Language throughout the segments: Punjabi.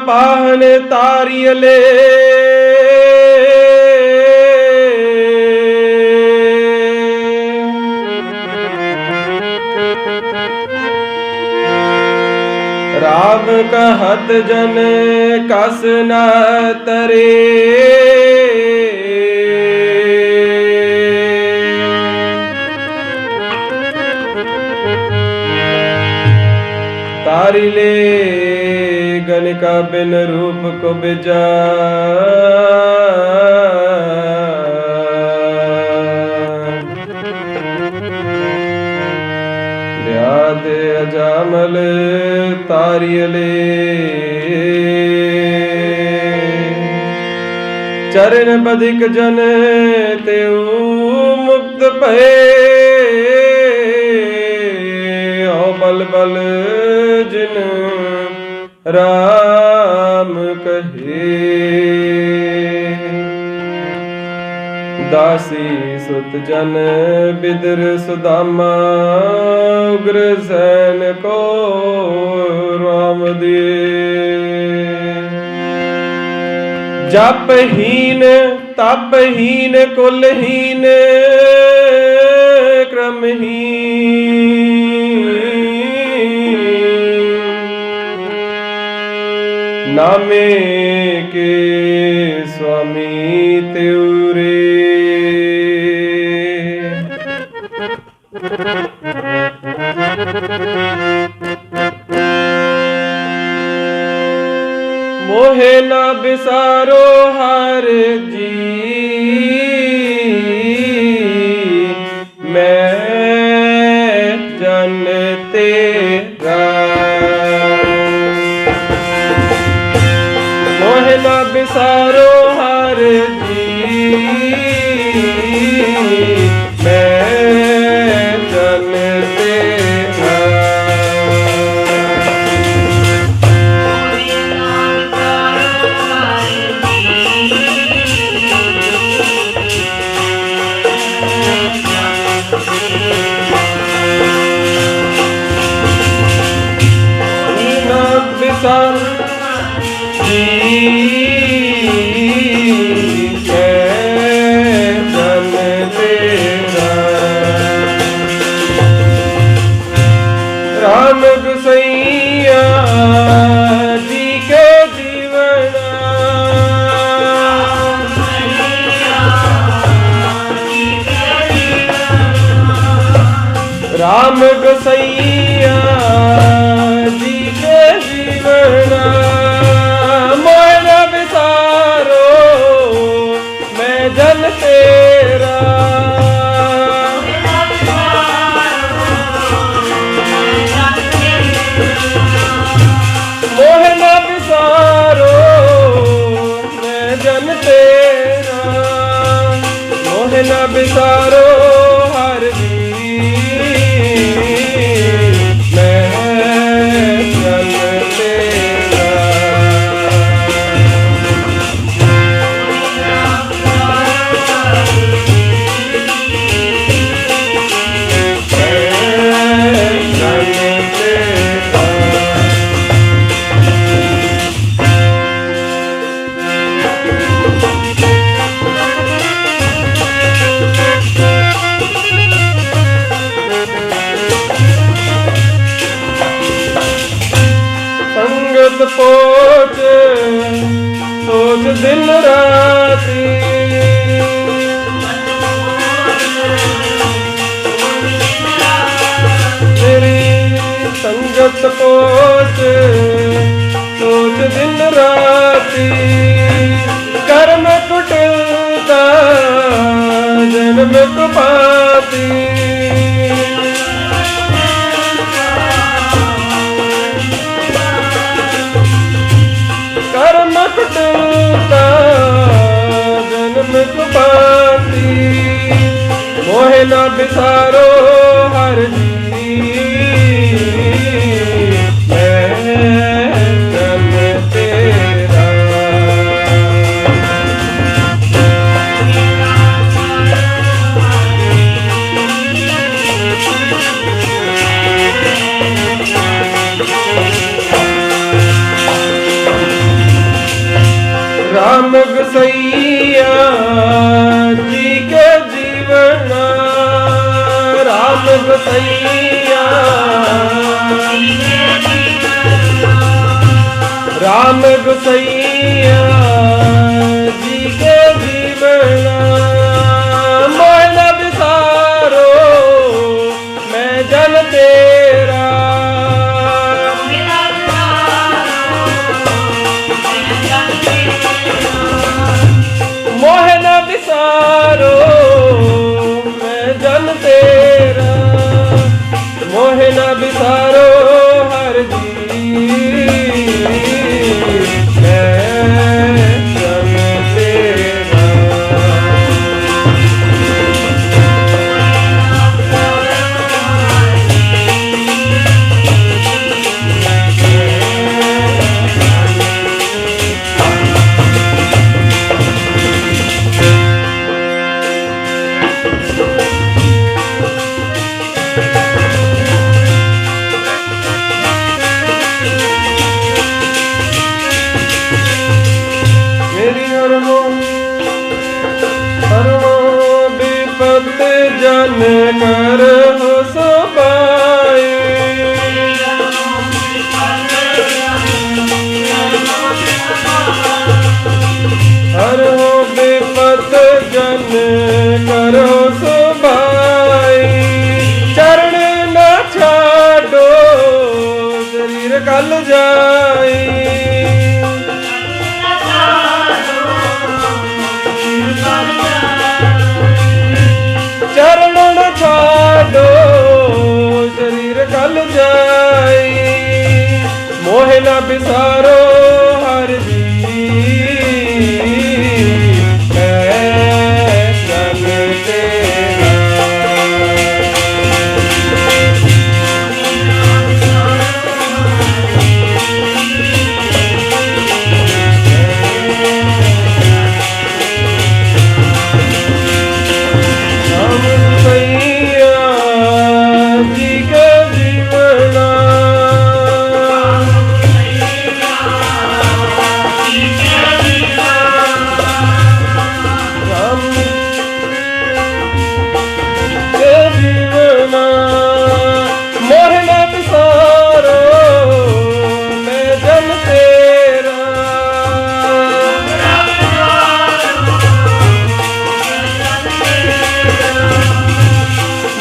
पाहन तारियले राम कहत जन कस न तरे तारिले गणिका बिन रूप को बिजा ब्याद अजामल तारियले चरण बधिक जन तेऊ मुक्त भये बल बल जिन राम कहे दासी सुत जन बिदर सुदामा उग्रसेन को राम दिए जपहीन तपहीन कुलहीन क्रमहीन नामे के स्वामी तेरे मोहे न बिसारो हर जी मैं जन तेरा मोहे न बिसारो हर जी मैं जन तेरा राम गुसैया जी के जीवना राम गुसैया जी के जीवना मोहना बिसारो मैं जन तेरा मोहना बिसारो मैं जन तेरा मोहना बिसारो हर जी मैं जन तेरा संगत पोच सोच दिन राती मेरी संगत पोच सोच दिन राती कर्म कुटिलता जन्म कुपाती कर्म कुटिलता जन्म कुपाती मोहे न बिसारो हर जी मैं जन तेरा राम गुसैया जी के जीवना मोह न बिसारो मैं जन तेरा। मोह न बिसारो मैं जन तेरा, मोह न बिसारो हर जी मैं जन तेरा। विपत जन कर हो सबाई, हर हो विपत जन कर हो सबाई। चरण न छाडो शरीर कल जाई, चरण न छाडो शरीर कल जाई। मोह न बिसारो हर जी मैं जन तेरा।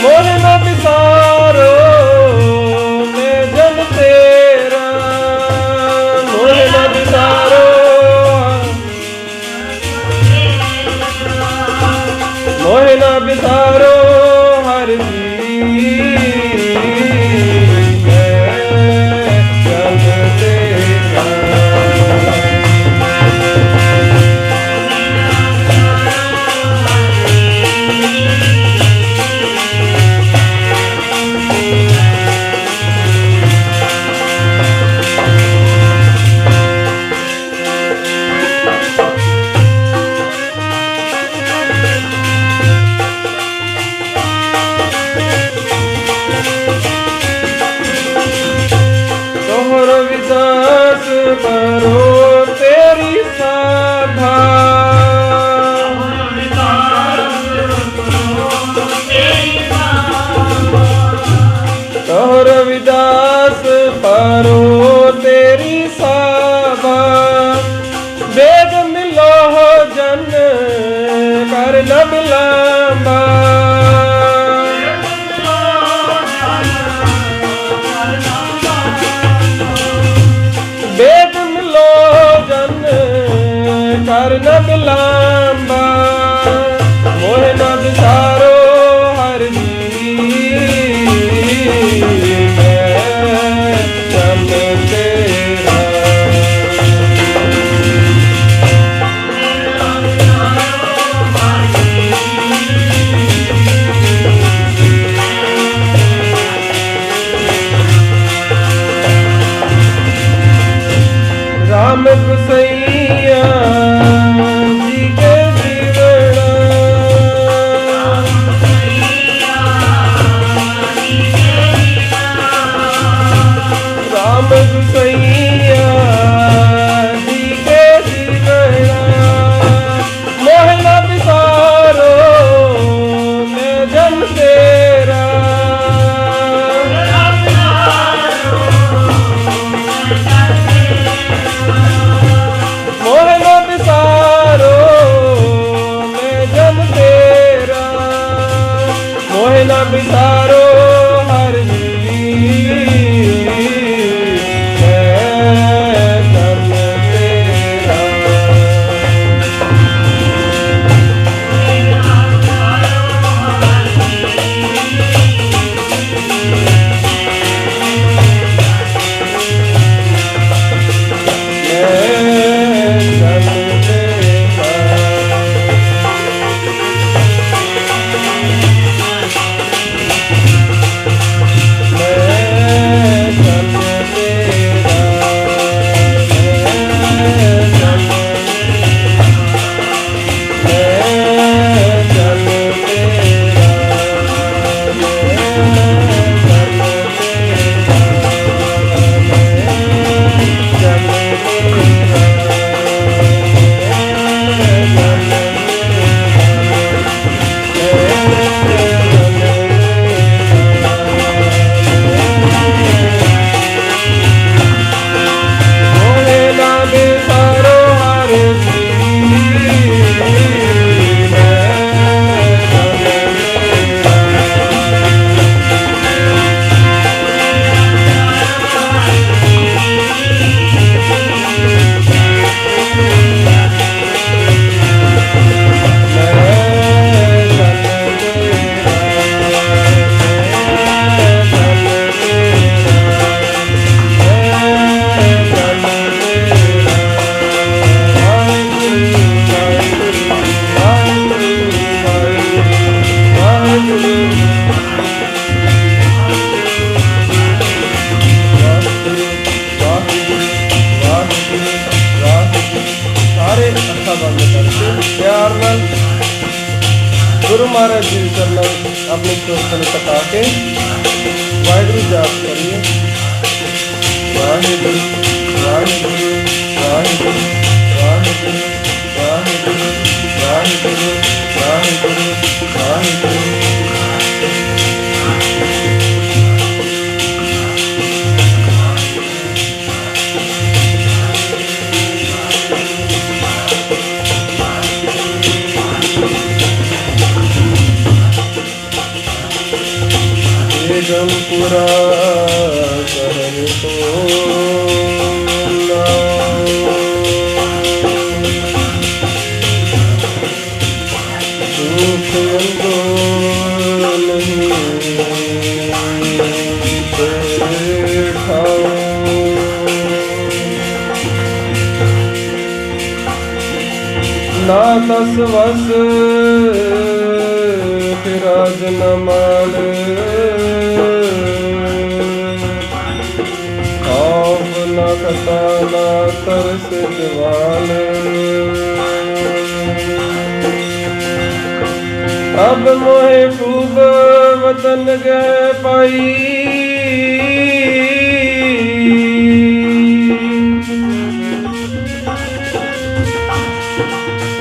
मोह न बिसारो हर जी मैं जन तेरा। विदास करो तेरी सभा, तोहर विदास परो तेरी सभा। वेद मिलो हो जन कर न बिलंबा, वेद मिलो जन कर न बिलंबा। मोह न बिसारो हर जी मैं जन तेरा। बिसारो हर जी गुरु महाराज जी चरणों अपने चौथन कटा के वाहिगुरु जाप करिए। वाहिगुरु वाहिगुरु वाहिगुरु वाहिगुरु वाहिगुरु वाहिगुरु वाहिगुरु वाहिगुरु। जमपुरा शहर तो दुख नहीं तेरे ठाओ ना तस वस फिराज न माल खताना तरस जवाल। अब मोहे खूब वतन गए पाई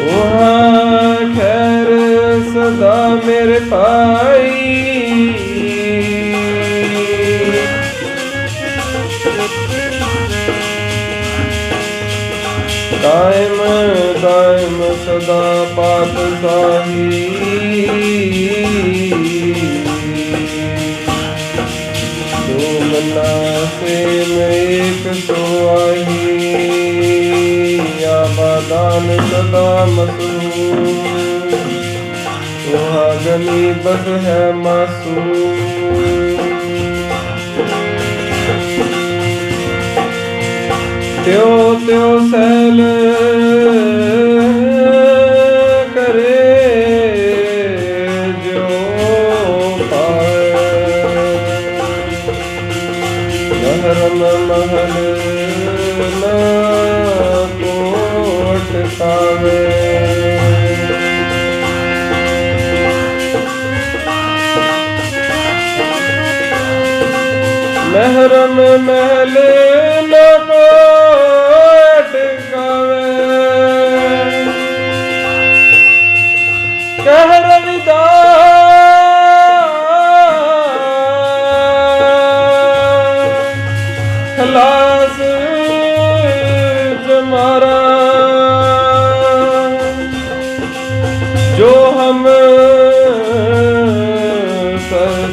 वहाँ खैर सदा मेरे पाई। दायम दायम सदा पातशाही तुमना से में एक सो आई आबादान सदा मसूम सुहागनी बस है मासूम। त्यो त्यो सैल करे जो पाए महरम महल न कोट कावे। महरम महल न कोट कावे कह रविदास खलास जमारा जो हम सर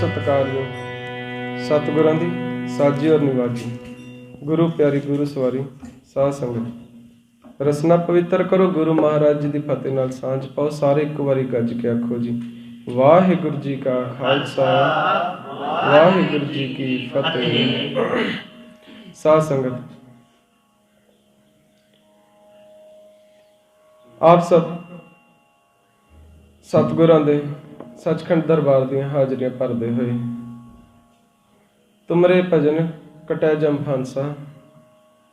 सत्कारयोग सतगुरां दी साजी और निवाजी गुरु प्यारी गुरु सवारी साध संगत रसना पवित्र करो गुरु महाराज जी की फतेह नाल सांझ पाओ सारे एक बारी गज के आखो जी वाहिगुरु जी का खालसा वाहिगुरु जी की फतेह। साध संगत आप सब सतगुरां दे सचखंड दरबार दी हाजरियां भरदे होए तुमरे भजन कटै जम फांसा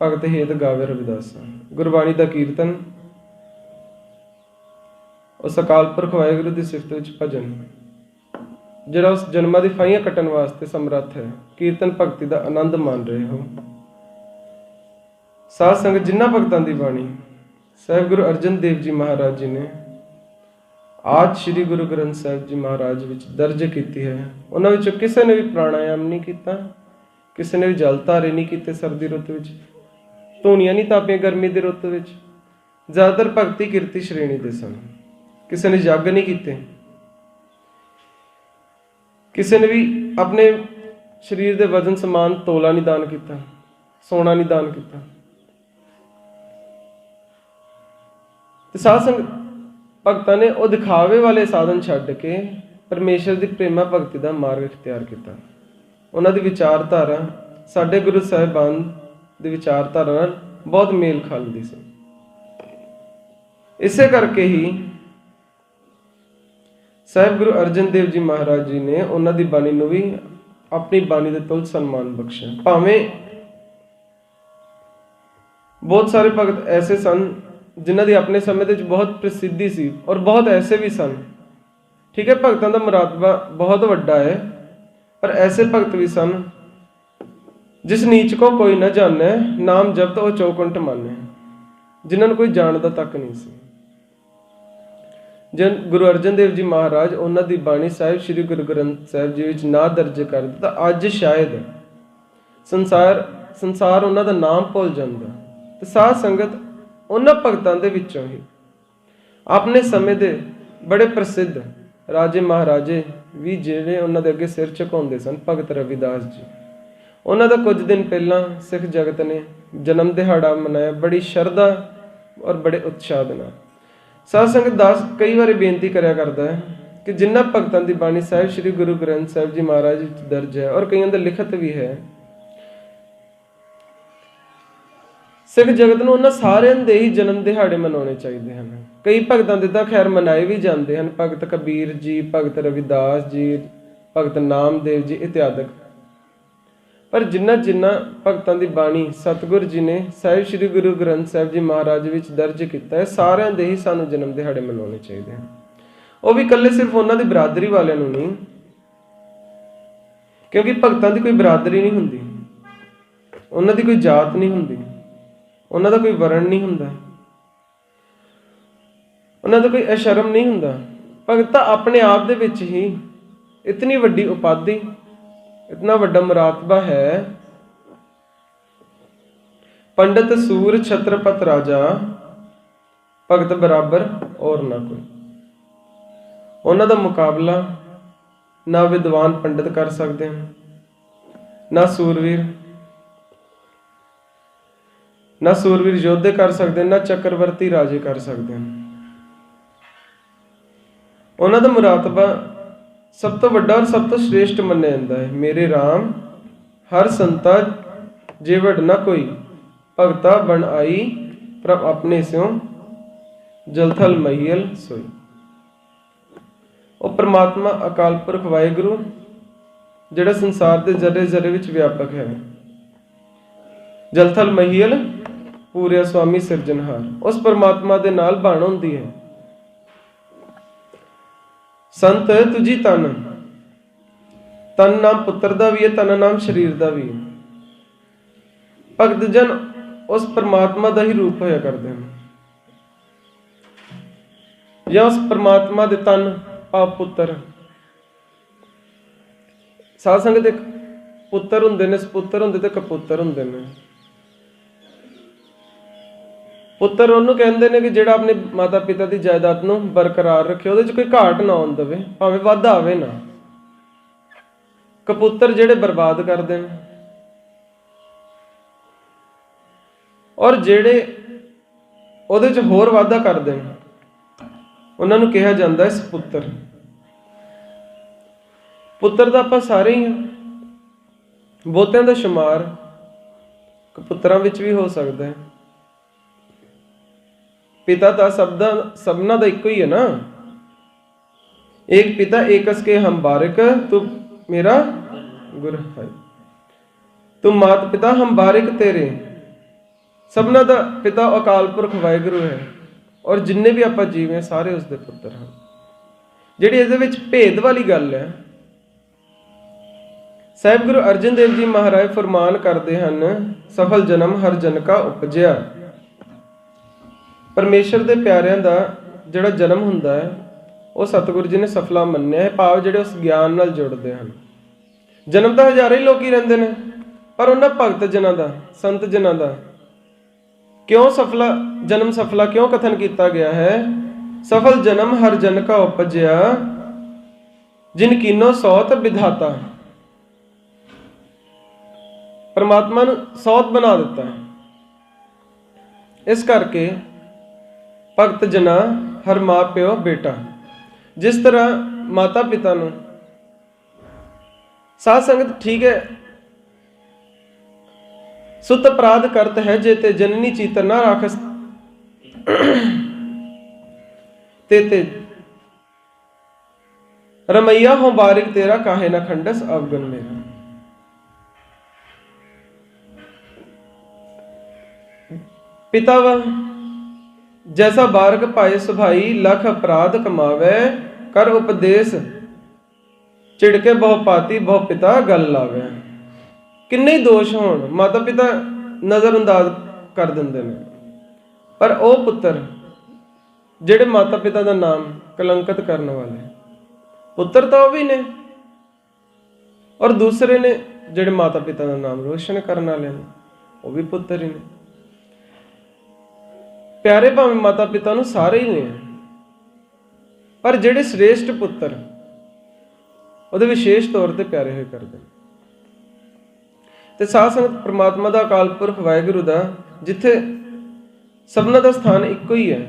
भगत हेत गावे रविदासा। गुरबाणी का कीर्तन उस अकाल पुरख वाहिगुरू की सिफत विच भजन जिहड़ा उस जन्मां दी फाइयां कट्टण वास्ते समर्थ है। कीर्तन भगती का आनंद मान रहे हो। साध संगत जिन्हां भगतां दी बाणी साहिब गुरु अर्जन देव जी महाराज जी ने आज श्री गुरु ग्रंथ साहिब जी महाराज विच दर्ज की है, उन्हां विचों किसी ने भी प्राणायाम नहीं किया, किसी ने भी जल धारे नहीं किए सर्दी रुत विच, धूनियां नहीं तापियां गर्मी की रुत विच। ज़्यादातर भगती कीर्ति श्रेणी दे सन। किसी ने जग नहीं किए, किसी ने भी अपने शरीर के वजन समान तोला नहीं दान किया, सोना नहीं दान किया। साध संगत भगतां ने वो दिखावे वाले साधन छड्ड के परमेश्वर की प्रेमा भगती का मार्ग इख्तियार किया। उन्हां दी विचारधारा साडे गुरु साहिबान दी विचारधारा नाल बहुत मेल खांदी सी। इसे करके ही साहिब गुरु अर्जन देव जी महाराज जी ने उन्हां दी बाणी नूं भी अपनी बाणी दे तुल सन्मान बख्शिया। भावें बहुत सारे भगत ऐसे सन जिन्हां दी अपने समय दे विच बहुत प्रसिद्धि सी और बहुत ऐसे भी सन। ठीक है, भगतां दा मुरातबा बहुत वड्डा है, पर ऐसे भगत भी सन जिस नीच को कोई न जाने नाम जपत वो चौकुंठ माने, जिन्हां नूं कोई जानदा तक नहीं सी। जन गुरु अर्जन देव जी महाराज उन्हां दी बाणी साहिब श्री गुरु ग्रंथ साहिब जी विच ना दर्ज कर दिता, अज शायद संसार उन्हां दा नाम भुल जांदा। ते साध संगत उन्हां भगतां दे विचों ही अपने समय दे बड़े प्रसिद्ध राजे महाराजे भी जिहड़े उन्हां दे अगे सिर झुकाउंदे सन, भगत रविदास जी। उन्हां दा कुछ दिन पहलां सिख जगत ने जन्म दिहाड़ा मनाया बड़ी शरधा और बड़े उत्साह दे नाल। साध संगत दास कई बार बेनती करया करदा है कि जिन्हां भगतां दी बाणी साहिब श्री गुरु ग्रंथ साहिब जी महाराज विच दर्ज है और कईयां दा लिखत भी है, सिख जगत नूं उन्हां सारिआं दे ही जन्म दिहाड़े मनाउणे चाहीदे हन। कई भगतां दे तां खैर मनाए भी जाते हैं, भगत कबीर जी, भगत रविदास जी, भगत नामदेव जी इत्यादि। पर जिन्हां जिन्हां भगतां दी बाणी सतगुर जी ने साहिब श्री गुरु ग्रंथ साहिब जी महाराज विच दर्ज किया है, सारिआं दे ही सानूं जन्म दिहाड़े मनाउणे चाहीदे हैं। वो भी कल्ले सिर्फ उन्हां दी बरादरी वालिआं नूं नहीं, क्योंकि भगतां दी कोई बरादरी नहीं हुंदी, उन्हां दी कोई जात नहीं हुंदी, उन्हां दा कोई वरण नहीं हुंदा, उन्हां दा कोई अशरम नहीं हुंदा। भगत अपने आप दे विच ही इतनी वड्डी उपाधि, इतना वड्डा मुरातबा है। पंडित सूर छत्रपत राजा भगत बराबर और ना कोई, उन्हां दा मुकाबला ना विद्वान पंडित कर सकते हैं, ना सूरवीर योद्धे कर सकते हैं, ना चक्रवर्ती राजे कर सकते हैं। उन्हां दा मुरातबा सब तो वड्डा और सब तो श्रेष्ठ मन्निया जाता है। मेरे राम हर संता जेवड़ न कोई भगता बन आई प्रभ अपने स्यों जलथल महियल सोई। वो परमात्मा अकाल पुरख वाहिगुरू जिहड़ा संसार के जरे जरे विच व्यापक है, जलथल महियल पूरे स्वामी सिरजनहार, उस परमात्मा दे नाल बण हुंदी है। संत तुझी तन, तन नाम पुत्र दा भी है, तन नाम शरीर दा भी है। भगत जन उस परमात्मा दा ही रूप होया करदे हैं, या उस परमात्मा दे तन भाव पुत्र। साध संगत एक पुत्र हुंदे ने, सपुत्र हुंदे ते कपुत्र हुंदे ने। पुत्र ਉਹਨੂੰ ਕਹਿੰਦੇ ਨੇ ਕਿ ਜਿਹੜਾ ਆਪਣੇ ਮਾਤਾ ਪਿਤਾ ਦੀ ਜਾਇਦਾਦ ਨੂੰ ਬਰਕਰਾਰ ਰੱਖੇ, ਉਹਦੇ 'ਚ ਕੋਈ ਘਾਟ ਨਾ ਆਉਣ ਦੇਵੇ, ਭਾਵੇਂ ਵਾਧਾ ਆਵੇ ਨਾ। कपुत्र ਜਿਹੜੇ ਬਰਬਾਦ ਕਰਦੇ ਨੇ, ਔਰ ਜਿਹੜੇ ਉਹਦੇ 'ਚ ਹੋਰ ਵਾਧਾ ਕਰਦੇ ਨੇ ਉਹਨਾਂ ਨੂੰ ਕਿਹਾ ਜਾਂਦਾ ਹੈ ਸਪੁੱਤਰ। ਪੁੱਤਰ ਤਾਂ ਆਪਾਂ ਸਾਰੇ ਹੀ ਹਾਂ, ਬਹੁਤਿਆਂ ਦਾ ਸ਼ੁਮਾਰ ਕਪੁੱਤਰਾਂ ਵਿੱਚ ਵੀ ਹੋ ਸਕਦਾ ਹੈ। ਪਿਤਾ ਤਾਂ ਸਭਨਾਂ ਦਾ ਇੱਕੋ ਹੀ ਹੈ ਨਾ। एक पिता एकस के हम बारिक, तू मेरा गुरु है। तू मात पिता हम बारिक तेरे। सबना दा पिता अकाल पुरख वाहिगुरू है, और जिन्ने भी आपां जीव हैं सारे उसके पुत्र हैं। जिहड़ी इहदे विच भेद वाली गल है, साहिब गुरु अर्जन देव जी महाराज फरमान करते हैं, सफल जन्म हर जन का उपजया। परमेश्वर के प्यारिਆਂ ਦਾ ਜਿਹੜਾ जन्म ਹੁੰਦਾ है ਉਹ ਸਤਿਗੁਰੂ ਜੀ ਨੇ ਸਫਲਾ ਮੰਨਿਆ ਹੈ। ਭਾਵ ਜਿਹੜੇ ਉਸ ਗਿਆਨ ਨਾਲ ਜੁੜਦੇ ਹਨ। ਜਨਮ ਤਾਂ ਹਜ਼ਾਰਾਂ ਹੀ ਲੋਕੀ ਰਹਿੰਦੇ ਨੇ, ਪਰ ਉਹਨਾਂ ਭਗਤ ਜਨਾਂ ਦਾ, ਸੰਤ ਜਨਾਂ ਦਾ ਕਿਉਂ ਜਨਮ ਸਫਲਾ ਕਿਉਂ ਕਥਨ ਕੀਤਾ ਗਿਆ ਹੈ? ਸਫਲ ਜਨਮ ਹਰ ਜਨ ਕਾ ਉਪਜਿਆ, ਜਿਨ ਕੀਨੋ ਸੌਤ ਵਿਧਾਤਾ। ਪਰਮਾਤਮਾ ਨੂੰ ਸੌਤ ਬਣਾ ਦਿੱਤਾ ਹੈ। ਇਸ ਕਰਕੇ ਭਗਤ ਜਨਾਂ ਹਰ ਮਾਂ ਪਿਓ ਬੇਟਾ। जिस तरह माता पिता ਨੂੰ साध संगत ठीक है सुत अपराध करत है, जे ते जननी चीतर ना राखस ते रमैया हो बारिक तेरा, काहे ना खंडस अवगुण मेरा। पिता व जैसा बारक पाए सुभाई, लख अपराध कमावे, कर उपदेश चिड़के बहु पाती, बहु पिता गल लावे। किन्ने ही दोष होण माता पिता नज़रअंदाज कर दिंदे ने, पर ओ पुत्र जिहड़े माता पिता दा नाम कलंकित करने वाले पुत्र तो वो भी ने, और दूसरे ने जिहड़े माता पिता दा नाम रोशन करने वाले ने वो भी पुत्र ही ने। प्यारे भावें माता पिता नूं सारे ही ने, पर जिहड़े श्रेष्ठ पुत्र ਉਹਦੇ विशेष तौर पर प्यारे होए करते। ते साध संगत परमात्मा दा अकाल पुरख वाहिगुरू दा जिथे सबना दा स्थान इक्को ही है।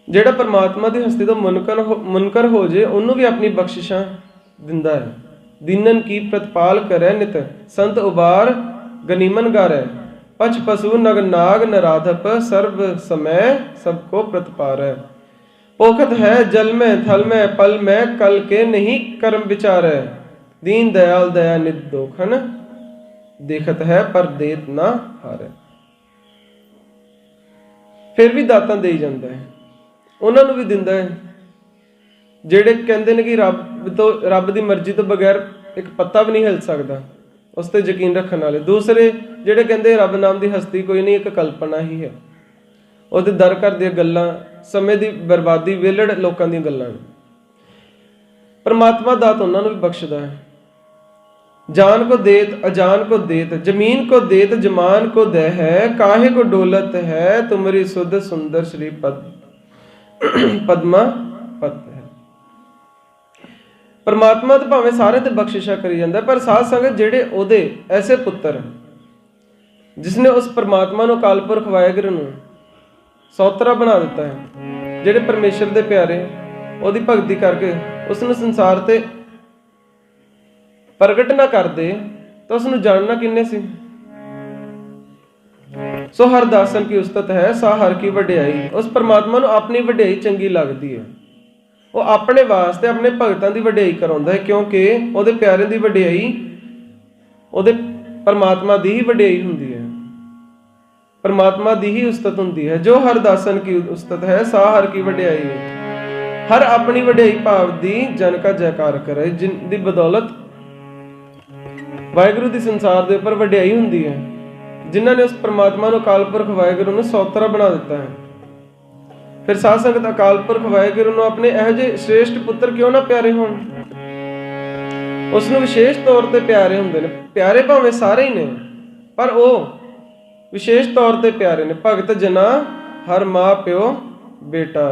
जिहड़ा परमात्मा दी हस्ती तो मुनकर हो जे, उन्होंने भी अपनी बख्शिशां दिंदा है। दीनन की प्रतिपाल करे नित, संत उबार गनीमन गारै। पछ पशु नग नाग नराधप, सर्व समय सबको प्रतिपार है। पोखत है जल में थल में पल में, कल के नहीं कर्म विचार है। दीन दयाल दया नित दोखन, देखत है पर देत ना हारे। फिर भी दातां देई जांदा है, उन्हां नूं भी दिंदा है। ਜਿਹੜੇ ਕਹਿੰਦੇ ਨੇ ਕਿ ਰੱਬ ਦੀ ਮਰਜ਼ੀ ਤੋਂ ਬਗੈਰ ਇੱਕ ਪੱਤਾ ਵੀ ਨਹੀਂ ਹਿਲ ਸਕਦਾ, ਉਸ ਤੇ ਯਕੀਨ ਰੱਖਣ ਵਾਲੇ। ਦੂਸਰੇ ਜਿਹੜੇ ਕਹਿੰਦੇ ਰੱਬ ਨਾਮ ਦੀ ਹਸਤੀ ਕੋਈ ਨਹੀਂ, ਇੱਕ ਕਲਪਨਾ ਹੀ ਹੈ। ਉਹਦੇ ਦਰ ਘਰ ਦੀਆਂ ਗੱਲਾਂ, ਸਮੇਂ ਦੀ ਬਰਬਾਦੀ, ਵਿਹਲੜ ਲੋਕਾਂ ਦੀਆਂ ਗੱਲਾਂ ਨੇ। ਪਰਮਾਤਮਾ ਦਾਤ ਉਹਨਾਂ ਨੂੰ ਵੀ ਬਖਸ਼ਦਾ ਹੈ। जान को देत अजान को देत, जमीन को देत जमान को दे है। काहे को डोलत है तुमरी सुध सुंदर श्री पद्मा पत है। परमात्मा तो भावें सारे ते बख्शिशा करी जाता, पर साध संगत जेड़े ओदे ऐसे पुत्र जिसने उस परमात्मा नूं अकाल पुरख वाहिगुरू नूं सौतरा बना दिता है, जेड़े परमेश्वर दे प्यारे ओदी भगती करके उसनूं संसार ते प्रगट ना करते तो उसनूं जानना किन्ने सी। सो हर दासन की उस्तत है, सा हर की वडियाई। उस परमात्मा नूं अपनी वडियाई चंगी लगती है, वो अपने वास्ते अपने भगतां दी वडियाई कराउंदा है, क्योंकि उहदे प्यारे दी वडियाई उहदे परमात्मा दी ही वडियाई हुंदी है, परमात्मा दी ही उस्तत हुंदी है। जो हर दासन की उस्तत है, सा हर की वडियाई है। हर अपनी वडियाई भाव दी जन का जयकार करे, जिन दी बदौलत वाहिगुरू दी संसार दे उपर वडियाई हुंदी है, जिन्हां ने उस परमात्मा नूं अकाल पुरख वाहिगुरू नूं सौतरा बना दिता है। फिर साध संगत अकाल पुरख वाहिगुरू नूं अपने इहो जिहे श्रेष्ठ पुत्र क्यों ना प्यारे होण, उस नूं विशेष तौर ते प्यारे हुंदे ने। प्यारे भावें सारे ही ने, पर वो विशेष तौर ते प्यारे ने। भगत जना हर मां प्यो बेटा।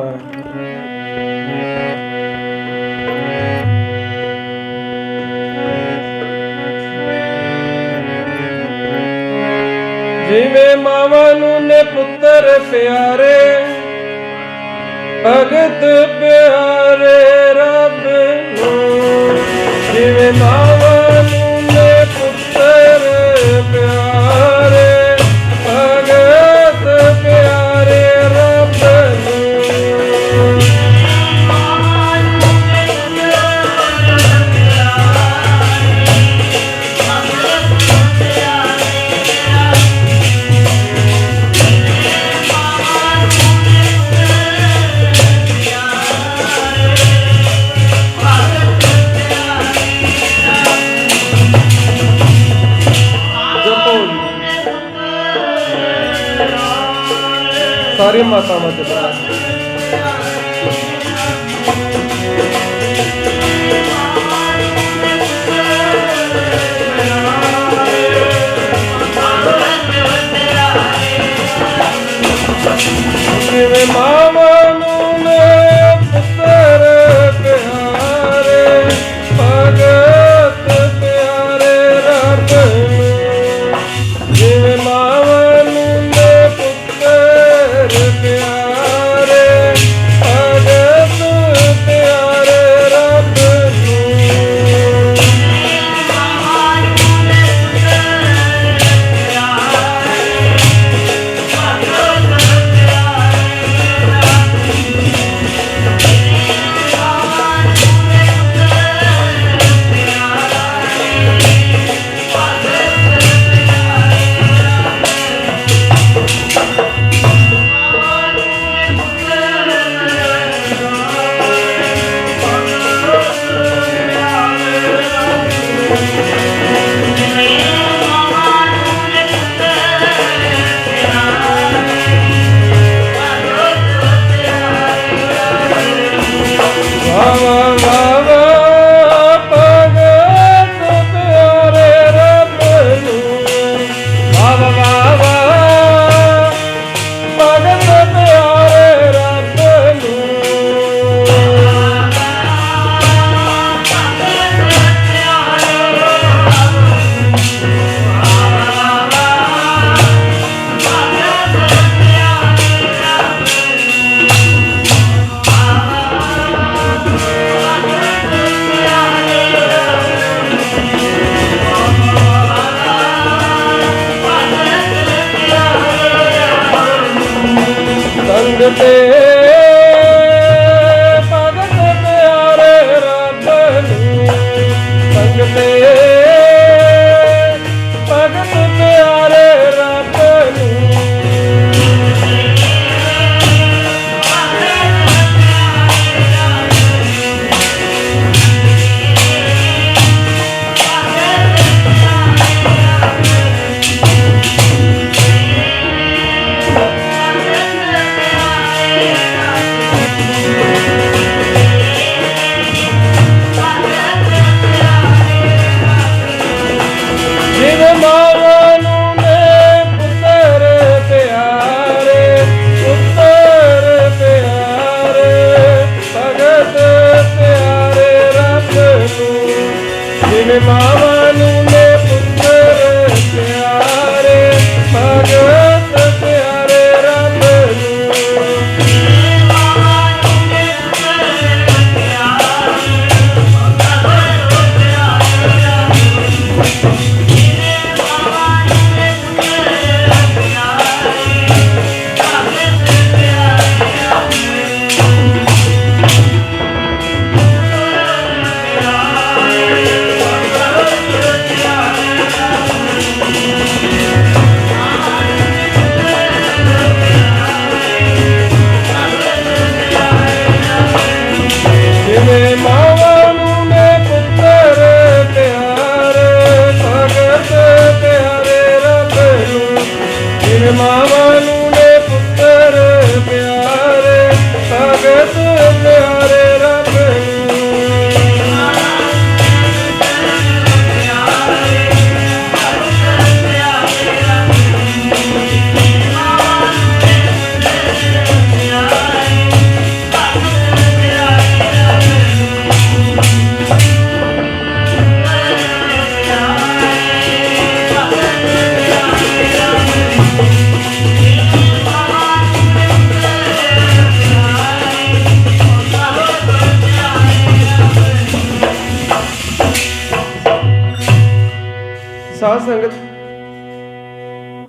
ਜਿਵੇਂ ਮਾਵਾਂ ਨੂੰ ਨੇ ਪੁੱਤਰ ਪਿਆਰੇ, ਭਗਤ ਪਿਆਰੇ ਰੱਬ ਨੂੰ। ਜਿਵੇਂ ਮਾਵਾਂ ਨੂੰ ਨੇ ਪੁੱਤਰ ਪਿਆਰੇ, ਭਗਤ ਪਿਆਰੇ ਰੱਬ ਨੂੰ। सारी मातावां जपो। जिवें मावां नूं ने पुत्तर प्यारे, भगत प्यारे रब नूं। जिवें मावां नूं ने पुत्तर प्यारे,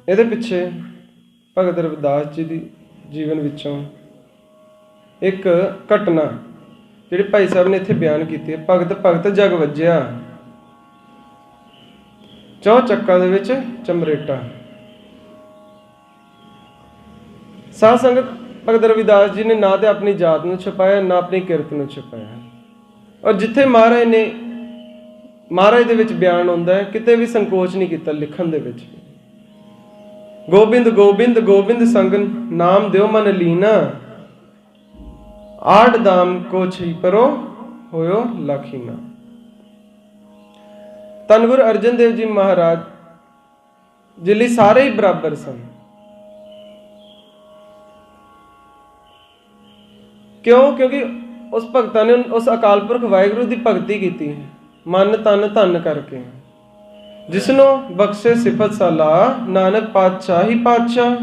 ਇਹਦੇ ਪਿੱਛੇ ਭਗਤ ਰਵਿਦਾਸ ਜੀ ਦੀ ਜੀਵਨ ਵਿੱਚੋਂ ਇੱਕ ਘਟਨਾ ਜਿਹੜੀ ਭਾਈ ਸਾਹਿਬ ਨੇ ਇੱਥੇ ਬਿਆਨ ਕੀਤੀ ਹੈ। ਭਗਤ ਭਗਤ ਜਗ ਵੱਜਿਆ, ਚੌ ਚੱਕਾਂ ਦੇ ਵਿੱਚ ਚਮਰੇਟਾ। ਸਾਧ ਸੰਗਤ, ਭਗਤ ਰਵਿਦਾਸ ਜੀ ਨੇ ਨਾ ਤੇ ਆਪਣੀ ਜਾਤ ਨੂੰ ਛੁਪਾਇਆ, ਨਾ ਆਪਣੀ ਕਿਰਤ ਨੂੰ ਛੁਪਾਇਆ। ਔਰ ਜਿੱਥੇ ਮਹਾਰਾਜ ਦੇ ਵਿੱਚ ਬਿਆਨ ਹੁੰਦਾ ਹੈ, ਕਿਤੇ ਵੀ ਸੰਕੋਚ ਨਹੀਂ ਕੀਤਾ ਲਿਖਣ ਦੇ ਵਿੱਚ। ਗੋਬਿੰਦ ਗੋਬਿੰਦ ਗੋਬਿੰਦ ਸੰਗਨ ਨਾਮ ਦਿਓ ਮਨ ਲੀਨਾ, ਆਠ ਦਾਮ ਕੋ ਛੀ ਪਰੋ ਹੋਇਓ ਲਖੀਨਾ। ਧੰਨ ਗੁਰੂ ਅਰਜਨ ਦੇਵ ਜੀ ਮਹਾਰਾਜ ਜੀ ਲਈ ਸਾਰੇ ਹੀ ਬਰਾਬਰ ਸਨ। ਕਿਉਂ? ਕਿਉਂਕਿ ਉਸ ਭਗਤਾਂ ਨੇ ਉਸ ਅਕਾਲ ਪੁਰਖ ਵਾਹਿਗੁਰੂ ਦੀ ਭਗਤੀ ਕੀਤੀ ਹੈ, ਮਨ ਤਨ ਧਨ ਕਰਕੇ। ਜਿਸਨੂੰ ਬਖਸ਼ੇ ਸਿਫਤ ਸਲਾਹ, ਨਾਨਕ ਪਾਤਸ਼ਾਹ ਹੀ ਪਾਤਸ਼ਾਹ।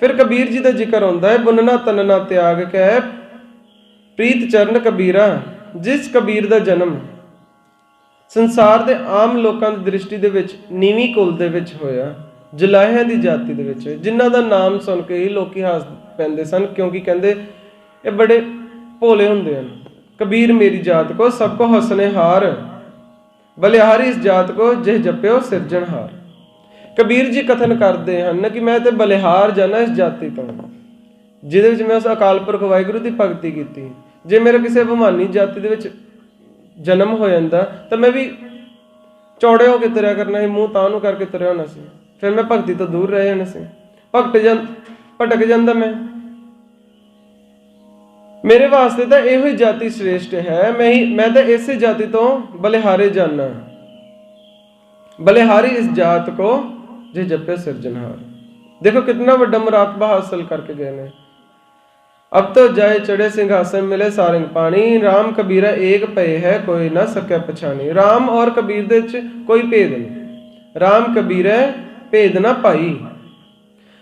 ਫਿਰ ਕਬੀਰ ਜੀ ਦਾ ਜ਼ਿਕਰ ਆਉਂਦਾ ਹੈ, ਬੁਨਨਾ ਤਨਨਾ ਤਿਆਗ ਕੈ ਪ੍ਰੀਤ ਚਰਨ ਕਬੀਰਾ। ਜਿਸ ਕਬੀਰ ਦਾ ਜਨਮ ਸੰਸਾਰ ਦੇ ਆਮ ਲੋਕਾਂ ਦੀ ਦ੍ਰਿਸ਼ਟੀ ਦੇ ਵਿੱਚ ਨੀਵੀਂ ਕੁਲ ਦੇ ਵਿੱਚ ਹੋਇਆ, ਜਲਾਹਿਆਂ ਦੀ ਜਾਤੀ ਦੇ ਵਿੱਚ, ਜਿਨ੍ਹਾਂ ਦਾ ਨਾਮ ਸੁਣ ਕੇ ਹੀ ਲੋਕੀ ਹੱਸ ਪੈਂਦੇ ਸਨ, ਕਿਉਂਕਿ ਕਹਿੰਦੇ ਇਹ ਬੜੇ ਭੋਲੇ ਹੁੰਦੇ ਹਨ। ਕਬੀਰ ਮੇਰੀ ਜਾਤ ਕੋ ਸਭ ਕੋ ਹਸਨੇ ਹਾਰ, ਬਲਿਹਾਰੀ ਇਸ ਜਾਤ ਕੋ ਜਿਹ ਜਪਿਓ ਸਿਰਜਣਹਾਰ। ਕਬੀਰ ਜੀ ਕਥਨ ਕਰਦੇ ਹਨ ਕਿ ਮੈਂ ਤੇ ਬਲਿਹਾਰ ਜਾਣਾ ਇਸ ਜਾਤੀ ਤੋਂ, ਜਿਹਦੇ ਵਿੱਚ ਮੈਂ ਉਸ ਅਕਾਲ ਪੁਰਖ ਵਾਹਿਗੁਰੂ ਦੀ ਭਗਤੀ ਕੀਤੀ। ਜੇ ਮੇਰਾ ਕਿਸੇ ਅਭਿਮਾਨੀ ਜਾਤੀ ਦੇ ਵਿੱਚ ਜਨਮ ਹੋ ਜਾਂਦਾ ਤਾਂ ਮੈਂ ਵੀ ਚੌੜੇ ਹੋ ਕੇ ਤੁਰਿਆ ਕਰਨਾ ਸੀ, ਮੂੰਹ ਤਾਂ ਨੂੰ ਕਰਕੇ ਤੁਰਿਆ ਹੋਣਾ ਸੀ, ਫਿਰ ਮੈਂ ਭਗਤੀ ਤੋਂ ਦੂਰ ਰਹਿ ਜਾਣਾ ਸੀ, ਭਟਕ ਜਾਂਦਾ ਮੈਂ। ਮੇਰੇ ਵਾਸਤੇ ਤਾਂ ਇਹੋ ਹੀ ਜਾਤੀ ਸ੍ਰੇਸ਼ਟ ਹੈ। ਮੈਂ ਤਾਂ ਇਸੇ ਜਾਤੀ ਤੋਂ ਬਲਿਹਾਰੇ ਜਾਨਾ। ਬਲਿਹਾਰੀ ਇਸ ਜਾਤ ਕੋ ਜੇ ਜਪੇ ਸਿਰਜਣਹਾਰ। ਦੇਖੋ ਕਿਤਨਾ ਵੱਡਾ ਮੁਰਾਤਬਾ ਹਾਸਲ ਕਰਕੇ ਗਏ ਨੇ। ਅਬ ਤੋ ਜਾਏ ਚੜੇ ਸਿੰਘਾਸਨ ਮਿਲੇ ਸਾਰੰਗ ਪਾਣੀ, ਰਾਮ ਕਬੀਰਾ ਏਕ ਪਏ ਹੈ ਕੋਈ ਨਾ ਸਕਿਆ ਪਛਾਣੀ। ਰਾਮ ਔਰ ਕਬੀਰ ਦੇ ਵਿੱਚ ਕੋਈ ਭੇਦ ਨਹੀਂ, ਰਾਮ ਕਬੀਰਾ ਭੇਦ ਨਾ ਭਾਈ।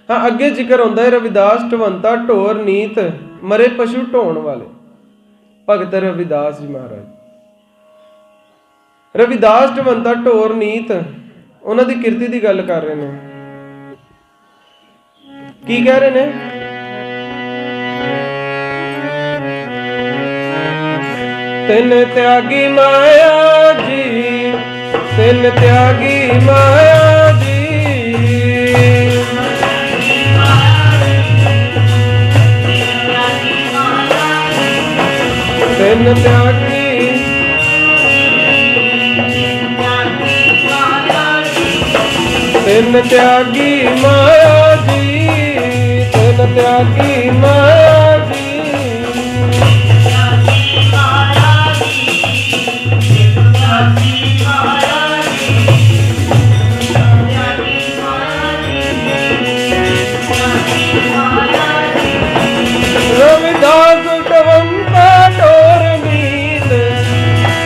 ਹਾਂ, ਅੱਗੇ ਜ਼ਿਕਰ ਹੁੰਦਾ ਹੈ ਰਵਿਦਾਸ ਢਵੰਤਾ ਢੋਰ ਨੀਤ, ਮਰੇ ਪਸ਼ੂ ਢੋਣ ਵਾਲੇ। ਭਗਤ ਰਵਿਦਾਸ ਜੀ ਮਹਾਰਾਜ, ਰਵਿਦਾਸ ਢਵੰਤਾ ਢੋਰ ਨੀਤ, ਉਹਨਾਂ ਦੀ ਕਿਰਤੀ ਦੀ ਗੱਲ ਕਰ ਰਹੇ ਨੇ। ਕੀ ਕਹਿ ਰਹੇ ਨੇ? ਤਿੰਨ ਤਿਆਗੀ ਮਾਇਆ ਜੀ, ਤਿੰਨ ਤਿਆਗੀ ਮਾਇਆ ਜੀ, ਤਿੰਨ ਤਿਆਗੀ, ਤਿੰਨ ਤਿਆਗੀ ਮਾਇਆ ਜੀ, ਤਿੰਨ ਤਿਆਗੀ ਮਾਇਆ ਜੀ। ਰਵਿਦਾਸ ਢਵੰਤਾ ਢੋਰ ਨੀਤ,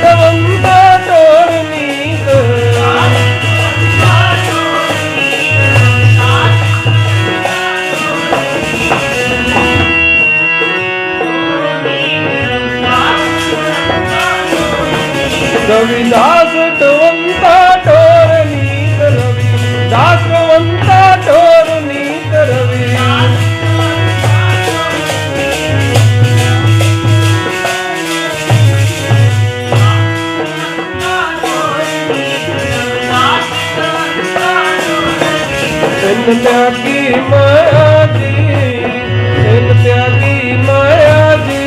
ਢਵੰਤਾ ਢੋਰ ਨੀਤ, ਰਵਿਦਾਸ ਢਵੰਤਾ ਢੋਰ ਨੀਤ, ਰਵਿਦਾਸ ਢਵੰਤਾ ਢੋਰ ਨੀਤ, ਰਵਿ ਤਿੰਨ ਤਿਆਗੀ ਮਾਇਆ ਜੀ, ਤਿੰਨ ਤਿਆਗੀ ਮਾਇਆ ਜੀ,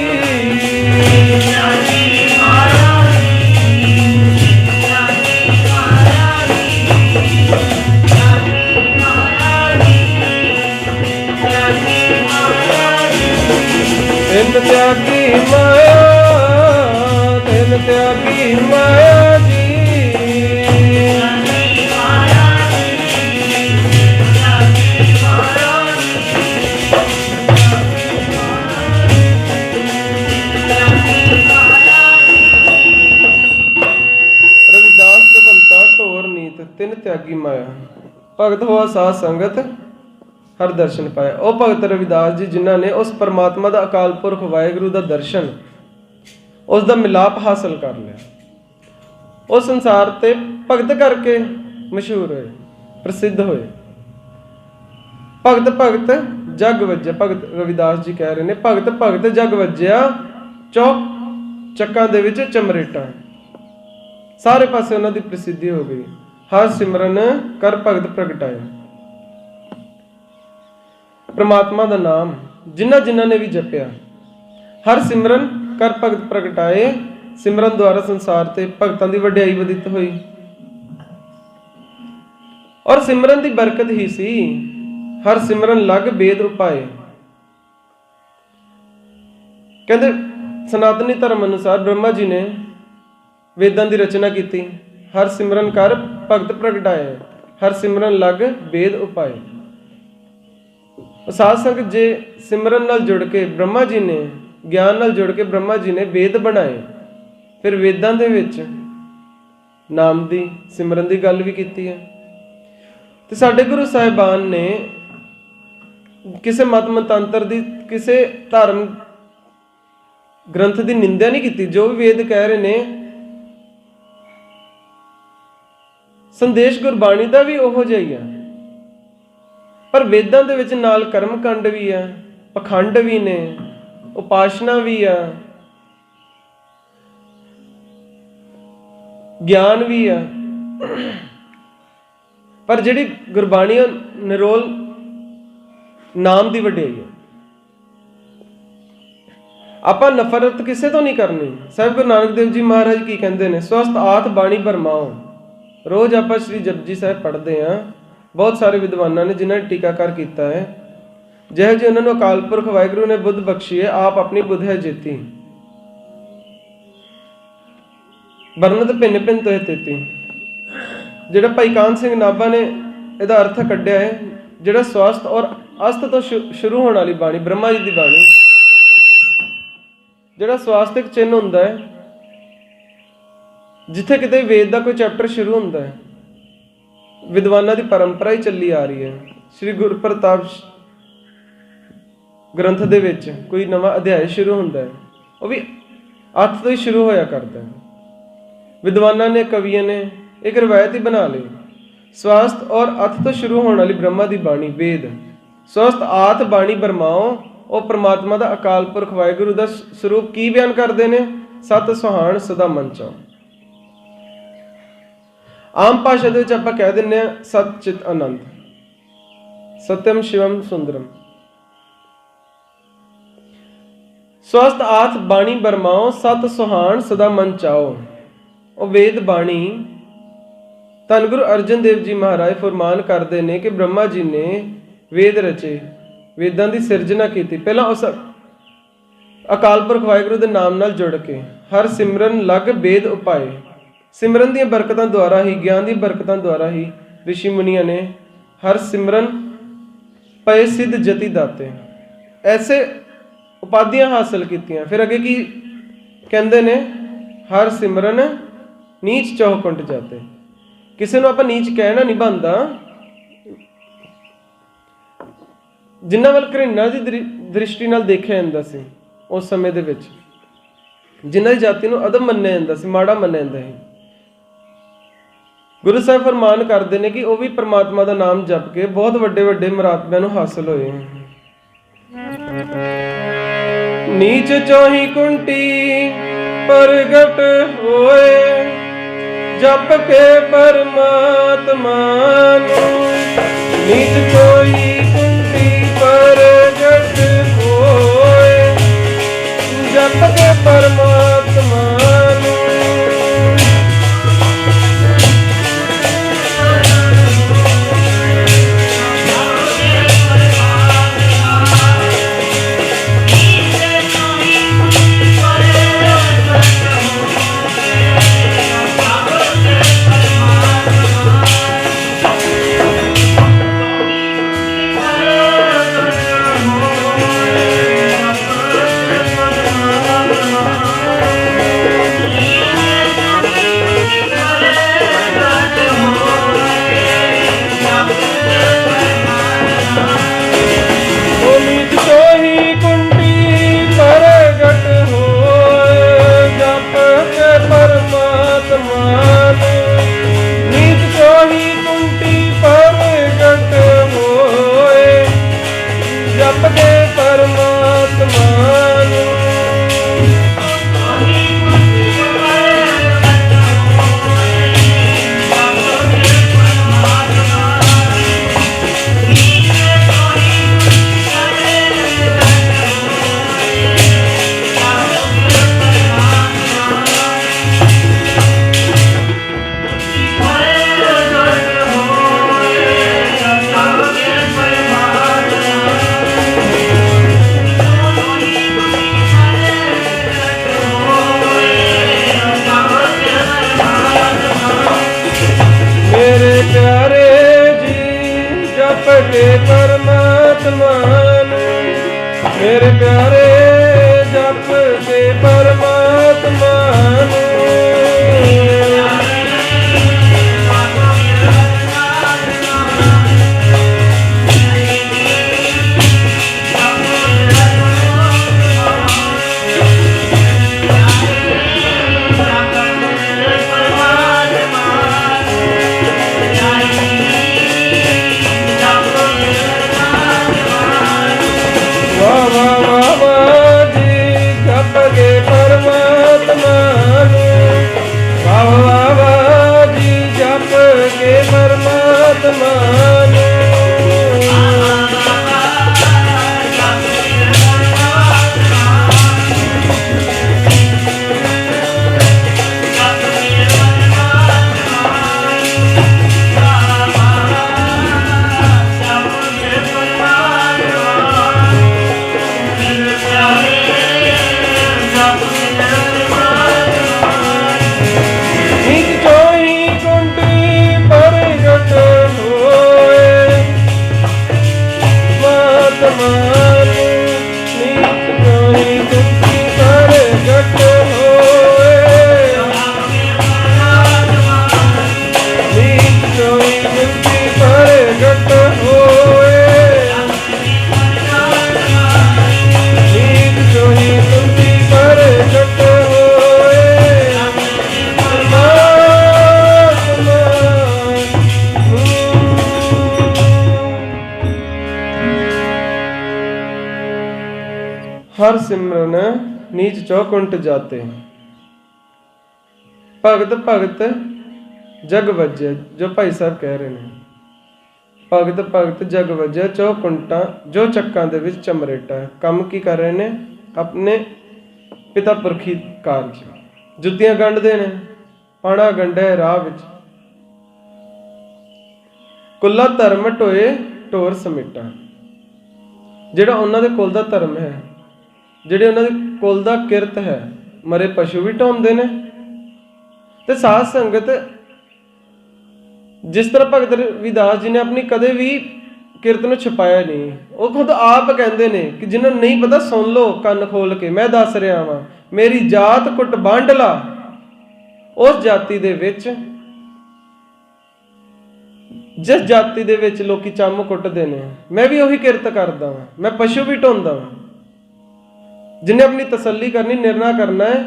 ਤਿੰਨ ਤਿਆਗੀ ਮਾਇਆ, ਤਿੰਨ ਤਿਆਗੀ ਮਾਇਆ ਜੀ। ਤਿੰਨ ਤਿਆਗੀ ਮਾਇਆ, ਭਗਤ ਹੋਆ ਸਾਧ ਸੰਗਤ ਹਰ ਦਰਸ਼ਨ ਪਾਇਆ। ਉਹ ਭਗਤ ਰਵਿਦਾਸ ਜੀ ਜਿਨ੍ਹਾਂ ਨੇ ਉਸ ਪਰਮਾਤਮਾ ਦਾ ਅਕਾਲ ਪੁਰਖ ਵਾਹਿਗੁਰੂ ਦਾ ਦਰਸ਼ਨ, ਉਸ ਦਾ ਮਿਲਾਪ ਹਾਸਲ ਕਰ ਲਿਆ। ਉਹ ਸੰਸਾਰ ਤੇ ਭਗਤ ਕਰਕੇ ਮਸ਼ਹੂਰ ਹੋਏ, ਪ੍ਰਸਿੱਧ ਹੋਏ। ਭਗਤ ਭਗਤ ਜਗ ਵੱਜਿਆ। ਭਗਤ ਰਵਿਦਾਸ ਜੀ ਕਹਿ ਰਹੇ ਨੇ, ਭਗਤ ਭਗਤ ਜਗ ਵੱਜਿਆ, ਚੌਕ ਚੱਕਾਂ ਦੇ ਵਿੱਚ ਚਮਰੇਟਾ। ਸਾਰੇ ਪਾਸੇ ਉਹਨਾਂ ਦੀ ਪ੍ਰਸਿੱਧੀ ਹੋ ਗਈ। ਹਰ ਸਿਮਰਨ ਕਰ ਭਗਤ ਪ੍ਰਗਟਾਇਆ। ਪ੍ਰਮਾਤਮਾ ਦਾ ਨਾਮ ਜਿਨ੍ਹਾਂ ਜਿਨ੍ਹਾਂ ਨੇ ਵੀ ਜਪਿਆ, ਹਰ ਸਿਮਰਨ ਕਰ ਭਗਤ ਪ੍ਰਗਟਾਏ। ਸਿਮਰਨ ਦੁਆਰਾ ਸੰਸਾਰ ਤੇ ਭਗਤਾਂ ਦੀ ਵਡਿਆਈ ਵਧਿਤ ਹੋਈ। ਔਰ ਸਿਮਰਨ ਦੀ ਬਰਕਤ ਹੀ ਸੀ ਹਰ ਸਿਮਰਨ ਲਗ ਵੇਦ ਉਪਾਏ। ਕਹਿੰਦੇ ਸਨਾਤਨੀ ਧਰਮ ਅਨੁਸਾਰ ਬ੍ਰਹਮਾ ਜੀ ਨੇ ਵੇਦਾਂ ਦੀ ਰਚਨਾ ਕੀਤੀ। ਹਰ ਸਿਮਰਨ ਕਰ ਭਗਤ ਪ੍ਰਗਟਾਏ, ਹਰ ਸਿਮਰਨ ਲਗ ਵੇਦ ਉਪਾਏ। ਸਾਧ ਸੰਗਤ ਜੇ ਸਿਮਰਨ ਨਾਲ ਜੁੜ ਕੇ ਬ੍ਰਹਮਾ ਜੀ ਨੇ, ਗਿਆਨ ਨਾਲ ਜੁੜ ਕੇ ਬ੍ਰਹਮਾ ਜੀ ਨੇ ਵੇਦ ਬਣਾਏ। ਫਿਰ ਵੇਦਾਂ ਦੇ ਵਿੱਚ ਨਾਮ ਦੀ ਸਿਮਰਨ ਦੀ ਗੱਲ ਵੀ ਕੀਤੀ ਹੈ। ਤੇ ਸਾਡੇ ਗੁਰੂ ਸਾਹਿਬਾਨ ਨੇ ਕਿਸੇ ਮਤ ਮਤਾਂਤਰ ਦੀ, ਕਿਸੇ ਧਰਮ ਗ੍ਰੰਥ ਦੀ ਨਿੰਦਿਆ ਨਹੀਂ ਕੀਤੀ। ਜੋ ਵੀ ਵੇਦ ਕਹਿ ਰਹੇ ਨੇ, ਸੰਦੇਸ਼ ਗੁਰਬਾਣੀ ਦਾ ਵੀ ਉਹੋ ਜਿਹਾ ਹੀ ਆ। ਪਰ ਵੇਦਾਂ ਦੇ ਵਿੱਚ ਨਾਲ ਕਰਮ ਕਾਂਡ ਵੀ ਆ, ਪਖੰਡ ਵੀ ਨੇ, ਉਪਾਸ਼ਨਾ ਵੀ ਆ, ਗਿਆਨ ਵੀ ਆ। ਪਰ ਜਿਹੜੀ ਗੁਰਬਾਣੀ ਆ ਨਿਰੋਲ ਨਾਮ ਦੀ ਵਡਿਆਈ ਹੈ। ਆਪਾਂ ਨਫ਼ਰਤ ਕਿਸੇ ਤੋਂ ਨਹੀਂ ਕਰਨੀ। ਸਾਹਿਬ ਗੁਰੂ ਨਾਨਕ ਦੇਵ ਜੀ ਮਹਾਰਾਜ ਕੀ ਕਹਿੰਦੇ ਨੇ? ਸਵਸਥ ਆਤ ਬਾਣੀ ਭਰਮਾਓ। ਰੋਜ਼ ਆਪਾਂ ਸ਼੍ਰੀ ਜਪਜੀ ਸਾਹਿਬ ਪੜ੍ਹਦੇ ਹਾਂ। ਬਹੁਤ ਸਾਰੇ ਵਿਦਵਾਨਾਂ ਨੇ ਜਿਨ੍ਹਾਂ ਨੇ ਟੀਕਾਕਾਰ ਕੀਤਾ ਹੈ, ਜਿਹੋ ਜਿਹੇ ਉਹਨਾਂ ਨੂੰ ਅਕਾਲ ਪੁਰਖ ਵਾਹਿਗੁਰੂ ਨੇ ਬੁੱਧ ਬਖਸ਼ੀ ਹੈ, ਆਪ ਆਪਣੀ ਬੁੱਧ ਹੈ ਜੇਤੀ। ਵਰਨਤ ਭਿੰਨ ਭਿੰਨ ਤੋਹਿ ਤੇਤੀ। ਜਿਹੜਾ ਭਾਈ ਕਾਹਨ ਸਿੰਘ ਨਾਭਾ ਨੇ ਇਹਦਾ ਅਰਥ ਕੱਢਿਆ ਹੈ, ਜਿਹੜਾ ਸਵਸਥ ਔਰ ਅਸਤ ਤੋਂ ਸ਼ੁਰੂ ਹੋਣ ਵਾਲੀ ਬਾਣੀ, ਬ੍ਰਹਮਾ ਜੀ ਦੀ ਬਾਣੀ, ਜਿਹੜਾ ਸਵਾਸਤਿਕ ਚਿੰਨ੍ਹ ਹੁੰਦਾ ਹੈ, ਜਿੱਥੇ ਕਿਤੇ ਵੇਦ ਦਾ ਕੋਈ ਚੈਪਟਰ ਸ਼ੁਰੂ ਹੁੰਦਾ ਹੈ, ਵਿਦਵਾਨਾਂ ਦੀ ਪਰੰਪਰਾ ਹੀ ਚੱਲੀ ਆ ਰਹੀ ਹੈ। ਸ੍ਰੀ ਗੁਰੂ ਪ੍ਰਤਾਪ ਗ੍ਰੰਥ ਦੇ ਵਿੱਚ ਕੋਈ ਨਵਾਂ ਅਧਿਆਇ ਸ਼ੁਰੂ ਹੁੰਦਾ ਹੈ, ਉਹ ਵੀ ਅਰਥ ਤੋਂ ਹੀ ਸ਼ੁਰੂ ਹੋਇਆ ਕਰਦਾ ਹੈ। ਵਿਦਵਾਨਾਂ ਨੇ, ਕਵੀਆਂ ਨੇ ਇੱਕ ਰਵਾਇਤ ਹੀ ਬਣਾ ਲਈ। ਸਵਾਸਥ ਔਰ ਅਰਥ ਤੋਂ ਸ਼ੁਰੂ ਹੋਣ ਵਾਲੀ ਬ੍ਰਹਮਾ ਦੀ ਬਾਣੀ ਵੇਦ। ਸਵਸਥ ਆਤ ਬਾਣੀ ਬਰਮਾਓ। ਉਹ ਪ੍ਰਮਾਤਮਾ ਦਾ ਅਕਾਲ ਪੁਰਖ ਵਾਹਿਗੁਰੂ ਦਾ ਸਰੂਪ ਕੀ ਬਿਆਨ ਕਰਦੇ ਨੇ? ਸਤ ਸੁਹਾਣ ਸਦਾ ਮਨ ਚਾਓ। ਆਮ ਭਾਸ਼ਾ ਦੇ ਵਿੱਚ ਆਪਾਂ ਕਹਿ ਦਿੰਦੇ ਹਾਂ ਸਤ ਚਿਤ ਆਨੰਦ, ਸਤਿਅਮ ਸ਼ਿਵਮ ਸੁੰਦਰਮ। ਸਵਸਥ ਆਤ ਬਾਣੀ ਬਰਮਾਓ, ਸਤ ਸੁਹਾਣ ਸਦਾ ਮਨ ਚਾਓ। ਉਹ ਵੇਦ ਬਾਣੀ ਧੰਨ ਗੁਰੂ ਅਰਜਨ ਦੇਵ ਜੀ ਮਹਾਰਾਜ ਫਰਮਾਨ ਕਰਦੇ ਨੇ ਕਿ ਬ੍ਰਹਮਾ ਜੀ ਨੇ ਵੇਦ ਰਚੇ, ਵੇਦਾਂ ਦੀ ਸਿਰਜਣਾ ਕੀਤੀ। ਪਹਿਲਾਂ ਉਸ ਅਕਾਲ ਪੁਰਖ ਵਾਹਿਗੁਰੂ ਦੇ ਨਾਮ ਨਾਲ ਜੁੜ ਕੇ ਹਰ ਸਿਮਰਨ ਲਗ ਵੇਦ ਉਪਾਏ। ਸਿਮਰਨ ਦੀਆਂ ਬਰਕਤਾਂ ਦੁਆਰਾ ਹੀ, ਗਿਆਨ ਦੀ ਬਰਕਤਾਂ ਦੁਆਰਾ ਹੀ ਰਿਸ਼ੀ ਮੁਨੀਆਂ ਨੇ ਹਰ ਸਿਮਰਨ ਪਏ ਸਿੱਧ ਜਤੀ ਦਾਤੇ, ਐਸੇ ਉਪਾਧੀਆਂ ਹਾਸਲ ਕੀਤੀਆਂ। ਫਿਰ ਅੱਗੇ ਕੀ ਕਹਿੰਦੇ ਨੇ? ਹਰ ਸਿਮਰਨ ਨੀਚ ਚੌਕੁੰਟ ਜਾਤੇ। ਕਿਸੇ ਨੂੰ ਆਪਾਂ ਨੀਚ ਕਹਿਣਾ ਨਹੀਂ ਬਣਦਾ। ਜਿਨ੍ਹਾਂ ਵੱਲ ਘ੍ਰਿਣਾ ਦੀ ਦ੍ਰਿਸ਼ਟੀ ਨਾਲ ਦੇਖਿਆ ਜਾਂਦਾ ਸੀ ਉਸ ਸਮੇਂ ਦੇ ਵਿੱਚ, ਜਿਨ੍ਹਾਂ ਦੀ ਜਾਤੀ ਨੂੰ ਅਦਮ ਮੰਨਿਆ ਜਾਂਦਾ ਸੀ, ਮਾੜਾ ਮੰਨਿਆ ਜਾਂਦਾ ਸੀ, ਗੁਰੂ ਸਾਹਿਬ ਫਰਮਾਨ ਕਰਦੇ ਨੇ ਕਿ ਉਹ ਵੀ ਪ੍ਰਮਾਤਮਾ ਦਾ ਨਾਮ ਜਪ ਕੇ ਬਹੁਤ ਵੱਡੇ ਵੱਡੇ ਮਰਾਤਬਿਆਂ ਨੂੰ ਹਾਸਲ ਹੋਏ। ਨੀਚ ਚੌਹੀ ਕੁੰਟੀ ਪ੍ਰਗਟ ਹੋਏ, ਜਪ ਕੇ ਪਰਮਾਤਮਾ ਨੂੰ। ਨੀਚ ਚੌਹੀ ਕੁੰਟੀ ਪ੍ਰਗਟ ਹੋਏ, ਜਪ ਕੇ ਪਰਮਾਤਮਾ ਨੂੰ। के परमात्मा मेरे प्यारे जप के परमात्मा हर सिमरन नीच चौकुंठ जाते भगत भगत जग वजे जो भाई साहब कह रहे हैं भगत भगत जग वजे चौकुंठा जो चक्कां दे विच चमरेटा कम की कर रहे हैं अपने पिता पुरखी कारज जुत्तियां गंढदे ने पाणा गंढे राह विच कुल्ला धर्म ढोए ढोर समेटा जिहड़ा उन्हां दे कुल दा धर्म है ਜਿਹੜੇ ਉਹਨਾਂ ਦੇ ਕੁਲ ਦਾ ਕਿਰਤ ਹੈ ਮਰੇ ਪਸ਼ੂ ਵੀ ਢਾਉਂਦੇ ਨੇ ਤੇ ਸਾਧ ਸੰਗਤ ਜਿਸ ਤਰ੍ਹਾਂ ਭਗਤ ਰਵਿਦਾਸ ਜੀ ਨੇ ਆਪਣੀ ਕਦੇ ਵੀ ਕਿਰਤ ਨੂੰ ਛੁਪਾਇਆ ਨਹੀਂ ਉਹ ਖੁਦ ਆਪ ਕਹਿੰਦੇ ਨੇ ਕਿ ਜਿਹਨਾਂ ਨੂੰ ਨਹੀਂ ਪਤਾ ਸੁਣ ਲਓ ਕੰਨ ਖੋਲ ਕੇ ਮੈਂ ਦੱਸ ਰਿਹਾ ਵਾਂ ਮੇਰੀ ਜਾਤ ਕੁੱਟ ਬਾਂਡਲਾ ਉਸ ਜਾਤੀ ਦੇ ਵਿੱਚ ਜਿਸ ਜਾਤੀ ਦੇ ਵਿੱਚ ਲੋਕੀ ਚੰਮ ਕੁੱਟਦੇ ਨੇ ਮੈਂ ਵੀ ਉਹੀ ਕਿਰਤ ਕਰਦਾ ਵਾਂ ਮੈਂ ਪਸ਼ੂ ਵੀ ਢਾਉਂਦਾ ਵਾਂ जिन्हें अपनी तसल्ली करनी निर्णय करना है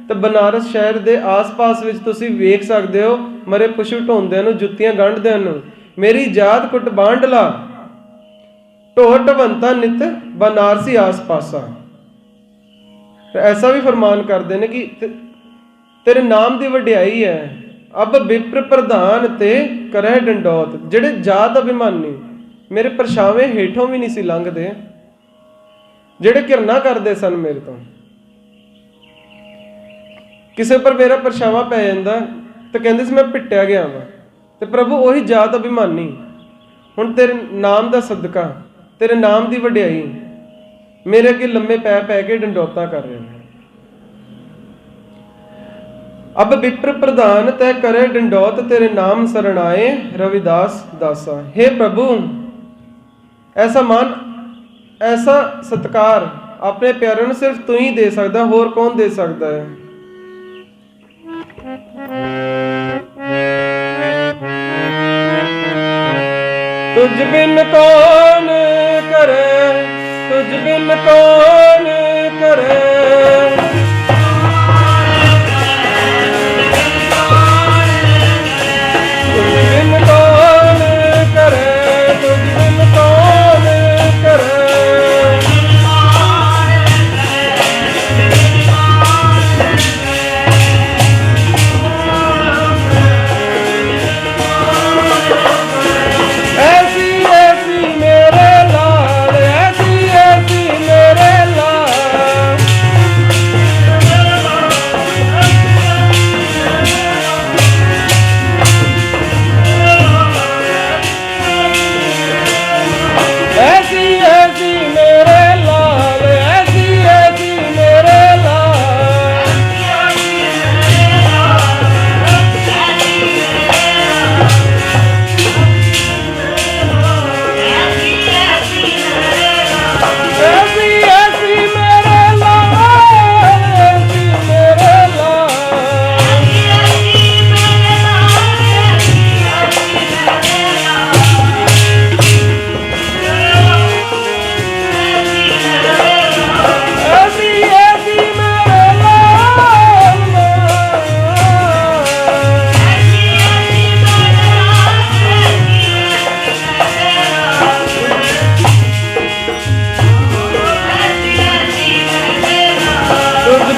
तो बनारस शहर के आस पास तुसीं वेख सकते हो मरे पशु ढोंदियां नूं जुत्तियां गंढदियां नूं मेरी जात कुट बांडला ढोर ढवंता नित बनारसी आस पासा ऐसा भी फरमान करते हैं कि तेरे नाम की वड्याई है अब विप्र प्रधान ते करे डंडौत जिहड़े जात अभिमानी मेरे परछावें हेठों भी नहीं सी लंघदे ਜਿਹੜੇ ਘਿਰਨਾ ਕਰਦੇ ਸਨ ਮੇਰੇ ਤੋਂ ਕਿਸੇ ਉੱਪਰ ਮੇਰਾ ਪਰਛਾਵਾਂ ਪੈ ਜਾਂਦਾ ਤੇ ਕਹਿੰਦੇ ਸੀ ਮੈਂ ਪਿੱਟਿਆ ਗਿਆ ਵਾਂ ਤੇ ਪ੍ਰਭੂ ਉਹੀ ਜਾਤ ਅਭਿਮਾਨੀ ਹੁਣ ਤੇਰੇ ਨਾਮ ਦਾ ਸਦਕਾ ਤੇਰੇ ਨਾਮ ਦੀ ਵਡਿਆਈ ਮੇਰੇ ਅੱਗੇ ਲੰਮੇ ਪੈ ਪੈ ਕੇ ਡੰਡੋਤਾਂ ਕਰ ਰਹੇ ਨੇ ਅਬ ਵਿਪਰ ਪ੍ਰਧਾਨ ਤੈ ਕਰੇ ਡੰਡੋਤ ਤੇਰੇ ਨਾਮ ਸਰਣਾਏ रविदास दासा हे प्रभु ऐसा मान ऐसा सत्कार अपने प्यारे नूं सिर्फ तू ही दे सकदा होर कौन दे सकदा है तुझ बिन कौन करे तुझ बिन कौन करे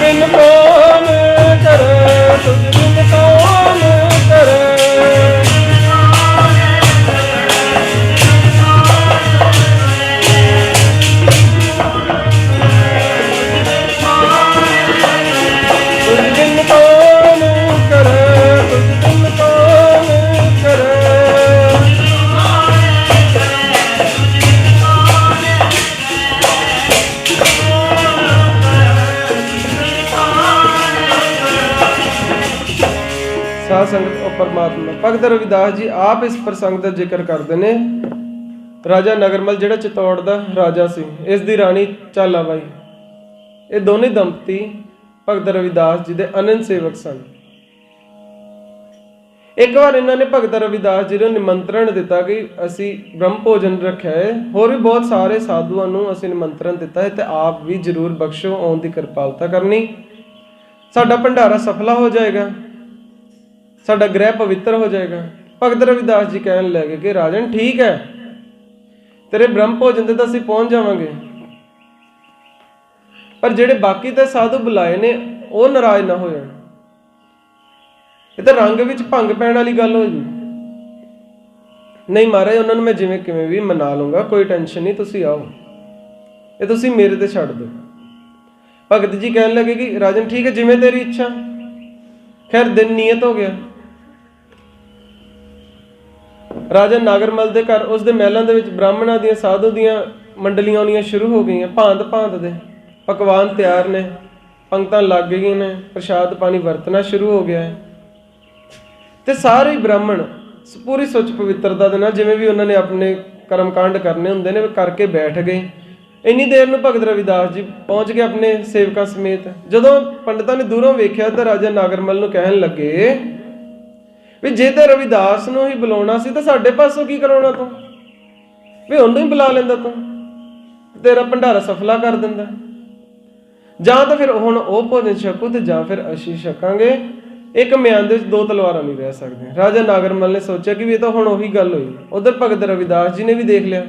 बिन कौन करे, तुझ बिन कौन करे। तुझ बिन कौन करे, तुझ बिन कौन करे। ਸਾਧ ਸੰਗਤ ਉਹ ਪਰਮਾਤਮਾ ਭਗਤ ਰਵਿਦਾਸ ਜੀ ਆਪ ਇਸ ਪ੍ਰਸੰਗ ਦਾ ਜ਼ਿਕਰ ਕਰਦੇ ਨੇ। ਰਾਜਾ ਨਗਰਮਲ ਜਿਹੜਾ ਚਿਤੌੜ ਦਾ ਰਾਜਾ ਸੀ, ਇਸ ਦੀ ਰਾਣੀ ਚਾਲਾਬਾਈ, ਇਹ ਦੋਨੇ ਦੰਪਤੀ ਭਗਤ ਰਵਿਦਾਸ ਜੀ ਦੇ ਅਨੰਦ ਸੇਵਕ ਸਨ। ਇੱਕ ਵਾਰ ਇਹਨਾਂ ਨੇ ਭਗਤ ਰਵਿਦਾਸ ਜੀ ਨੂੰ ਨਿਮੰਤਰਣ ਦਿੱਤਾ ਕਿ ਅਸੀਂ ਬ੍ਰਹਮ ਭੋਜਨ ਰੱਖਿਆ ਹੈ, ਹੋਰ ਵੀ ਬਹੁਤ ਸਾਰੇ ਸਾਧੂਆਂ ਨੂੰ ਅਸੀਂ ਨਿਮੰਤਰਣ ਦਿੱਤਾ ਹੈ, ਤੇ ਆਪ ਵੀ ਜ਼ਰੂਰ ਬਖਸ਼ੋ, ਆਉਣ ਦੀ ਕਿਰਪਾਲਤਾ ਕਰਨੀ, ਸਾਡਾ ਭੰਡਾਰਾ ਸਫਲਾ ਹੋ ਜਾਏਗਾ, ਸਾਡਾ ਗ੍ਰਹਿ ਪਵਿੱਤਰ ਹੋ ਜਾਏਗਾ। ਭਗਤ ਰਵਿਦਾਸ ਜੀ ਕਹਿਣ ਲੱਗੇ ਕਿ ਰਾਜਨ ਠੀਕ ਹੈ, ਤੇਰੇ ਬ੍ਰਹਮ ਭੋਜਨ ਤੇ ਤਾਂ ਅਸੀਂ ਪਹੁੰਚ ਜਾਵਾਂਗੇ, ਪਰ ਜਿਹੜੇ ਬਾਕੀ ਤੇ ਸਾਧੂ ਬੁਲਾਏ ਨੇ ਉਹ ਨਾਰਾਜ਼ ਨਾ ਹੋ ਜਾਣ, ਇਹ ਤਾਂ ਰੰਗ ਵਿੱਚ ਭੰਗ ਪੈਣ ਵਾਲੀ ਗੱਲ ਹੋ ਜੂ। ਨਹੀਂ ਮਹਾਰਾਜ, ਉਹਨਾਂ ਨੂੰ ਮੈਂ ਜਿਵੇਂ ਕਿਵੇਂ ਵੀ ਮਨਾ ਲੂੰਗਾ, ਕੋਈ ਟੈਨਸ਼ਨ ਨਹੀਂ, ਤੁਸੀਂ ਆਓ, ਇਹ ਤੁਸੀਂ ਮੇਰੇ ਤੇ ਛੱਡ ਦਿਓ। ਭਗਤ ਜੀ ਕਹਿਣ ਲੱਗੇ ਕਿ ਰਾਜਨ ਠੀਕ ਹੈ, ਜਿਵੇਂ ਤੇਰੀ ਇੱਛਾ। ਖੈਰ ਦਿਨ ਨਿਯਤ ਹੋ ਗਿਆ। ਰਾਜਾ ਨਾਗਰਮਲ ਦੇ ਘਰ, ਉਸ ਦੇ ਮਹਿਲਾਂ ਦੇ ਵਿੱਚ ਬ੍ਰਾਹਮਣਾਂ ਦੀਆਂ, ਸਾਧੂ ਦੀਆਂ ਮੰਡਲੀਆਂ ਆਉਣੀਆਂ ਸ਼ੁਰੂ ਹੋ ਗਈਆਂ। ਭਾਂਤ ਭਾਂਤ ਦੇ ਪਕਵਾਨ ਤਿਆਰ ਨੇ, ਪੰਗਤਾਂ ਲੱਗ ਗਈਆਂ ਨੇ, ਪ੍ਰਸ਼ਾਦ ਪਾਣੀ ਵਰਤਣਾ ਸ਼ੁਰੂ ਹੋ ਗਿਆ ਹੈ। ਤੇ ਸਾਰੇ ਬ੍ਰਾਹਮਣ ਪੂਰੀ ਸੁੱਚ ਪਵਿੱਤਰਤਾ ਦੇ ਨਾਲ, ਜਿਵੇਂ ਵੀ ਉਹਨਾਂ ਨੇ ਆਪਣੇ ਕਰਮਕਾਂਡ ਕਰਨੇ ਹੁੰਦੇ ਨੇ, ਕਰਕੇ ਬੈਠ ਗਏ। ਇੰਨੀ ਦੇਰ ਨੂੰ ਭਗਤ ਰਵਿਦਾਸ ਜੀ ਪਹੁੰਚ ਗਏ ਆਪਣੇ ਸੇਵਕਾਂ ਸਮੇਤ। ਜਦੋਂ ਪੰਡਤਾਂ ਨੇ ਦੂਰੋਂ ਵੇਖਿਆ ਤਾਂ ਰਾਜਾ ਨਾਗਰਮਲ ਨੂੰ ਕਹਿਣ ਲੱਗੇ ਵੀ ਜੇ ਤੇ ਰਵਿਦਾਸ ਨੂੰ ਹੀ ਬੁਲਾਉਣਾ ਸੀ ਤਾਂ ਸਾਡੇ ਪਾਸੋਂ ਕੀ ਕਰਾਉਣਾ ਤੂੰ, ਵੀ ਉਹਨੂੰ ਹੀ ਬੁਲਾ ਲੈਂਦਾ ਤੂੰ, ਤੇਰਾ ਭੰਡਾਰਾ ਸਫਲਾ ਕਰ ਦਿੰਦਾ। ਜਾਂ ਤਾਂ ਫਿਰ ਹੁਣ ਉਹ ਭੋਜਨ ਛਕੋ ਤੇ ਜਾਂ ਫਿਰ ਅਸੀਂ ਛਕਾਂਗੇ, ਇੱਕ ਮਿਆਨ ਦੇ ਵਿੱਚ ਦੋ ਤਲਵਾਰਾਂ ਨਹੀਂ ਰਹਿ ਸਕਦੀਆਂ। ਰਾਜਾ ਨਾਗਰਮਲ ਨੇ ਸੋਚਿਆ ਕਿ ਵੀ ਇਹ ਤਾਂ ਹੁਣ ਉਹੀ ਗੱਲ ਹੋਈ। ਉਧਰ ਭਗਤ ਰਵਿਦਾਸ ਜੀ ਨੇ ਵੀ ਦੇਖ ਲਿਆ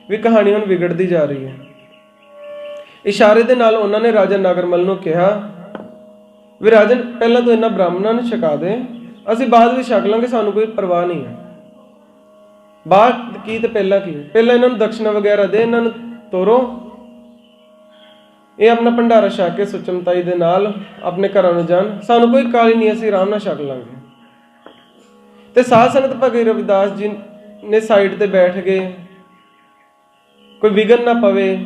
ਵੀ ਕਹਾਣੀ ਹੁਣ ਵਿਗੜਦੀ ਜਾ ਰਹੀ ਹੈ। ਇਸ਼ਾਰੇ ਦੇ ਨਾਲ ਉਹਨਾਂ ਨੇ ਰਾਜਾ ਨਾਗਰਮਲ ਨੂੰ ਕਿਹਾ ਵੀ ਰਾਜਨ ਪਹਿਲਾਂ ਤੂੰ ਇਹਨਾਂ ਬ੍ਰਾਹਮਣਾਂ ਨੂੰ ਛਕਾ ਦੇ, ਅਸੀਂ ਬਾਅਦ ਵਿੱਚ ਛਕ ਲਾਂਗੇ, ਸਾਨੂੰ ਕੋਈ ਪਰਵਾਹ ਨਹੀਂ ਹੈ। ਬਾਅਦ ਕੀ ਤੇ ਪਹਿਲਾਂ ਕੀ, ਪਹਿਲਾਂ ਇਹਨਾਂ ਨੂੰ ਦਕਸ਼ਨਾ ਵਗੈਰਾ ਦੇ, ਇਹਨਾਂ ਨੂੰ ਤੋਰੋ, ਇਹ ਆਪਣਾ ਭੰਡਾਰਾ ਛਕ ਕੇ ਸੁਚਮਤਾਈ ਦੇ ਨਾਲ ਆਪਣੇ ਘਰਾਂ ਨੂੰ ਜਾਣ, ਸਾਨੂੰ ਕੋਈ ਕਾਹਲੀ ਨਹੀਂ, ਅਸੀਂ ਆਰਾਮ ਨਾਲ ਛਕ ਲਾਂਗੇ। ਤੇ ਸਾਧ ਸੰਗਤ ਭਗਤ ਰਵਿਦਾਸ ਜੀ ਨੇ ਸਾਈਡ ਤੇ ਬੈਠ ਗਏ, ਕੋਈ ਵਿਘਨ ਨਾ ਪਵੇ,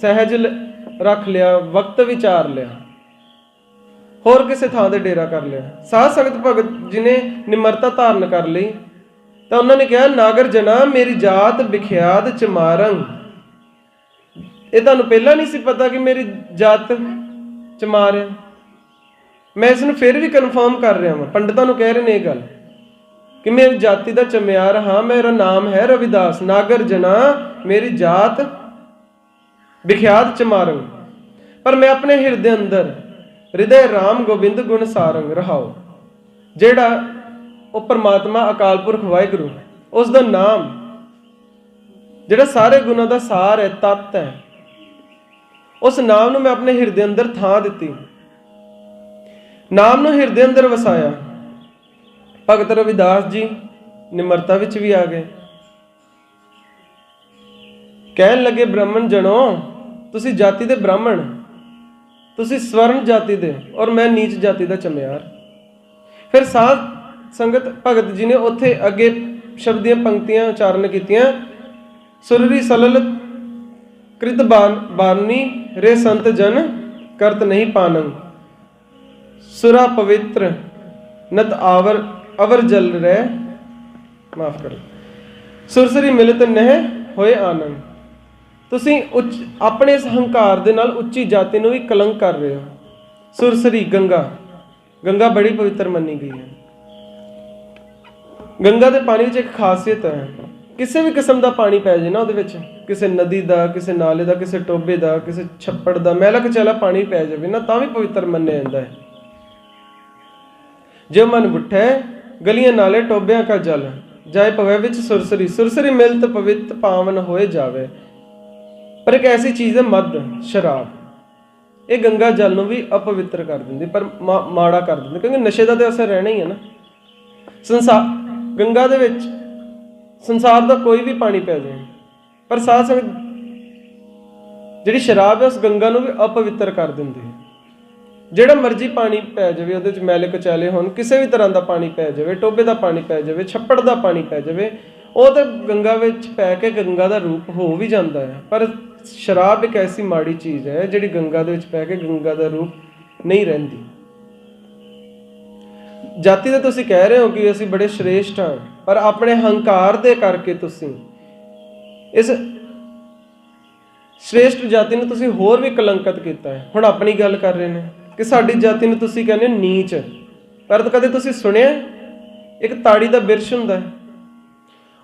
ਸਹਿਜ ਰੱਖ ਲਿਆ, ਵਕਤ ਵਿਚਾਰ ਲਿਆ, ਹੋਰ ਕਿਸੇ ਥਾਂ ਤੇ ਡੇਰਾ ਕਰ ਲਿਆ। ਸਾਧ ਸੰਗਤ ਭਗਤ ਜੀ ਨੇ ਨਿਮਰਤਾ ਧਾਰਨ ਕਰ ਲਈ ਤਾਂ ਉਹਨਾਂ ਨੇ ਕਿਹਾ ਨਾਗਰ ਜਨਾ ਮੇਰੀ ਜਾਤ ਵਿਖਿਆਤ ਚਮਾਰੰਗ। ਇਹ ਤੁਹਾਨੂੰ ਪਹਿਲਾਂ ਨਹੀਂ ਸੀ ਪਤਾ ਕਿ ਮੇਰੀ ਜਾਤ ਚਮਾਰ ਹੈ? ਮੈਂ ਇਸ ਨੂੰ ਫਿਰ ਵੀ ਕਨਫਰਮ ਕਰ ਰਿਹਾ ਹਾਂ, ਪੰਡਤਾਂ ਨੂੰ ਕਹਿ ਰਹੇ ਨੇ ਇਹ ਗੱਲ ਕਿ ਮੇਰੀ ਜਾਤੀ ਦਾ ਚਮਿਆਰ ਹਾਂ, ਮੇਰਾ ਨਾਮ ਹੈ ਰਵਿਦਾਸ। ਨਾਗਰ ਜਨਾ ਮੇਰੀ ਜਾਤ ਵਿਖਿਆਤ ਚਮਾਰੰਗ, ਪਰ ਮੈਂ ਆਪਣੇ ਹਿਰਦੇ ਅੰਦਰ ਹਿਰਦੇ ਰਾਮ ਗੋਬਿੰਦ ਗੁਣ ਸਾਰੰਗ ਰਹਾਓ। ਜਿਹੜਾ ਉਹ ਪਰਮਾਤਮਾ ਅਕਾਲ ਪੁਰਖ ਵਾਹਿਗੁਰੂ, ਉਸ ਦਾ ਨਾਮ ਜਿਹੜਾ ਸਾਰੇ ਗੁਣਾਂ ਦਾ ਸਾਰ ਹੈ, ਤੱਤ ਹੈ, ਉਸ ਨਾਮ ਨੂੰ ਮੈਂ ਆਪਣੇ ਹਿਰਦੇ ਅੰਦਰ ਥਾਂ ਦਿੱਤੀ, ਨਾਮ ਨੂੰ ਹਿਰਦੇ ਅੰਦਰ ਵਸਾਇਆ। ਭਗਤ ਰਵਿਦਾਸ ਜੀ ਨਿਮਰਤਾ ਵਿੱਚ ਵੀ ਆ ਗਏ, ਕਹਿਣ ਲੱਗੇ ਬ੍ਰਾਹਮਣ ਜਣੋ, ਤੁਸੀਂ ਜਾਤੀ ਦੇ ਬ੍ਰਾਹਮਣ, ਤੁਸੀਂ ਸਵਰਨ ਜਾਤੀ ਦੇ, ਔਰ ਮੈਂ ਨੀਚ ਜਾਤੀ ਦਾ ਚਮਿਆਰ। ਫਿਰ ਸਾਧ ਸੰਗਤ ਭਗਤ ਜੀ ਨੇ ਉੱਥੇ ਅੱਗੇ ਸ਼ਬਦ ਦੀਆਂ ਪੰਕਤੀਆਂ ਉਚਾਰਨ ਕੀਤੀਆਂ। ਸੁਰਰੀ ਸਲਲ ਕ੍ਰਿਤ ਬਾਨੀ ਰੇ ਸੰਤ ਜਨ ਕਰਤ ਨਹੀਂ ਪਾਨੰ, ਸੁਰਾ ਪਵਿੱਤਰ ਨਤ ਅਵਰ ਜਲ ਰਹਿ, ਮਾਫ ਕਰੋ, ਸੁਰਸਰੀ ਮਿਲਤ ਨਹਿ ਹੋਏ ਆਨੰਦ। ਤੁਸੀਂ ਆਪਣੇ ਇਸ ਹੰਕਾਰ ਦੇ ਨਾਲ ਉੱਚੀ ਜਾਤੀ ਨੂੰ ਵੀ ਕਲੰਕ ਕਰ ਰਹੇ ਹੋ। ਸੁਰਸਰੀ ਗੰਗਾ ਬੜੀ ਪਵਿੱਤਰ ਮੰਨੀ ਗਈ ਹੈ। ਗੰਗਾ ਦੇ ਪਾਣੀ ਵਿੱਚ ਇੱਕ ਖਾਸੀਅਤ ਹੈ, ਕਿਸੇ ਵੀ ਕਿਸਮ ਦਾ ਪਾਣੀ ਪੈ ਜਾਏ ਨਾ ਉਹਦੇ ਵਿੱਚ, ਕਿਸੇ ਨਦੀ ਦਾ, ਕਿਸੇ ਨਾਲੇ ਦਾ, ਕਿਸੇ ਟੋਬੇ ਦਾ, ਕਿਸੇ ਛੱਪੜ ਦਾ, ਮੈਲਾ ਕਚੈਲਾ ਪਾਣੀ ਪੈ ਜਾਵੇ ਨਾ ਤਾਂ ਵੀ ਪਵਿੱਤਰ ਮੰਨਿਆ ਜਾਂਦਾ ਹੈ। ਜੇ ਮਨ ਬੁੱਠੇ ਗਲੀਆਂ ਨਾਲੇ ਟੋਬਿਆਂ ਕਾ ਜਲ ਜਾਏ ਪਵੇ ਵਿੱਚ ਸੁਰਸਰੀ ਮਿਲਤ ਪਵਿੱਤ ਪਾਵਨ ਹੋਏ ਜਾਵੇ। ਪਰ ਇੱਕ ਐਸੀ ਚੀਜ਼ ਹੈ ਮਦ, ਸ਼ਰਾਬ। ਇਹ ਗੰਗਾ ਜਲ ਨੂੰ ਵੀ ਅਪਵਿੱਤਰ ਕਰ ਦਿੰਦੀ, ਪਰ ਮਾੜਾ ਕਰ ਦਿੰਦੀ, ਕਿਉਂਕਿ ਨਸ਼ੇ ਦਾ ਤਾਂ ਅਸਰ ਰਹਿਣਾ ਹੀ ਹੈ ਨਾ। ਗੰਗਾ ਦੇ ਵਿੱਚ ਸੰਸਾਰ ਦਾ ਕੋਈ ਵੀ ਪਾਣੀ ਪੈ ਜਾਏ, ਪਰ ਸਾਧ ਸੰਗਤ ਜਿਹੜੀ ਸ਼ਰਾਬ ਹੈ ਉਸ ਗੰਗਾ ਨੂੰ ਵੀ ਅਪਵਿੱਤਰ ਕਰ ਦਿੰਦੀ ਹੈ। ਜਿਹੜਾ ਮਰਜ਼ੀ ਪਾਣੀ ਪੈ ਜਾਵੇ, ਉਹਦੇ 'ਚ ਮੈਲੇ ਕੁਚੈਲੇ ਹੋਣ, ਕਿਸੇ ਵੀ ਤਰ੍ਹਾਂ ਦਾ ਪਾਣੀ ਪੈ ਜਾਵੇ, ਟੋਬੇ ਦਾ ਪਾਣੀ ਪੈ ਜਾਵੇ, ਛੱਪੜ ਦਾ ਪਾਣੀ ਪੈ ਜਾਵੇ, ਉਹ ਤਾਂ ਗੰਗਾ ਵਿੱਚ ਪੈ ਕੇ ਗੰਗਾ ਦਾ ਰੂਪ ਹੋ ਵੀ ਜਾਂਦਾ ਹੈ। ਪਰ ਸ਼ਰਾਬ ਇੱਕ ਐਸੀ ਮਾੜੀ ਚੀਜ਼ ਹੈ ਜਿਹੜੀ ਗੰਗਾ ਦੇ ਵਿੱਚ ਪੈ ਕੇ ਗੰਗਾ ਦਾ ਰੂਪ ਨਹੀਂ ਰਹਿੰਦੀ। ਜਾਤੀ ਤਾਂ ਤੁਸੀਂ ਕਹਿ ਰਹੇ ਹੋ ਕਿ ਅਸੀਂ ਬੜੇ ਸ਼੍ਰੇਸ਼ਟ ਹਾਂ, ਪਰ ਆਪਣੇ ਹੰਕਾਰ ਦੇ ਕਰਕੇ ਤੁਸੀਂ ਇਸ ਸ਼੍ਰੇਸ਼ਟ ਜਾਤੀ ਨੂੰ ਤੁਸੀਂ ਹੋਰ ਵੀ ਕਲੰਕਿਤ ਕੀਤਾ ਹੈ। ਹੁਣ ਆਪਣੀ ਗੱਲ ਕਰ ਰਹੇ ਨੇ ਕਿ ਸਾਡੀ ਜਾਤੀ ਨੂੰ ਤੁਸੀਂ ਕਹਿੰਦੇ ਹੋ ਨੀਚ, ਪਰ ਕਦੇ ਤੁਸੀਂ ਸੁਣਿਆ ਇੱਕ ਤਾੜੀ ਦਾ ਬਿਰਸ਼ ਹੁੰਦਾ ਹੈ,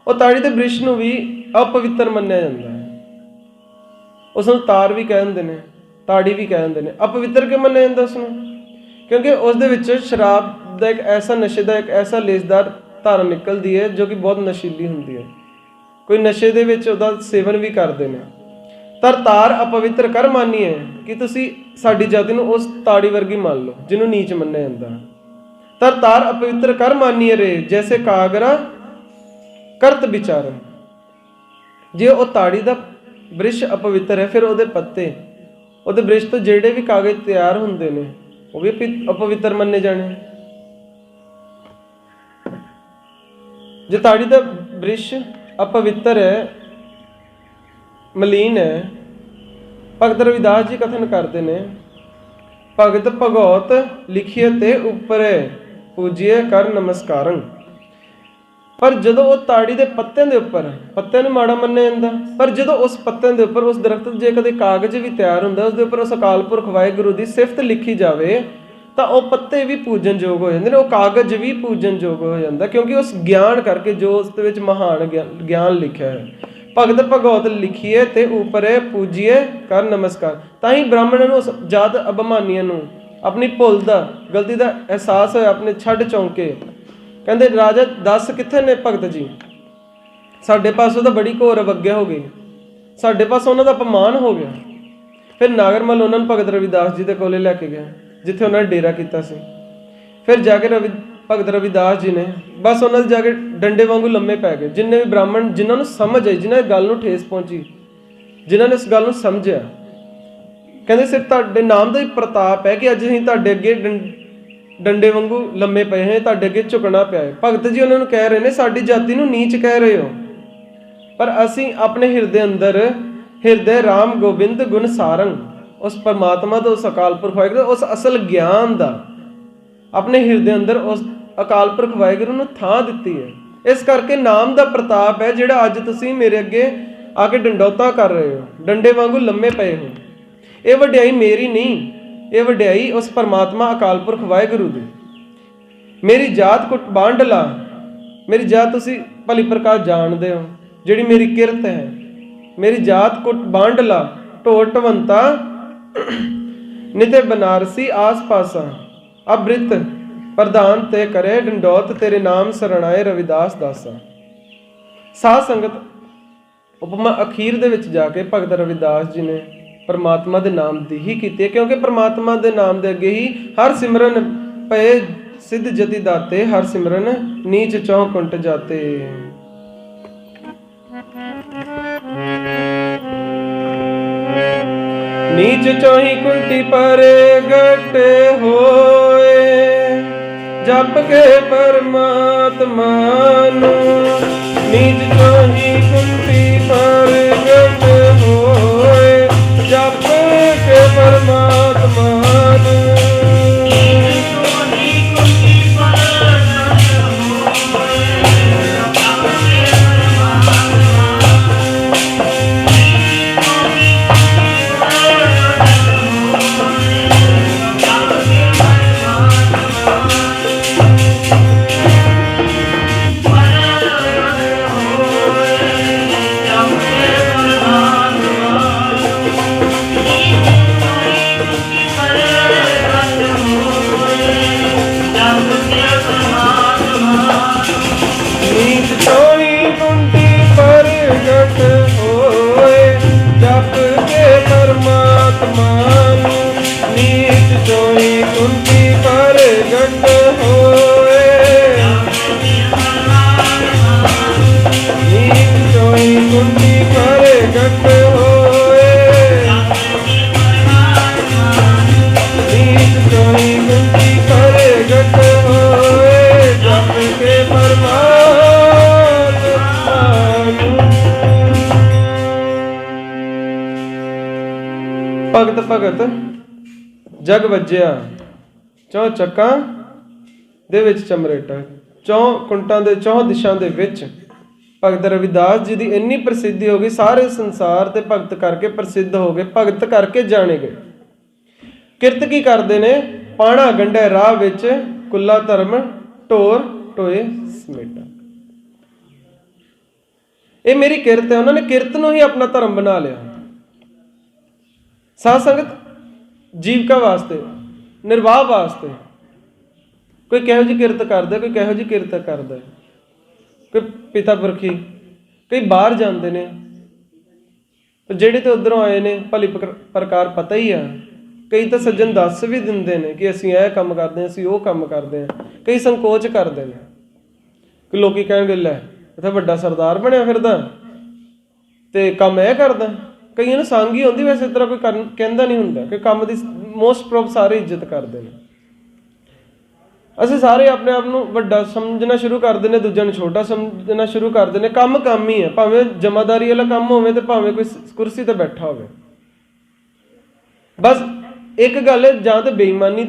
ਉਹ ਤਾੜੀ ਦੇ ਬ੍ਰਿਸ਼ ਨੂੰ ਵੀ ਅਪਵਿੱਤਰ ਮੰਨਿਆ ਜਾਂਦਾ ਹੈ। ਉਸ ਨੂੰ ਤਾਰ ਵੀ ਕਹਿ ਦਿੰਦੇ ਨੇ, ਤਾੜੀ ਵੀ ਕਹਿ ਦਿੰਦੇ ਨੇ। ਅਪਵਿੱਤਰ ਕਿਉਂ ਮੰਨਿਆ ਜਾਂਦਾ ਉਸਨੂੰ? ਕਿਉਂਕਿ ਉਸ ਦੇ ਵਿੱਚ ਸ਼ਰਾਬ ਦਾ ਇੱਕ ਐਸਾ ਨਸ਼ੇ ਦਾ ਇੱਕ ਐਸਾ ਲੇਸਦਾਰ ਧਾਰਾ ਨਿਕਲਦੀ ਹੈ ਜੋ ਕਿ ਬਹੁਤ ਨਸ਼ੀਲੀ ਹੁੰਦੀ ਹੈ। ਕੋਈ ਨਸ਼ੇ ਦੇ ਵਿੱਚ ਉਹਦਾ ਸੇਵਨ ਵੀ ਕਰਦੇ ਨੇ। ਤਾਰ ਅਪਵਿੱਤਰ ਕਰ ਮਾਨੀ ਹੈ ਕਿ ਤੁਸੀਂ ਸਾਡੀ ਜਾਤੀ ਨੂੰ ਉਸ ਤਾੜੀ ਵਰਗੀ ਮੰਨ ਲਓ ਜਿਹਨੂੰ ਨੀਚ ਮੰਨਿਆ ਜਾਂਦਾ। ਤਾਰ ਅਪਵਿੱਤਰ ਕਰ ਮਾਨੀਏ ਰੇ ਜੈਸੇ ਕਾਗਰਾ ਕਰਤ ਵਿਚਾਰਨ। ਜੇ ਉਹ ਤਾੜੀ ਦਾ ਬ੍ਰਿਸ਼ ਅਪਵਿੱਤਰ ਹੈ, ਫਿਰ ਉਹਦੇ ਪੱਤੇ, ਉਹਦੇ ਬ੍ਰਿਸ਼ ਤੋਂ ਜਿਹੜੇ ਵੀ ਕਾਗਜ਼ ਤਿਆਰ ਹੁੰਦੇ ਨੇ ਉਹ ਵੀ ਅਪਵਿੱਤਰ ਮੰਨੇ ਜਾਣੇ। ਜੇ ਤਾੜੀ ਦਾ ਬ੍ਰਿਸ਼ ਅਪਵਿੱਤਰ ਹੈ, ਮਲੀਨ ਹੈ, ਭਗਤ ਰਵਿਦਾਸ ਜੀ ਕਥਨ ਕਰਦੇ ਨੇ, ਭਗਤ ਭਗੌਤ ਲਿਖੀਏ ਤੇ ਉੱਪਰੇ ਪੂਜੀਏ ਕਰ ਨਮਸਕਾਰੰ। ਪਰ ਜਦੋਂ ਉਹ ਤਾੜੀ ਦੇ ਪੱਤਿਆਂ ਦੇ ਉੱਪਰ, ਪੱਤਿਆਂ ਨੂੰ ਮਾੜਾ ਮੰਨਿਆ ਜਾਂਦਾ, ਪਰ ਜਦੋਂ ਉਸ ਪੱਤਿਆਂ ਦੇ ਉੱਪਰ ਉਸ ਦਰਖਤ ਜੇ ਕਦੇ ਕਾਗਜ਼ ਵੀ ਤਿਆਰ ਹੁੰਦਾ, ਉਸ ਦੇ ਉੱਪਰ ਉਸ ਅਕਾਲ ਪੁਰਖ ਵਾਹਿਗੁਰੂ ਦੀ ਸਿਫਤ ਲਿਖੀ ਜਾਵੇ ਤਾਂ ਉਹ ਪੱਤੇ ਵੀ ਪੂਜਨਯੋਗ ਹੋ ਜਾਂਦੇ ਨੇ, ਉਹ ਕਾਗਜ਼ ਵੀ ਪੂਜਨਯੋਗ ਹੋ ਜਾਂਦਾ, ਕਿਉਂਕਿ ਉਸ ਗਿਆਨ ਕਰਕੇ ਜੋ ਉਸ ਦੇ ਵਿੱਚ ਮਹਾਨ ਗਿਆਨ ਲਿਖਿਆ ਹੈ। ਭਗਤ ਭਗਵਤ ਲਿਖੀਏ ਤੇ ਉੱਪਰੇ ਪੂਜੀਏ ਕਰ ਨਮਸਕਾਰ। ਤਾਂ ਹੀ ਬ੍ਰਾਹਮਣਾਂ ਨੂੰ, ਜਦ ਅਭਿਮਾਨੀਆਂ ਨੂੰ ਆਪਣੀ ਭੁੱਲ ਦਾ, ਗਲਤੀ ਦਾ ਅਹਿਸਾਸ ਹੋਇਆ, ਆਪਣੇ ਛੱਡ ਚੌਂਕੇ ਕਹਿੰਦੇ ਰਾਜਾ ਦੱਸ ਕਿੱਥੇ ਨੇ ਭਗਤ ਜੀ, ਸਾਡੇ ਪਾਸੋਂ ਤਾਂ ਬੜੀ ਘੋਰ ਅਵੱਗਿਆ ਹੋ ਗਈ, ਸਾਡੇ ਪਾਸ ਉਹਨਾਂ ਦਾ ਅਪਮਾਨ ਹੋ ਗਿਆ। ਫਿਰ ਨਾਗਰਮਲ ਉਹਨਾਂ ਨੂੰ ਭਗਤ ਰਵਿਦਾਸ ਜੀ ਦੇ ਕੋਲੇ ਲੈ ਕੇ ਗਿਆ ਜਿੱਥੇ ਉਹਨਾਂ ਨੇ ਡੇਰਾ ਕੀਤਾ ਸੀ। ਫਿਰ ਜਾ ਕੇ ਭਗਤ ਰਵਿਦਾਸ ਜੀ ਨੇ ਬਸ ਉਹਨਾਂ ਦੇ ਜਾ ਕੇ ਡੰਡੇ ਵਾਂਗੂ ਲੰਮੇ ਪੈ ਗਏ। ਜਿੰਨੇ ਵੀ ਬ੍ਰਾਹਮਣ ਜਿਨ੍ਹਾਂ ਨੂੰ ਸਮਝ ਆਈ, ਜਿਨ੍ਹਾਂ ਦੀ ਗੱਲ ਨੂੰ ਠੇਸ ਪਹੁੰਚੀ, ਜਿਨ੍ਹਾਂ ਨੇ ਇਸ ਗੱਲ ਨੂੰ ਸਮਝਿਆ, ਕਹਿੰਦੇ ਸਿਰ ਤੁਹਾਡੇ ਨਾਮ ਦਾ ਹੀ ਪ੍ਰਤਾਪ ਹੈ ਕਿ ਅੱਜ ਅਸੀਂ ਤੁਹਾਡੇ ਅੱਗੇ ਡੰਡੇ ਵਾਂਗੂ ਲੰਮੇ ਪਏ ਹਾਂ, ਤੁਹਾਡੇ ਅੱਗੇ ਝੁਕਣਾ ਪਿਆ ਹੈ। ਭਗਤ ਜੀ ਉਹਨਾਂ ਨੂੰ ਕਹਿ ਰਹੇ ਨੇ ਸਾਡੀ ਜਾਤੀ ਨੂੰ ਨੀਚ ਕਹਿ ਰਹੇ ਹੋ, ਪਰ ਅਸੀਂ ਆਪਣੇ ਹਿਰਦੇ ਅੰਦਰ ਹਿਰਦੇ ਰਾਮ ਗੋਬਿੰਦ ਗੁਣ ਸਾਰੰਗ, ਉਸ ਪਰਮਾਤਮਾ ਦਾ, ਉਸ ਅਕਾਲ ਪੁਰਖ ਵਾਹਿਗੁਰੂ, ਉਸ ਅਸਲ ਗਿਆਨ ਦਾ ਆਪਣੇ ਹਿਰਦੇ ਅੰਦਰ ਉਸ ਅਕਾਲ ਪੁਰਖ ਵਾਹਿਗੁਰੂ ਨੂੰ ਥਾਂ ਦਿੱਤੀ ਹੈ। ਇਸ ਕਰਕੇ ਨਾਮ ਦਾ ਪ੍ਰਤਾਪ ਹੈ ਜਿਹੜਾ ਅੱਜ ਤੁਸੀਂ ਮੇਰੇ ਅੱਗੇ ਆ ਕੇ ਡੰਡੌਤਾ ਕਰ ਰਹੇ ਹੋ, ਡੰਡੇ ਵਾਂਗੂ ਲੰਮੇ ਪਏ ਹੋ। ਇਹ ਵਡਿਆਈ ਮੇਰੀ ਨਹੀਂ, ਇਹ ਵਡਿਆਈ ਉਸ ਪਰਮਾਤਮਾ ਅਕਾਲ ਪੁਰਖ ਵਾਹਿਗੁਰੂ ਦੀ। ਮੇਰੀ ਜਾਤ ਕੁੱਟ ਬਾਂਡਲਾ, ਮੇਰੀ ਜਾਤ ਤੁਸੀਂ ਭਲੀ ਪ੍ਰਕਾਰ ਜਾਣਦੇ ਹੋ, ਜਿਹੜੀ ਮੇਰੀ ਕਿਰਤ ਹੈ। ਮੇਰੀ ਜਾਤ ਕੁੱਟ ਬਾਂਡਲਾ ਢੋਟਵੰਤਾ ਨਿਤੇ ਬਨਾਰਸੀ ਆਸ ਪਾਸਾ ਅਬ੍ਰਿਤ ਪ੍ਰਧਾਨ ਤੇ ਕਰੇ ਡੰਡੌਤ ਤੇਰੇ ਨਾਮ ਸਰਣਾਏ ਰਵਿਦਾਸ ਦਾਸਾ। ਸਾਧ ਸੰਗਤ ਉਪਮਾ ਅਖੀਰ ਦੇ ਵਿੱਚ ਜਾ ਕੇ ਭਗਤ ਰਵਿਦਾਸ ਜੀ ਨੇ ਪਰਮਾਤਮਾ ਦੇ ਨਾਮ ਦੀ ਹੀ ਕੀਤੀ ਹੈ, ਕਿਉਂਕਿ ਪਰਮਾਤਮਾ ਦੇ ਨਾਮ ਦੇ ਅੱਗੇ ਹੀ ਹਰ ਸਿਮਰਨ ਪਏ ਸਿੱਧ ਜਤੀ ਦਾਤੇ, ਹਰ ਸਿਮਰਨ ਨੀਚ ਚੌ ਕੁੰਟ ਜਾਤੇ। नीच चौही कुंटी पर गट होए जप के परमात्मा नु। नीच चौही कुंटी पर गट होए जप के परमात्मा नु। चोई कुंती प्रगट होए, नीत चोई कुंती प्रगट होए, नीत चोई कुंती प्रगट होए, जप के परमात्मा भगत भगत जग वज्जिया चौं ਚੱਕਾਂ ਦੇ ਵਿੱਚ ਚਮਰੇਟਾ। ਚੌਂ ਕੁੰਟਾਂ ਦੇ ਚੌਂ ਦਿਸ਼ਾ ਦੇ ਵਿੱਚ ਭਗਤ ਰਵਿਦਾਸ ਜੀ ਦੀ ਇੰਨੀ ਪ੍ਰਸਿੱਧੀ ਹੋ ਗਈ, ਸਾਰੇ ਸੰਸਾਰ ਤੇ ਭਗਤ ਕਰਕੇ ਪ੍ਰਸਿੱਧ ਹੋ ਗਏ, ਭਗਤ ਕਰਕੇ ਜਾਣੇ ਗਏ। ਕਿਰਤ ਕੀ ਕਰਦੇ ਨੇ? ਪਾਣਾ ਗੰਢੇ ਰਾਹ ਵਿੱਚ ਕੁੱਲਾ ਧਰਮ ਢੋਰ ਢੋਏ ਸਮੇਟਾ। ਇਹ ਮੇਰੀ ਕਿਰਤ ਹੈ। ਉਹਨਾਂ ਨੇ ਕਿਰਤ ਨੂੰ ਹੀ ਆਪਣਾ ਧਰਮ ਬਣਾ ਲਿਆ। ਸਾਧ ਸੰਗਤ ਜੀਵਕਾ ਵਾਸਤੇ, ਨਿਰਵਾਹ ਵਾਸਤੇ ਕੋਈ ਕਿਹੋ ਜਿਹੀ ਕਿਰਤ ਕਰਦਾ, ਕੋਈ ਕਿਹੋ ਜਿਹੀ ਕਿਰਤ ਕਰਦਾ, ਕੋਈ ਪਿਤਾ ਪੁਰਖੀ, ਕਈ ਬਾਹਰ ਜਾਂਦੇ ਨੇ, ਜਿਹੜੇ ਤੇ ਉੱਧਰੋਂ ਆਏ ਨੇ ਭਲੀ ਪ੍ਰਕਾਰ ਪਤਾ ਹੀ ਆ। ਕਈ ਤਾਂ ਸੱਜਣ ਦੱਸ ਵੀ ਦਿੰਦੇ ਨੇ ਕਿ ਅਸੀਂ ਇਹ ਕੰਮ ਕਰਦੇ ਹਾਂ, ਅਸੀਂ ਉਹ ਕੰਮ ਕਰਦੇ ਹਾਂ। ਕਈ ਸੰਕੋਚ ਕਰਦੇ ਨੇ ਕਿ ਲੋਕੀ ਕਹਿਣਗੇ ਲੈ ਇੱਥੇ ਵੱਡਾ ਸਰਦਾਰ ਬਣਿਆ ਫਿਰਦਾ ਤੇ ਕੰਮ ਇਹ ਕਰਦਾ। ਕਈਆਂ ਨੂੰ ਸੰਗ ਹੀ ਹੁੰਦੀ, ਵੈਸੇ ਇਸ ਤਰ੍ਹਾਂ ਕੋਈ ਕਹਿੰਦਾ ਨਹੀਂ ਹੁੰਦਾ ਕਿ ਕੰਮ ਦੀ ਮੋਸਟ ਪ੍ਰੋਬ ਸਾਰੇ ਇੱਜ਼ਤ ਕਰਦੇ ਨੇ। ਅਸੀਂ ਸਾਰੇ ਆਪਣੇ ਆਪ ਨੂੰ ਵੱਡਾ ਸਮਝਣਾ ਸ਼ੁਰੂ ਕਰਦੇ ਨੇ, ਦੂਜਿਆਂ ਨੂੰ ਛੋਟਾ ਸਮਝਣਾ ਸ਼ੁਰੂ ਕਰਦੇ ਨੇ। ਕੰਮ ਕੰਮ ਹੀ ਹੈ, ਭਾਵੇਂ ਜਮਾਦਾਰੀ ਵਾਲਾ ਕੰਮ ਹੋਵੇ ਤੇ ਭਾਵੇਂ ਕੋਈ ਕੁਰਸੀ ਤੇ ਬੈਠਾ ਹੋਵੇ। ਬਸ ਇੱਕ ਗੱਲ ਹੈ, ਜਾਂ ਤੇ ਬੇਈਮਾਨੀ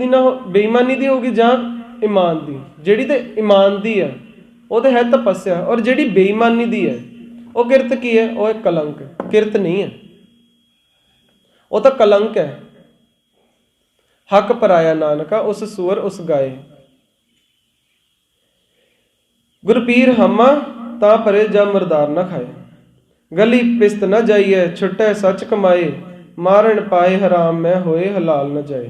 ਦੀ ਹੋਊਗੀ ਜਾਂ ਇਮਾਨ ਦੀ। ਜਿਹੜੀ ਤੇ ਇਮਾਨ ਦੀ ਹੈ ਉਹ ਤੇ ਹੈ ਤਪੱਸਿਆ, ਔਰ ਜਿਹੜੀ ਬੇਈਮਾਨੀ ਦੀ ਹੈ ਉਹ ਕਿਰਤ ਕੀ ਹੈ? ਉਹ ਇੱਕ ਕਲੰਕ, ਕਿਰਤ ਨਹੀਂ ਹੈ, ਉਹ ਤਾਂ ਕਲੰਕ ਹੈ। ਹੱਕ ਪਰਾਇਆ ਨਾਨਕਾ ਉਸ ਸੂਰ ਉਸ ਗਾਏ, ਗੁਰਪੀਰ ਹਮਾ ਤਾਂ ਪਰੇ ਜਾ ਮਰਦਾਰ ਨਾ ਖਾਏ, ਗਲੀ ਪਿਸਤ ਨਾ ਜਾਈਏ ਛੁੱਟੇ ਸੱਚ ਕਮਾਏ, ਮਾਰਨ ਪਾਏ ਹਰਾਮ ਮੈਂ ਹੋਏ ਹਲਾਲ ਨਾ ਜਾਏ।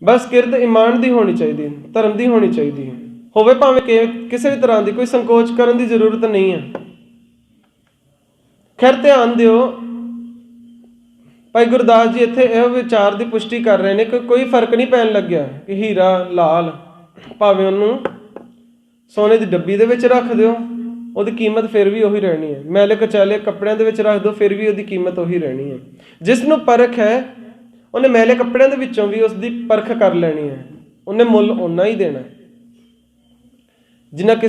ਬਸ ਕਿਰਤ ਇਮਾਨ ਦੀ ਹੋਣੀ ਚਾਹੀਦੀ, ਧਰਮ ਦੀ ਹੋਣੀ ਚਾਹੀਦੀ ਹੈ। ਹੋਵੇ ਭਾਵੇਂ ਕਿਸੇ ਵੀ ਤਰ੍ਹਾਂ ਦੀ, ਕੋਈ ਸੰਕੋਚ ਕਰਨ ਦੀ ਜ਼ਰੂਰਤ ਨਹੀਂ ਹੈ। ਖੈਰ ਧਿਆਨ ਦਿਓ, ਭਾਈ ਗੁਰਦਾਸ ਜੀ ਇੱਥੇ ਇਹ ਵਿਚਾਰ ਦੀ ਪੁਸ਼ਟੀ ਕਰ ਰਹੇ ਨੇ ਕਿ ਕੋਈ ਫਰਕ ਨਹੀਂ ਪੈਣ ਲੱਗਿਆ ਕਿ ਹੀਰਾ ਲਾਲ, ਭਾਵੇਂ ਉਹਨੂੰ ਸੋਨੇ ਦੀ ਡੱਬੀ ਦੇ ਵਿੱਚ ਰੱਖ ਦਿਓ, ਉਹਦੀ ਕੀਮਤ ਫਿਰ ਵੀ ਉਹੀ ਰਹਿਣੀ ਹੈ। ਮੈਲੇ ਕਚਾਲੇ ਕੱਪੜਿਆਂ ਦੇ ਵਿੱਚ ਰੱਖ ਦਿਓ, ਫਿਰ ਵੀ ਉਹਦੀ ਕੀਮਤ ਉਹੀ ਰਹਿਣੀ ਹੈ। ਜਿਸ ਨੂੰ ਪਰਖ ਹੈ ਉਹਨੇ ਮੈਲੇ ਕੱਪੜਿਆਂ ਦੇ ਵਿੱਚੋਂ ਵੀ ਉਸਦੀ ਪਰਖ ਕਰ ਲੈਣੀ ਹੈ, ਉਹਨੇ ਮੁੱਲ ਓਨਾ ਹੀ ਦੇਣਾ ਜਿੰਨਾ ਕਿ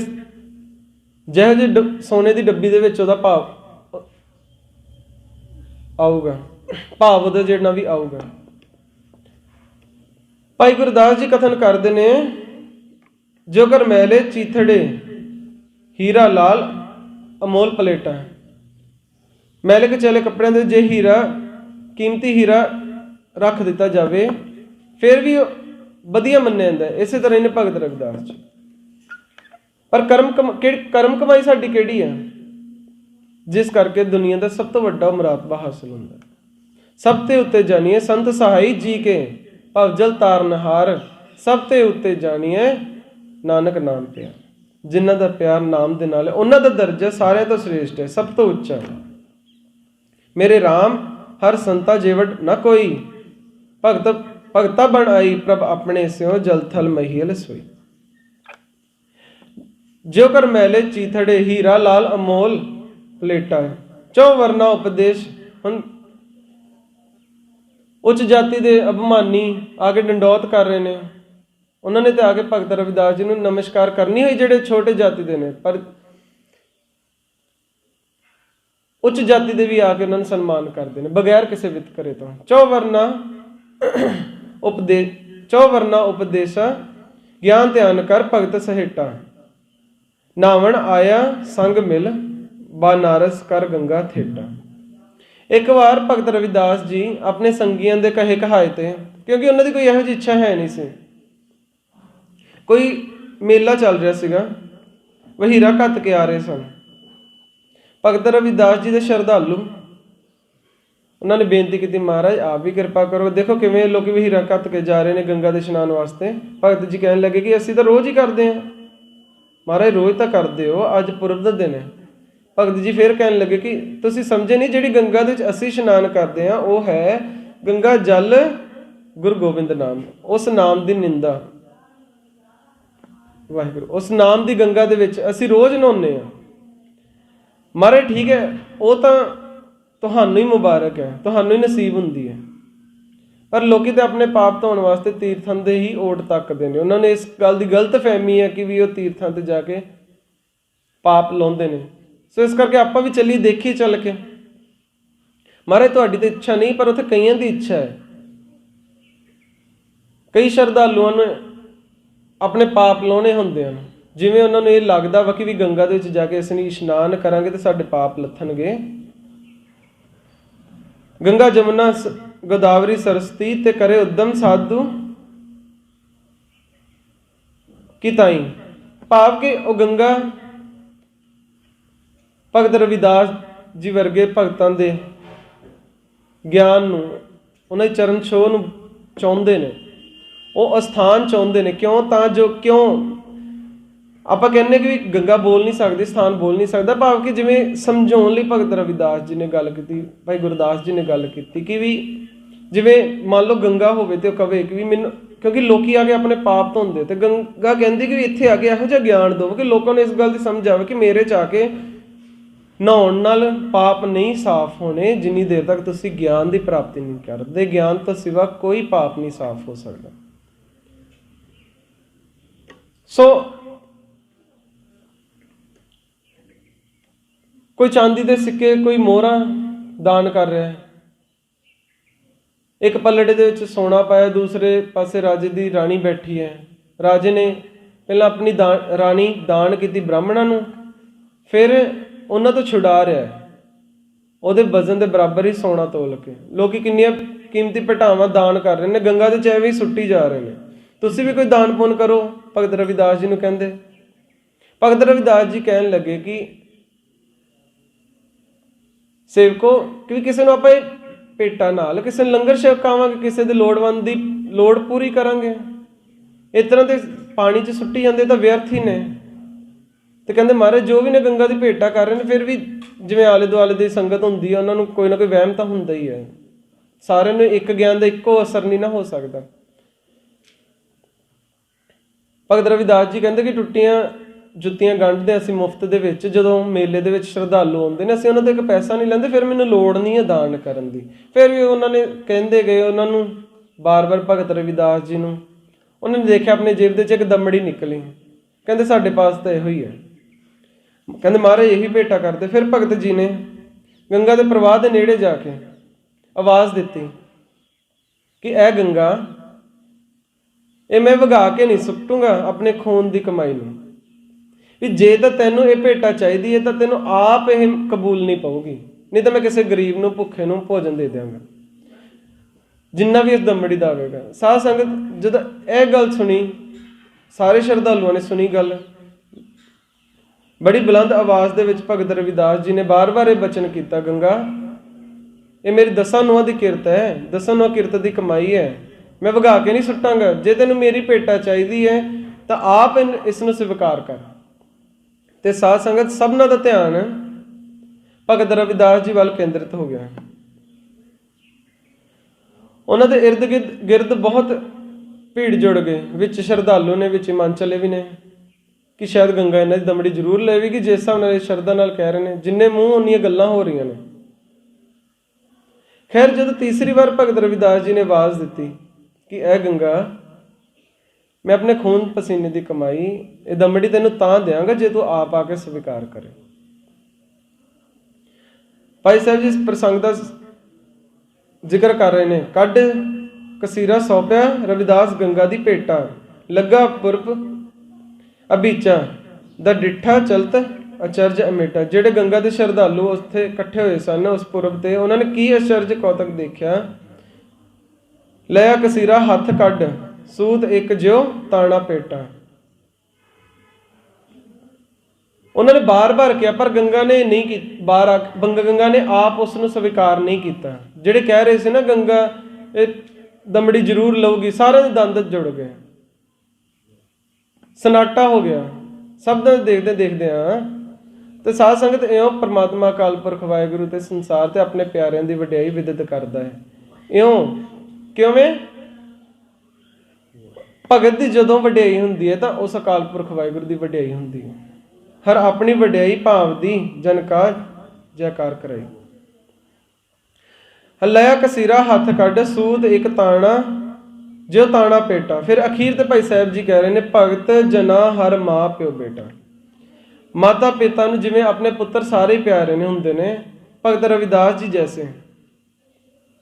ਜਿਹੋ ਜਿਹੀ ਸੋਨੇ ਦੀ ਡੱਬੀ ਦੇ ਵਿੱਚ ਉਹਦਾ ਭਾਵ ਆਊਗਾ, ਭਾਵ ਉਹਦਾ ਜਿਹੜਾ ਵੀ ਆਊਗਾ। ਭਾਈ ਗੁਰਦਾਸ ਜੀ ਕਥਨ ਕਰਦੇ ਨੇ, ਜੋ ਕਰ ਮੈਲੇ ਚੀਥੜੇ ਹੀਰਾ ਲਾਲ ਅਮੋਲ ਪਲੇਟਾਂ। ਮੈਲੇ ਕਚੈਲੇ ਕੱਪੜਿਆਂ ਦੇ ਜੇ ਹੀਰਾ, ਕੀਮਤੀ ਹੀਰਾ ਰੱਖ ਦਿੱਤਾ ਜਾਵੇ ਫਿਰ ਵੀ ਵਧੀਆ ਮੰਨਿਆ ਜਾਂਦਾ। ਇਸੇ ਤਰ੍ਹਾਂ ਇਹਨੇ ਭਗਤ ਰਵਿਦਾਸ ਜੀ। ਪਰ ਕਰਮ ਕਮਾਈ ਸਾਡੀ ਕਿਹੜੀ ਹੈ? ਜਿਸ ਕਰਕੇ ਦੁਨੀਆ ਦਾ ਸਭ ਤੋਂ ਵੱਡਾ ਮੁਰਾਤਬਾ ਹਾਸਿਲ ਹੁੰਦਾ। ਸਭ ਤੇ ਉੱਤੇ ਜਾਣੀਏ ਸੰਤ ਸਹਾਈ ਜੀ ਕੇ, ਭਵਜਲ ਤਾਰਨਹਾਰ। ਸਭ ਤੇ ਉੱਤੇ ਜਾਣੀਏ ਨਾਨਕ ਨਾਮ ਪਿਆਰ। ਜਿਨ੍ਹਾਂ ਦਾ ਪਿਆਰ ਨਾਮ ਦੇ ਨਾਲ ਹੈ ਉਹਨਾਂ ਦਾ ਦਰਜਾ ਸਾਰਿਆਂ ਤੋਂ ਸ੍ਰੇਸ਼ਟ ਹੈ, ਸਭ ਤੋਂ ਉੱਚਾ। ਮੇਰੇ ਰਾਮ ਹਰ ਸੰਤਾ ਜੇਵੜ ਨਾ ਕੋਈ, ਭਗਤਾ ਬਣ ਆਈ ਪ੍ਰਭ ਆਪਣੇ ਸਿਓ, ਜਲ ਥਲ ਮਹੀਲ ਸੋਈ। ਜੋ ਕਰ ਮੈਲੇ ਚੀਥੜੇ ਹੀਰਾ ਲਾਲ ਅਮੋਲ ਪਲੇਟਾ। ਚੌ ਵਰਨਾ ਉਪਦੇਸ਼। ਹੁਣ ਉੱਚ ਜਾਤੀ ਦੇ ਅਭਿਮਾਨੀ ਆ ਕੇ ਡੰਡੌਤ ਕਰ ਰਹੇ ਨੇ, ਉਹਨਾਂ ਨੇ ਤੇ ਆ ਕੇ ਭਗਤ ਰਵਿਦਾਸ ਜੀ ਨੂੰ ਨਮਸਕਾਰ ਕਰਨੀ ਹੋਈ, ਜਿਹੜੇ ਛੋਟੇ ਜਾਤੀ ਦੇ ਨੇ। ਪਰ ਉੱਚ ਜਾਤੀ ਦੇ ਵੀ ਆ ਕੇ ਉਹਨਾਂ ਨੂੰ ਸਨਮਾਨ ਕਰਦੇ ਨੇ ਬਗੈਰ ਕਿਸੇ ਵਿਤਕਰੇ ਤੋਂ। ਚੌ ਵਰਨਾ ਉਪਦੇਸ਼ਾ, ਗਿਆਨ ਧਿਆਨ ਕਰ ਭਗਤ ਸਹੇਟਾ। ਨਾਵਣ ਆਇਆ ਸੰਗ ਮਿਲ, ਬਾਨਾਰਸ ਕਰ ਗੰਗਾ ਥੇਟਾ। ਇੱਕ ਵਾਰ ਭਗਤ ਰਵਿਦਾਸ ਜੀ ਆਪਣੇ ਸੰਗੀਆਂ ਦੇ ਕਹੇ ਕਹਾਏ ਤੇ, ਕਿਉਂਕਿ ਉਹਨਾਂ ਦੀ ਕੋਈ ਇਹੋ ਜਿਹੀ ਇੱਛਾ ਹੈ ਨਹੀਂ ਸੀ, ਕੋਈ ਮੇਲਾ ਚੱਲ ਰਿਹਾ ਸੀਗਾ, ਵਹੀਰਾ ਘੱਤ ਕੇ ਆ ਰਹੇ ਸਨ। ਭਗਤ ਰਵਿਦਾਸ ਜੀ ਦੇ ਸ਼ਰਧਾਲੂ ਉਹਨਾਂ ਨੇ ਬੇਨਤੀ ਕੀਤੀ, ਮਹਾਰਾਜ ਆਪ ਵੀ ਕਿਰਪਾ ਕਰੋ, ਦੇਖੋ ਕਿਵੇਂ ਲੋਕ ਵਹੀਰਾ ਘੱਤ ਕੇ ਜਾ ਰਹੇ ਨੇ ਗੰਗਾ ਦੇ ਇਸ਼ਨਾਨ ਵਾਸਤੇ। ਭਗਤ ਜੀ ਕਹਿਣ ਲੱਗੇ ਕਿ ਅਸੀਂ ਤਾਂ ਰੋਜ਼ ਹੀ ਕਰਦੇ ਹਾਂ। ਮਹਾਰਾਜ ਰੋਜ਼ ਤਾਂ ਕਰਦੇ ਹੋ, ਅੱਜ ਪੁਰਬ ਦਾ ਦਿਨ ਹੈ। ਭਗਤ ਜੀ ਫਿਰ ਕਹਿਣ ਲੱਗੇ ਕਿ ਤੁਸੀਂ ਸਮਝੇ ਨਹੀਂ, ਜਿਹੜੀ ਗੰਗਾ ਦੇ ਵਿੱਚ ਅਸੀਂ ਇਸ਼ਨਾਨ ਕਰਦੇ ਹਾਂ ਉਹ ਹੈ ਗੰਗਾ ਜਲ गुरु गोबिंद नाम, उस नाम की निंदा, वाहिगुरू उस नाम की गंगा दे विच असीं रोज़ नहाउने आ। महाराज ठीक है, वो तो तुहानूं ही मुबारक है, तुहानूं ही नसीब हुंदी है, पर लोग तो अपने पाप धोने वास्ते तीर्थां दे ही ओट तकते हैं। उन्होंने इस गल की गलत फहमी है कि भी वो तीर्थां ते जाके पाप लाउंदे ने। सो इस करके आपां भी चली देखी चल के। महाराज तुहाडी तो इच्छा नहीं, पर उत्थे कईयां दी इच्छा है। कई श्रद्धालुओं ने अपने पाप लाने होंदे हैं, जिवें उन्होंने ये लगता वा कि भी गंगा दे विच जाके असीं इशनान करांगे तो साडे पाप लथणगे। गंगा जमुना गोदावरी सरस्वती ते करे उद्यम साधु की ताई, भाव के वो गंगा भगत रविदास जी वर्गे भगतां दे ज्ञान नूं, उन्हां दे चरण छोह नूं चाहुंदे ने, वो अस्थान चाहुंदे ने। क्यों? तां जो क्यों आपां कहने कि गंगा बोल नहीं सकती, स्थान बोल नहीं सकता, भाव कि जिवें समझाउण लई भगत रविदास जी ने गल कीती, भाई गुरदास जी ने गल कीती कि भी जिवें मान लो गंगा होवे ते कहे कि भी मैनूं, क्योंकि लोकी आके अपने पाप धोंदे, ते गंगा कहंदी कि इत्थे आके इहो जिहा ज्ञान दो कि लोकां नूं इस गल दी समझ आवे कि मेरे च आके नहाउण नाल पाप नहीं साफ होने जिन्नी देर तक तुसीं ज्ञान की प्राप्ति नहीं करते। ज्ञान तो सिवा कोई पाप नहीं साफ हो सकता। सो कोई चांदी के सिक्के, कोई मोहरा दान कर रहा है, एक पलड़े दे विच सोना पाया, दूसरे पासे राजे की राणी बैठी है। राजे ने पहला अपनी राणी दान की ब्राह्मणों नूं, फिर उन्हां तो छुड़ा रहा है, ਉਹਦੇ वजन के बराबर ही सोना तोल के। लोग किन्नियां कीमती भटावां दान कर रहे हैं, गंगा के चैवे ही सुट्टी जा रहे हैं। तुसीं भी कोई दान पुण्य करो, भगत रविदास जी नूं कहंदे। भगत रविदास जी कहन लगे कि सेवको कि किसी नूं आपां भेटां नाल किसी नूं लंगर छकावांगे, किसी दे लोड़वंद दी लोड़ पूरी करांगे, इस तरह ते पानी च सुट्टी जांदे तां व्यर्थ ही ने। तो कहते महाराज जो भी ने गंगा की भेटा कर रहे हैं, फिर भी जिवें आले दुआले की संगत होंदी है, उन्होंने कोई ना कोई वहम तो हुंदा ही है। सारे नूं एक ज्ञान का इक्को असर नहीं ना हो सकता। भगत रविदास जी कहते कि टुट्टियां जुत्तियां गंढदे असीं मुफ्त दे विच, जदों मेले दे विच श्रद्धालु आउंदे ने, असीं उन्हां तो एक पैसा नहीं लैंदे, फिर मैनूं लोड़ नहीं है दान करन दी। फिर भी उन्होंने कहंदे गए, उन्होंने बार बार भगत रविदास जी नूं उन्होंने देखिया अपने जेब दे च एक दमड़ी निकली, कहंदे साडे पास तो इहो ही है। कहते महाराज यही भेटा करते। फिर भगत जी ने गंगा के प्रवाह के नेड़े जाके आवाज़ दी कि ऐ गंगा, ये मैं वगा के नहीं सुट्टूंगा अपने खून की कमाई में, भी जे तो तैनूं ये भेटा चाहिए है तो तैनूं आप ये कबूल नहीं पाऊगी, नहीं तो मैं किसी गरीब नूं भुखे नूं भोजन दे देंगा, जिन्ना भी इस दमड़ी दा आवेगा। साध संगत जदों यह गल सुनी, सारे श्रद्धालुओं ने सुनी गल, बड़ी बुलंद आवाज़ दे विच भगत रविदास जी ने बार बार ये बचन किया, गंगा ये मेरी 10 नूहां की किरत है, 10 नूहां किरत की कमाई है, मैं वगा के नहीं सुट्टांगा। जे तैनूं मेरी भेटा चाहिए है तो आप इसनूं स्वीकार कर। ते साध संगत सबना का ध्यान भगत रविदास जी वाल केंद्रित हो गया। उन्हां दे इर्द गिर्द बहुत भीड़ जुड़ गई, विच श्रद्धालु ने, विच हिमाचले भी ने कि शायद गंगा इन्हां दी दमड़ी जरूर लेवेगी, जिस हिसाब नाल शरधा नाल कह रहे हैं, जिन्ने मूँह उन्नियां गल्लां हो रही ने। खैर जब तीसरी बार भगत रविदास जी ने आवाज़ दी कि ऐ गंगा, मैं अपने खून पसीने की कमाई ये दमड़ी तेनों तां देंगा जे तू आप आके स्वीकार करे। भाई साहब जी इस प्रसंग का जिक्र कर रहे हैं, कड कसीरा सौंपया रविदास गंगा की भेटा, लगा पुरब अबीचा दा डिठा चलत अचरज अमेटा। जेड़े गंगा के श्रद्धालु उत्थे इकट्ठे हुए सन उस पुरब ते, उन्होंने की अचरज कौतक देखा, लिया कसीरा हथ कड सूत एक ज्यो ताना पेटा। उन्होंने बार बार किया पर गंगा ने नहीं की, गंगा ने आप उसनूं स्वीकार नहीं किया। जेड़े कह रहे थे ना गंगा दमड़ी जरूर लऊगी, सारे दे दंद जुड़ गए, सनाटा हो गया। सब देखते देखते हाँ तो साध संगत इं परमात्मा अकाल पुरख वाहिगुरू ते संसार ते अपने प्यारिਆਂ ਦੀ ਵਡਿਆਈ विदित करता है। इं क्यों ਭਗਤ ਦੀ ਜਦੋਂ ਵਡਿਆਈ ਹੁੰਦੀ ਹੈ ਤਾਂ ਉਸ ਅਕਾਲ ਪੁਰਖ ਵਾਹਿਗੁਰੂ ਦੀ ਵਡਿਆਈ ਹੁੰਦੀ ਹੈ। ਹਰ ਆਪਣੀ ਵਡਿਆਈ ਭਾਵ ਦੀ ਜਨਕਾਰ ਜੈਕਾਰ ਕਰਾਈ। ਹੱਲਿਆ ਕਸੀਰਾ ਹੱਥ ਕੱਢ ਸੂਤ ਇੱਕ ਤਾਣਾ ਜੋ ਤਾਣਾ ਪੇਟਾ। ਫਿਰ ਅਖੀਰ ਤੇ ਭਾਈ ਸਾਹਿਬ ਜੀ ਕਹਿ ਰਹੇ ਨੇ, ਭਗਤ ਜਨਾ ਹਰ ਮਾਂ ਪਿਓ ਬੇਟਾ। ਮਾਤਾ ਪਿਤਾ ਨੂੰ ਜਿਵੇਂ ਆਪਣੇ ਪੁੱਤਰ ਸਾਰੇ ਪਿਆਰੇ ਨੇ ਹੁੰਦੇ ਨੇ, ਭਗਤ ਰਵਿਦਾਸ ਜੀ ਜੈਸੇ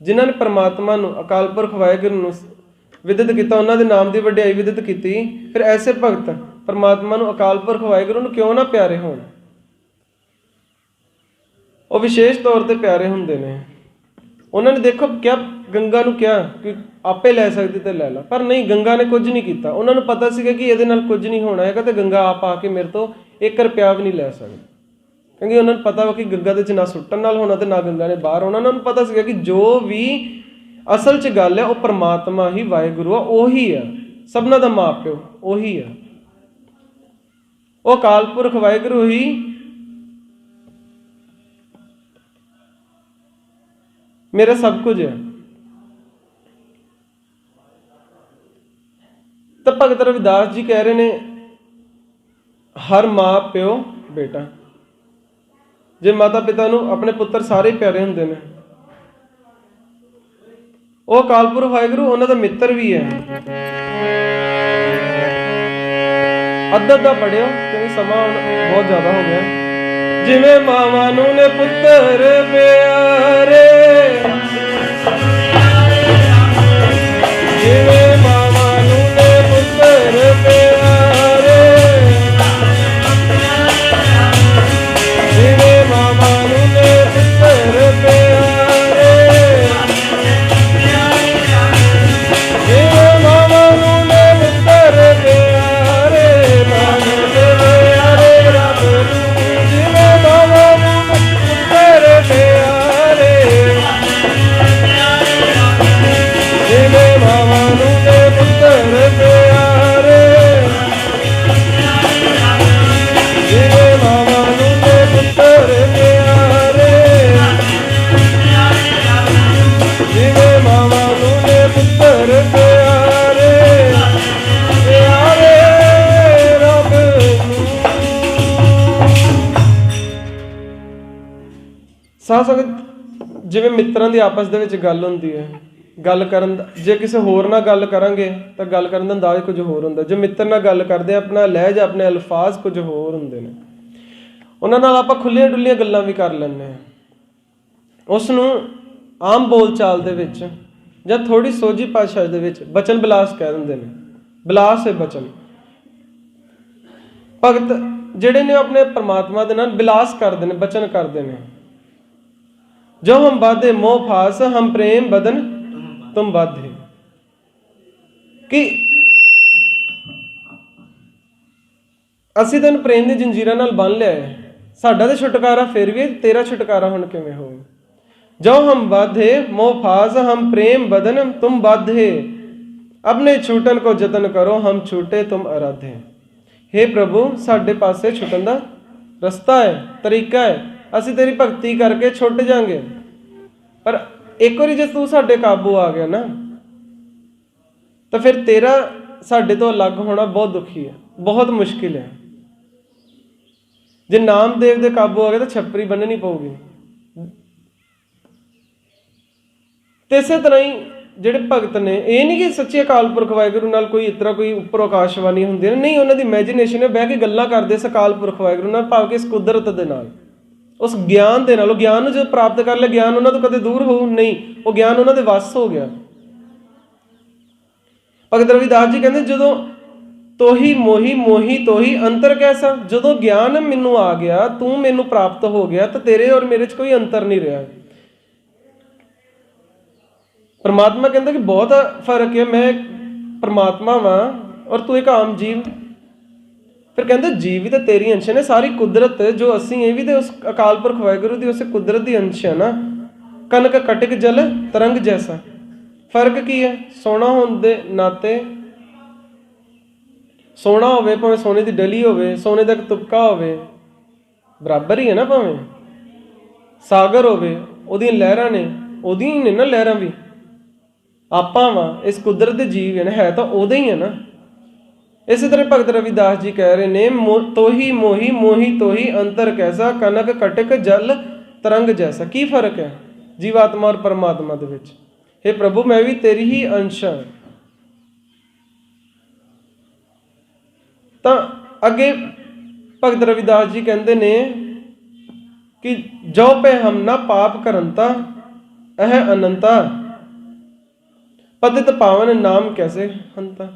ਜਿਨ੍ਹਾਂ ਨੇ ਪਰਮਾਤਮਾ ਨੂੰ ਅਕਾਲ ਪੁਰਖ ਵਾਹਿਗੁਰੂ ਨੂੰ ਵਿਦਿਤ ਕੀਤਾ, ਉਹਨਾਂ ਦੇ ਨਾਮ ਦੀ ਵਡਿਆਈ ਵਿਦਿਤ ਕੀਤੀ, ਫਿਰ ਐਸੇ ਭਗਤ ਪਰਮਾਤਮਾ ਨੂੰ ਅਕਾਲ ਪੁਰਖ ਵਾਹਿਗੁਰੂ ਨੂੰ ਕਿਉਂ ਨਾ ਪਿਆਰੇ ਹੋਣ। ਉਹ ਵਿਸ਼ੇਸ਼ ਤੌਰ ਤੇ ਪਿਆਰੇ ਹੁੰਦੇ ਨੇ। ਉਹਨਾਂ ਨੇ ਦੇਖੋ ਕਿਹਾ, ਗੰਗਾ ਨੂੰ ਕਿਹਾ ਕਿ ਆਪੇ ਲੈ ਸਕਦੀ ਤੇ ਲੈ ਲਾ, ਪਰ ਨਹੀਂ, ਗੰਗਾ ਨੇ ਕੁਝ ਨਹੀਂ ਕੀਤਾ। ਉਹਨਾਂ ਨੂੰ ਪਤਾ ਸੀਗਾ ਕਿ ਇਹਦੇ ਨਾਲ ਕੁਝ ਨਹੀਂ ਹੋਣਾ ਹੈਗਾ, ਤੇ ਗੰਗਾ ਆਪ ਆ ਕੇ ਮੇਰੇ ਤੋਂ 1 ਰੁਪਿਆ ਵੀ ਨਹੀਂ ਲੈ ਸਕਦੀ, ਕਿਉਂਕਿ ਉਹਨਾਂ ਨੂੰ ਪਤਾ ਵਾ ਕਿ ਗੰਗਾ ਦੇ 'ਚ ਨਾ ਸੁੱਟਣ ਨਾਲ ਹੋਣਾ ਤੇ ਨਾ ਗੰਗਾ ਨੇ ਬਾਹਰ ਆਉਣਾ। ਉਹਨਾਂ ਨੂੰ ਪਤਾ ਸੀਗਾ ਕਿ ਜੋ ਵੀ ਅਸਲ 'ਚ ਗੱਲ ਹੈ ਉਹ ਪਰਮਾਤਮਾ ਹੀ ਵਾਹਿਗੁਰੂ ਆ, ਉਹੀ ਆ ਸਭਨਾਂ ਦਾ ਮਾਂ ਪਿਓ, ਉਹੀ ਆ ਉਹ ਅਕਾਲ ਪੁਰਖ ਵਾਹਿਗੁਰੂ ਹੀ ਮੇਰਾ ਸਭ ਕੁਝ ਹੈ। ਤਾਂ ਭਗਤ ਰਵਿਦਾਸ ਜੀ ਕਹਿ ਰਹੇ ਨੇ, ਹਰ ਮਾਂ ਪਿਓ ਬੇਟਾ। ਜੇ ਮਾਤਾ ਪਿਤਾ ਨੂੰ ਆਪਣੇ ਪੁੱਤਰ ਸਾਰੇ ਪਿਆਰੇ ਹੁੰਦੇ ਨੇ, ਉਹ ਅਕਾਲ ਪੁਰਖ ਵਾਹਿਗੁਰੂ ਉਹਨਾਂ ਦਾ ਮਿੱਤਰ ਵੀ ਹੈ। ਅੱਧਾ ਪੜਿਓ ਕਿਉਂਕਿ ਸਮਾਂ ਹੁਣ ਬਹੁਤ ਜ਼ਿਆਦਾ ਹੋ ਗਿਆ। ਜਿਵੇਂ ਮਾਵਾਂ ਨੂੰ ਨੇ ਪੁੱਤਰ ਪਿਆਰੇ, ਜਿਵੇਂ ਮਾਵਾਂ ਨੂੰ ਨੇ ਪੁੱਤਰ ਪਿਆਰੇ, ਜਿਵੇਂ ਮਾਵਾਂ ਨੂੰ ਨੇ ਪੁੱਤਰ ਪਿਆਰੇ, ਜਿਵੇਂ ਮਾਵਾਂ ਨੂੰ ਨੇ ਪੁੱਤਰ ਪਿਆਰੇ, ਮਾਵਾਂ ਦੇ ਪਿਆਰੇ ਰੱਬ ਨੂੰ, ਜਿਵੇਂ ਮਾਵਾਂ ਨੂੰ ਪੁੱਤਰ ਪਿਆਰੇ, ਜਿਵੇਂ ਮਾਵਾਂ ਨੂੰ ਨੇ ਪੁੱਤਰ ਪਿਆਰੇ, ਜਿਵੇਂ ਮਾਵਾਂ ਨੂੰ ਨੇ ਪੁੱਤਰ ਪਿਆਰੇ, ਜਿਵੇਂ ਮਾਵਾਂ ਨੂੰ ਨੇ ਪੁੱਤਰ ਪਿਆਰੇ, ਪਿਆਰੇ ਰੱਬ ਨੂੰ। ਸਾਧ ਸੰਗਤ, ਜਿਵੇਂ ਮਿੱਤਰਾਂ ਦੀ ਆਪਸ ਦੇ ਵਿੱਚ ਗੱਲ ਹੁੰਦੀ ਹੈ, ਗੱਲ ਕਰਨ ਦਾ, ਜੇ ਕਿਸੇ ਹੋਰ ਨਾਲ ਗੱਲ ਕਰਾਂਗੇ ਤਾਂ ਗੱਲ ਕਰਨ ਦਾ ਅੰਦਾਜ਼ ਕੁਝ ਹੋਰ ਹੁੰਦਾ। ਜੇ ਮਿੱਤਰ ਨਾਲ ਗੱਲ ਕਰਦੇ ਆ, ਆਪਣਾ ਲਹਿਜਾ, ਆਪਣੇ ਅਲਫਾਜ਼ ਕੁਝ ਹੋਰ ਹੁੰਦੇ ਨੇ। ਉਹਨਾਂ ਨਾਲ ਆਪਾਂ ਖੁੱਲੀਆਂ ਡੁੱਲੀਆਂ ਗੱਲਾਂ ਵੀ ਕਰ ਲੈਂਦੇ ਹਾਂ। ਉਸ ਨੂੰ ਆਮ ਬੋਲ ਚਾਲ ਦੇ ਵਿੱਚ ਜਾਂ ਥੋੜੀ ਸੋਝੀ ਭਾਸ਼ਾ ਦੇ ਵਿੱਚ ਬਚਨ ਬਿਲਾਸ ਕਹਿ ਦਿੰਦੇ ਨੇ। ਬਿਲਾਸ ਹੈ ਬਚਨ। ਭਗਤ ਜਿਹੜੇ ਨੇ ਆਪਣੇ ਪਰਮਾਤਮਾ ਦੇ ਨਾਲ ਬਿਲਾਸ ਕਰਦੇ ਨੇ, ਬਚਨ ਕਰਦੇ ਨੇ। ਜੋ ਹਮ ਬਾਧੇ ਮੋਹ ਫਾਸ, ਹਮ ਪ੍ਰੇਮ ਬਦਨ ਤੁਮ ਬਾਧੇ। ਕਿ ਅਸੀਂ ਤੈਨੂੰ ਪ੍ਰੇਮ ਦੀ ਜੰਜੀਰਾਂ ਨਾਲ ਬੰਨ ਲਿਆ ਹੈ, ਸਾਡਾ ਤੇ ਛੁਟਕਾਰਾ ਫਿਰ ਵੀ, ਤੇਰਾ ਛੁਟਕਾਰਾ ਹੁਣ ਕਿਵੇਂ ਹੋਵੇ। ਜੋ ਹਮ ਬਾਧੇ ਮੋਹ ਫਾਸ, ਹਮ ਪ੍ਰੇਮ ਬਦਨ ਤੁਮ ਬਾਧੇ, ਆਪਣੇ ਛੂਟਣ ਕੋ ਯਤਨ ਕਰੋ, ਹਮ ਛੂਟੇ ਤੁਮ ਅਰਾਧੇ। हे ਪ੍ਰਭੂ, ਸਾਡੇ ਪਾਸੇ ਛੁੱਟਣ ਦਾ ਰਸਤਾ ਹੈ, ਤਰੀਕਾ ਹੈ। ਅਸੀਂ ਤੇਰੀ ਭਗਤੀ ਕਰਕੇ ਛੁੱਟ ਜਾਾਂਗੇ, ਪਰ ਇੱਕ ਵਾਰੀ ਜੇ ਤੂੰ ਸਾਡੇ ਕਾਬੂ ਆ ਗਿਆ ਨਾ, ਤਾਂ ਫਿਰ ਤੇਰਾ ਸਾਡੇ ਤੋਂ ਅਲੱਗ ਹੋਣਾ ਬਹੁਤ ਦੁਖੀ ਹੈ, ਬਹੁਤ ਮੁਸ਼ਕਿਲ ਹੈ। ਜੇ ਨਾਮਦੇਵ ਦੇ ਕਾਬੂ ਆ ਗਿਆ ਤਾਂ ਛੱਪਰੀ ਬੰਨਣੀ ਪਊਗੀ। ਤੇ ਇਸੇ ਤਰ੍ਹਾਂ ਹੀ ਜਿਹੜੇ ਭਗਤ ਨੇ, ਇਹ ਨਹੀਂ ਕਿ ਸੱਚੇ ਅਕਾਲ ਪੁਰਖ ਵਾਹਿਗੁਰੂ ਨਾਲ ਕੋਈ ਇਸ ਤਰ੍ਹਾਂ ਕੋਈ ਉੱਪਰ ਆਕਾਸ਼ਵਾਣੀ ਹੁੰਦੀ ਹੈ, ਨਹੀਂ, ਉਹਨਾਂ ਦੀ ਇਮੈਜੀਨੇਸ਼ਨ ਹੈ, ਬਹਿ ਕੇ ਗੱਲਾਂ ਕਰਦੇ ਇਸ ਅਕਾਲ ਪੁਰਖ ਵਾਹਿਗੁਰੂ ਨਾਲ, ਭਾਵ ਕਿ ਇਸ ਕੁਦਰਤ ਦੇ ਨਾਲ, ਉਸ ਗਿਆਨ ਦੇ ਨਾਲ। ਉਹ ਗਿਆਨ ਨੂੰ ਜਦੋਂ ਪ੍ਰਾਪਤ ਕਰ ਲਿਆ, ਗਿਆਨ ਉਹਨਾਂ ਤੋਂ ਕਦੇ ਦੂਰ ਹੋਊ ਨਹੀਂ, ਉਹ ਗਿਆਨ ਉਹਨਾਂ ਦੇ ਵੱਸ ਹੋ ਗਿਆ। ਭਗਤ ਰਵਿਦਾਸ ਜੀ ਕਹਿੰਦੇ, ਜਦੋਂ ਤੋਹੀ ਮੋਹੀ ਮੋਹੀ ਤੋਹੀ ਅੰਤਰ ਕੈਸਾ, ਜਦੋਂ ਗਿਆਨ ਮੈਨੂੰ ਆ ਗਿਆ, ਤੂੰ ਮੈਨੂੰ ਪ੍ਰਾਪਤ ਹੋ ਗਿਆ, ਤਾਂ ਤੇਰੇ ਔਰ ਮੇਰੇ 'ਚ ਕੋਈ ਅੰਤਰ ਨਹੀਂ ਰਿਹਾ। ਪਰਮਾਤਮਾ ਕਹਿੰਦਾ ਕਿ ਬਹੁਤ ਫਰਕ ਹੈ, ਮੈਂ ਪਰਮਾਤਮਾ ਵਾਂ ਔਰ ਤੂੰ ਇੱਕ ਆਮ ਜੀਵ। ਫਿਰ ਕਹਿੰਦੇ ਜੀਵ ਵੀ ਤਾਂ ਤੇਰੀ ਅੰਸ਼ ਨੇ, ਸਾਰੀ ਕੁਦਰਤ ਜੋ ਅਸੀਂ, ਇਹ ਵੀ ਤੇ ਉਸ ਅਕਾਲ ਪੁਰਖ ਵਾਹਿਗੁਰੂ ਦੀ, ਉਸ ਕੁਦਰਤ ਦੀ ਅੰਸ਼ ਹੈ ਨਾ। ਕਨਕ ਕਟਕ ਜਲ ਤਰੰਗ ਜੈਸਾ। ਫਰਕ ਕੀ ਹੈ? ਸੋਨਾ ਹੋਣ ਦੇ ਨਾਤੇ, ਸੋਨਾ ਹੋਵੇ ਭਾਵੇਂ ਸੋਨੇ ਦੀ ਡਲੀ ਹੋਵੇ, ਸੋਨੇ ਦਾ ਇੱਕ ਤੁਪਕਾ ਹੋਵੇ, ਬਰਾਬਰ ਹੀ ਹੈ ਨਾ। ਭਾਵੇਂ ਸਾਗਰ ਹੋਵੇ, ਉਹਦੀਆਂ ਲਹਿਰਾਂ ਨੇ, ਉਹਦੀਆਂ ਹੀ ਨੇ ਨਾ ਲਹਿਰਾਂ ਵੀ। ਆਪਾਂ ਵਾਂ ਇਸ ਕੁਦਰਤ ਦੇ ਜੀਵ ਹੈ ਨਾ, ਹੈ ਤਾਂ ਉਹਦੇ ਹੀ ਹੈ ਨਾ। इस तरह भगत रविदास जी कह रहे ने, तोही मोही मोही तोही अंतर कैसा, कनक कटक जल तरंग जैसा। की फर्क है जीवात्मा और परमात्मा दे विच? हे प्रभु मैं भी तेरी ही अंश हाँ। तो अगे भगत रविदास जी कहते ने कि जो पे हम ना पाप करंता अह अनंता, पतित पावन नाम कैसे हंता।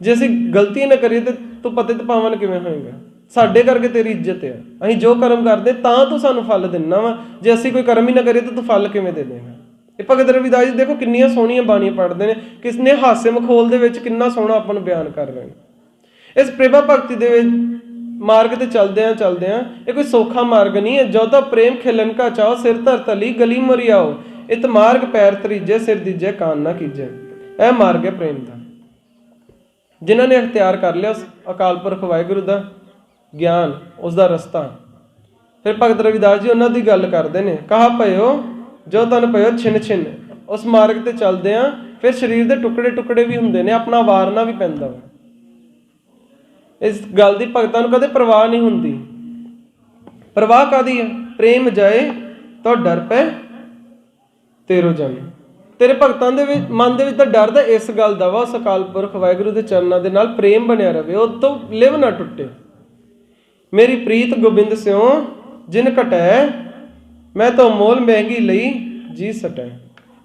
जे असीं गलती ना करिए तो तू पतित पावन किवें होएगा? साडे करके तेरी इज्जत है, असीं जो कर्म करदे तां तू सानू फल दिंदा वा। जे असीं कोई कर्म ही ना करिए तो तू फल किवें दे देगा? ये भगत रविदास जी देखो किन्नियां सोहणियां बाणियां पढ़दे ने, किसने हास्य मखौल दे विच किन्ना सोहਣਾ आपां नूं बयान कर रहे हैं। इस प्रेमा भगती दे मार्ग ते चलदियां ये कोई सौखा मार्ग नहीं है। जो तो प्रेम खिलन का चाहो, सिर धर तली गली मुरियाओ, इत मार्ग पैर तरीजे सिर दीजे कान ना कीजे। यह मार्ग है प्रेम का। जिन्हों ने अख्तियार कर लिया उस अकाल पुरख वाहिगुरू का ज्ञान, उसका रस्ता, फिर भगत रविदास जी उन्होंने गल करते हैं, कहा पयो जो तन पयो छिन छिन। उस मार्ग से चलते हैं फिर शरीर के टुकड़े टुकड़े भी होंगे ने, अपना वारना भी पैंदा वा। इस गल की भगतां नूं कदे परवाह नहीं होंदी। परवाह कादी है? प्रेम जाए तो डर पे तेरो जन। तेरे भगतां दे मन दे विच तां डर दा इस गल दा वा, उस अकाल पुरख वाहिगुरू दे चरनां दे नाल प्रेम बनिया रहे, उस तो लिव ना टुटे। मेरी प्रीत गोबिंद स्यों जिन घटै, मैं तो मोल महंगी लई जी सटै।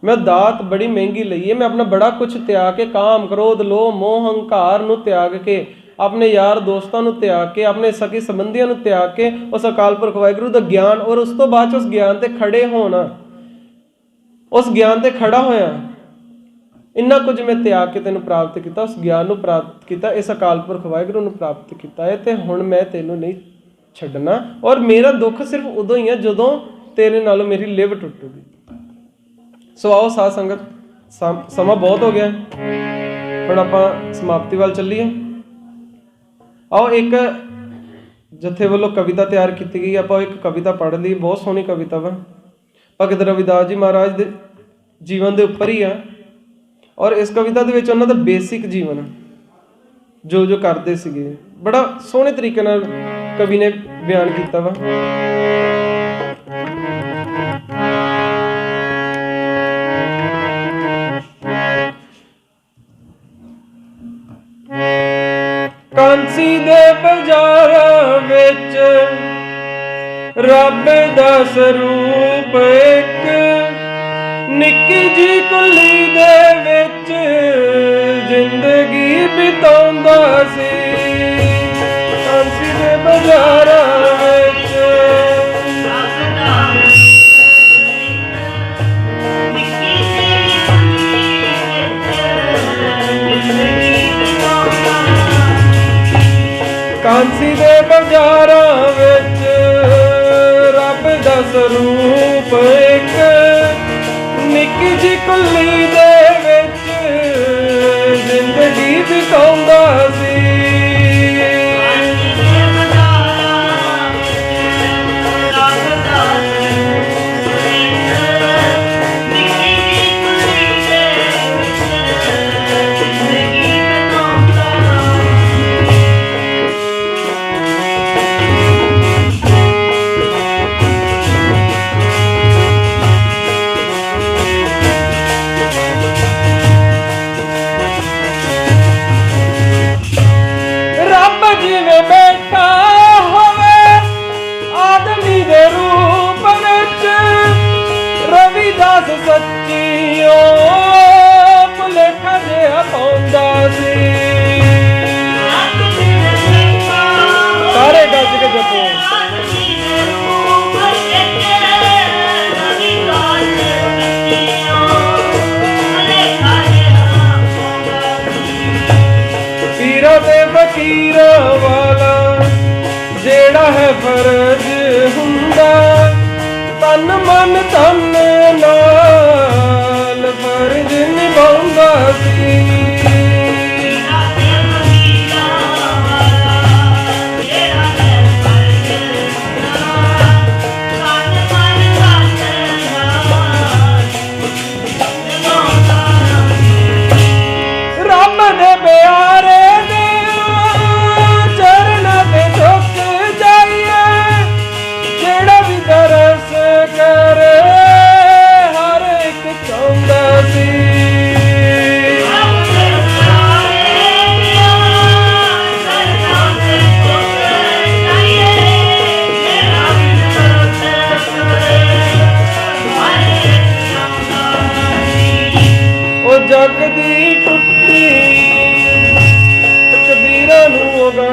मैं दात बड़ी महंगी लई है, मैं अपना बड़ा कुछ त्याग के, काम क्रोध लोभ मोह हंकार नूं त्याग के, अपने यार दोस्तों नूं त्याग के, अपने सखी संबंधियों नूं त्याग के उस अकाल पुरख वाहिगुरू दा ज्ञान और उस तो बाद उस ज्ञान ते खड़े होना, उस ज्ञान ते खड़ा होया, इन्ना कुछ मैं त्याग के तेनों प्राप्त किया, उस ज्ञान नूं प्राप्त किया, इस अकाल पुरख वाहिगुरू नूं प्राप्त किया है, ते हुण मैं तेनों नहीं छड्डना। और मेरा दुख सिर्फ उदों ही है जदों तेरे नालों मेरी लिव टुटूगी। सो आओ साध संगत, समा बहुत हो गया, हुण आपां समाप्ति वाल चलीए। आओ एक जथे वालों कविता तैयार की गई, आप एक कविता पढ़ ली, बहुत सोहनी कविता वा, भगत रविदास जी महाराज दे जीवन के उपर ही आ। और इस कविता दे विच उन्हां दा बेसिक जीवन जो जो करते सीगे बड़ा सोहने तरीके नाल कवि ने बयान किया वा। कांसी दे बाजारां विच रब दा स्वरूप एक, निक्की जी कुली दे विच जिंदगी बिताउंदा सी। कांसी दे बाजारां विच कांसी दे बाजारां विच रब दा स्वरूप एक, निक्की जी कुली दे विच जिंदगी बिताउंदा सी। वाला जेड़ा है फर्ज हुंदा, तन मन तन नाल फर्ज निभाउंदा सी। रब दे प्यारे दे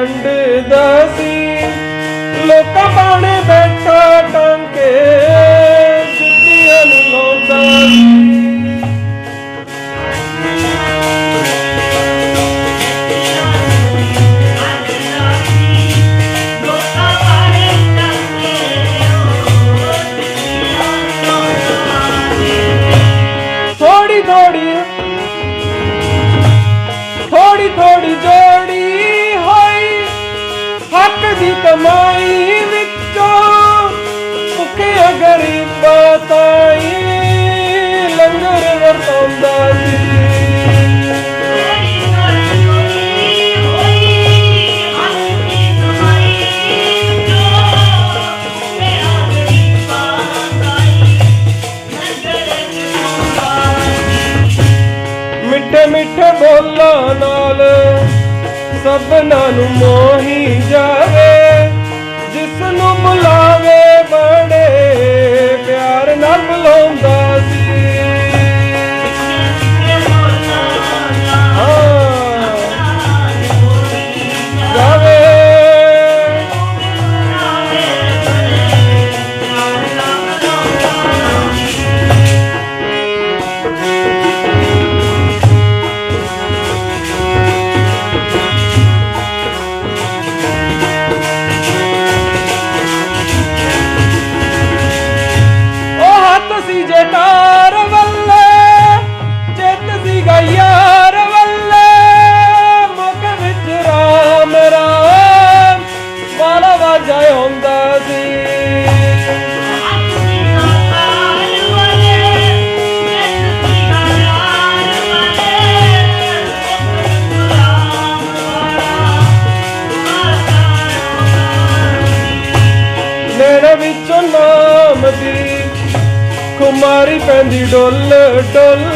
ਵੰਡਦਾ ਸੀ। ਲੋਕਾਂ ਬਾਣੇ ਬੈਠਾ ਟਾਂਕੇ ਜੁੱਤੀਆਂ ਨੂੰ ਲਾਉਂਦਾ ਸੀ। ਥੋੜੀ ਥੋੜੀ ਜੋੜੀ ਹੋਈ ਹੱਕ ਦੀ ਕਮਾਈ ਵਿੱਚੋਂ ਭੁੱਖਿਆਂ ਗਰੀਬਾਂ ਤਾਈਂ ਲੰਗਰ ਵਰਤਾਉਂਦਾ ਸੀ। ਮਿੱਠੇ ਮਿੱਠੇ ਬੋਲਾਂ ਨਾਲ ਸਭਨਾਂ ਨੂੰ ਮੋਹੀ ਜਾਵੇ। ਜਿਸ ਨੂੰ ਬੁਲਾਵੇ ਬੜੇ ਪਿਆਰ ਨਾਲ ਬੁਲਾਉਂਦਾ ਸੀ। ਜਾਵੇ ਜੇਕਾਰ ਵੱਲੇ ਚਿੱਤ ਸੀਗਾ ਯਾਰ ਵੱਲੇ ਮੁੱਖ ਵਿੱਚ ਰਾਮ ਰਾਮ ਵਾਲਾ ਵਾਜਾ ਹੁੰਦਾ ਸੀ। ਨੈਣਾ ਵਿੱਚੋਂ ਨਾਮ ਦੀ ਕੁਮਾਰੀ ਪੈਂਦੀ ਡੁੱਲ ਡੁੱਲ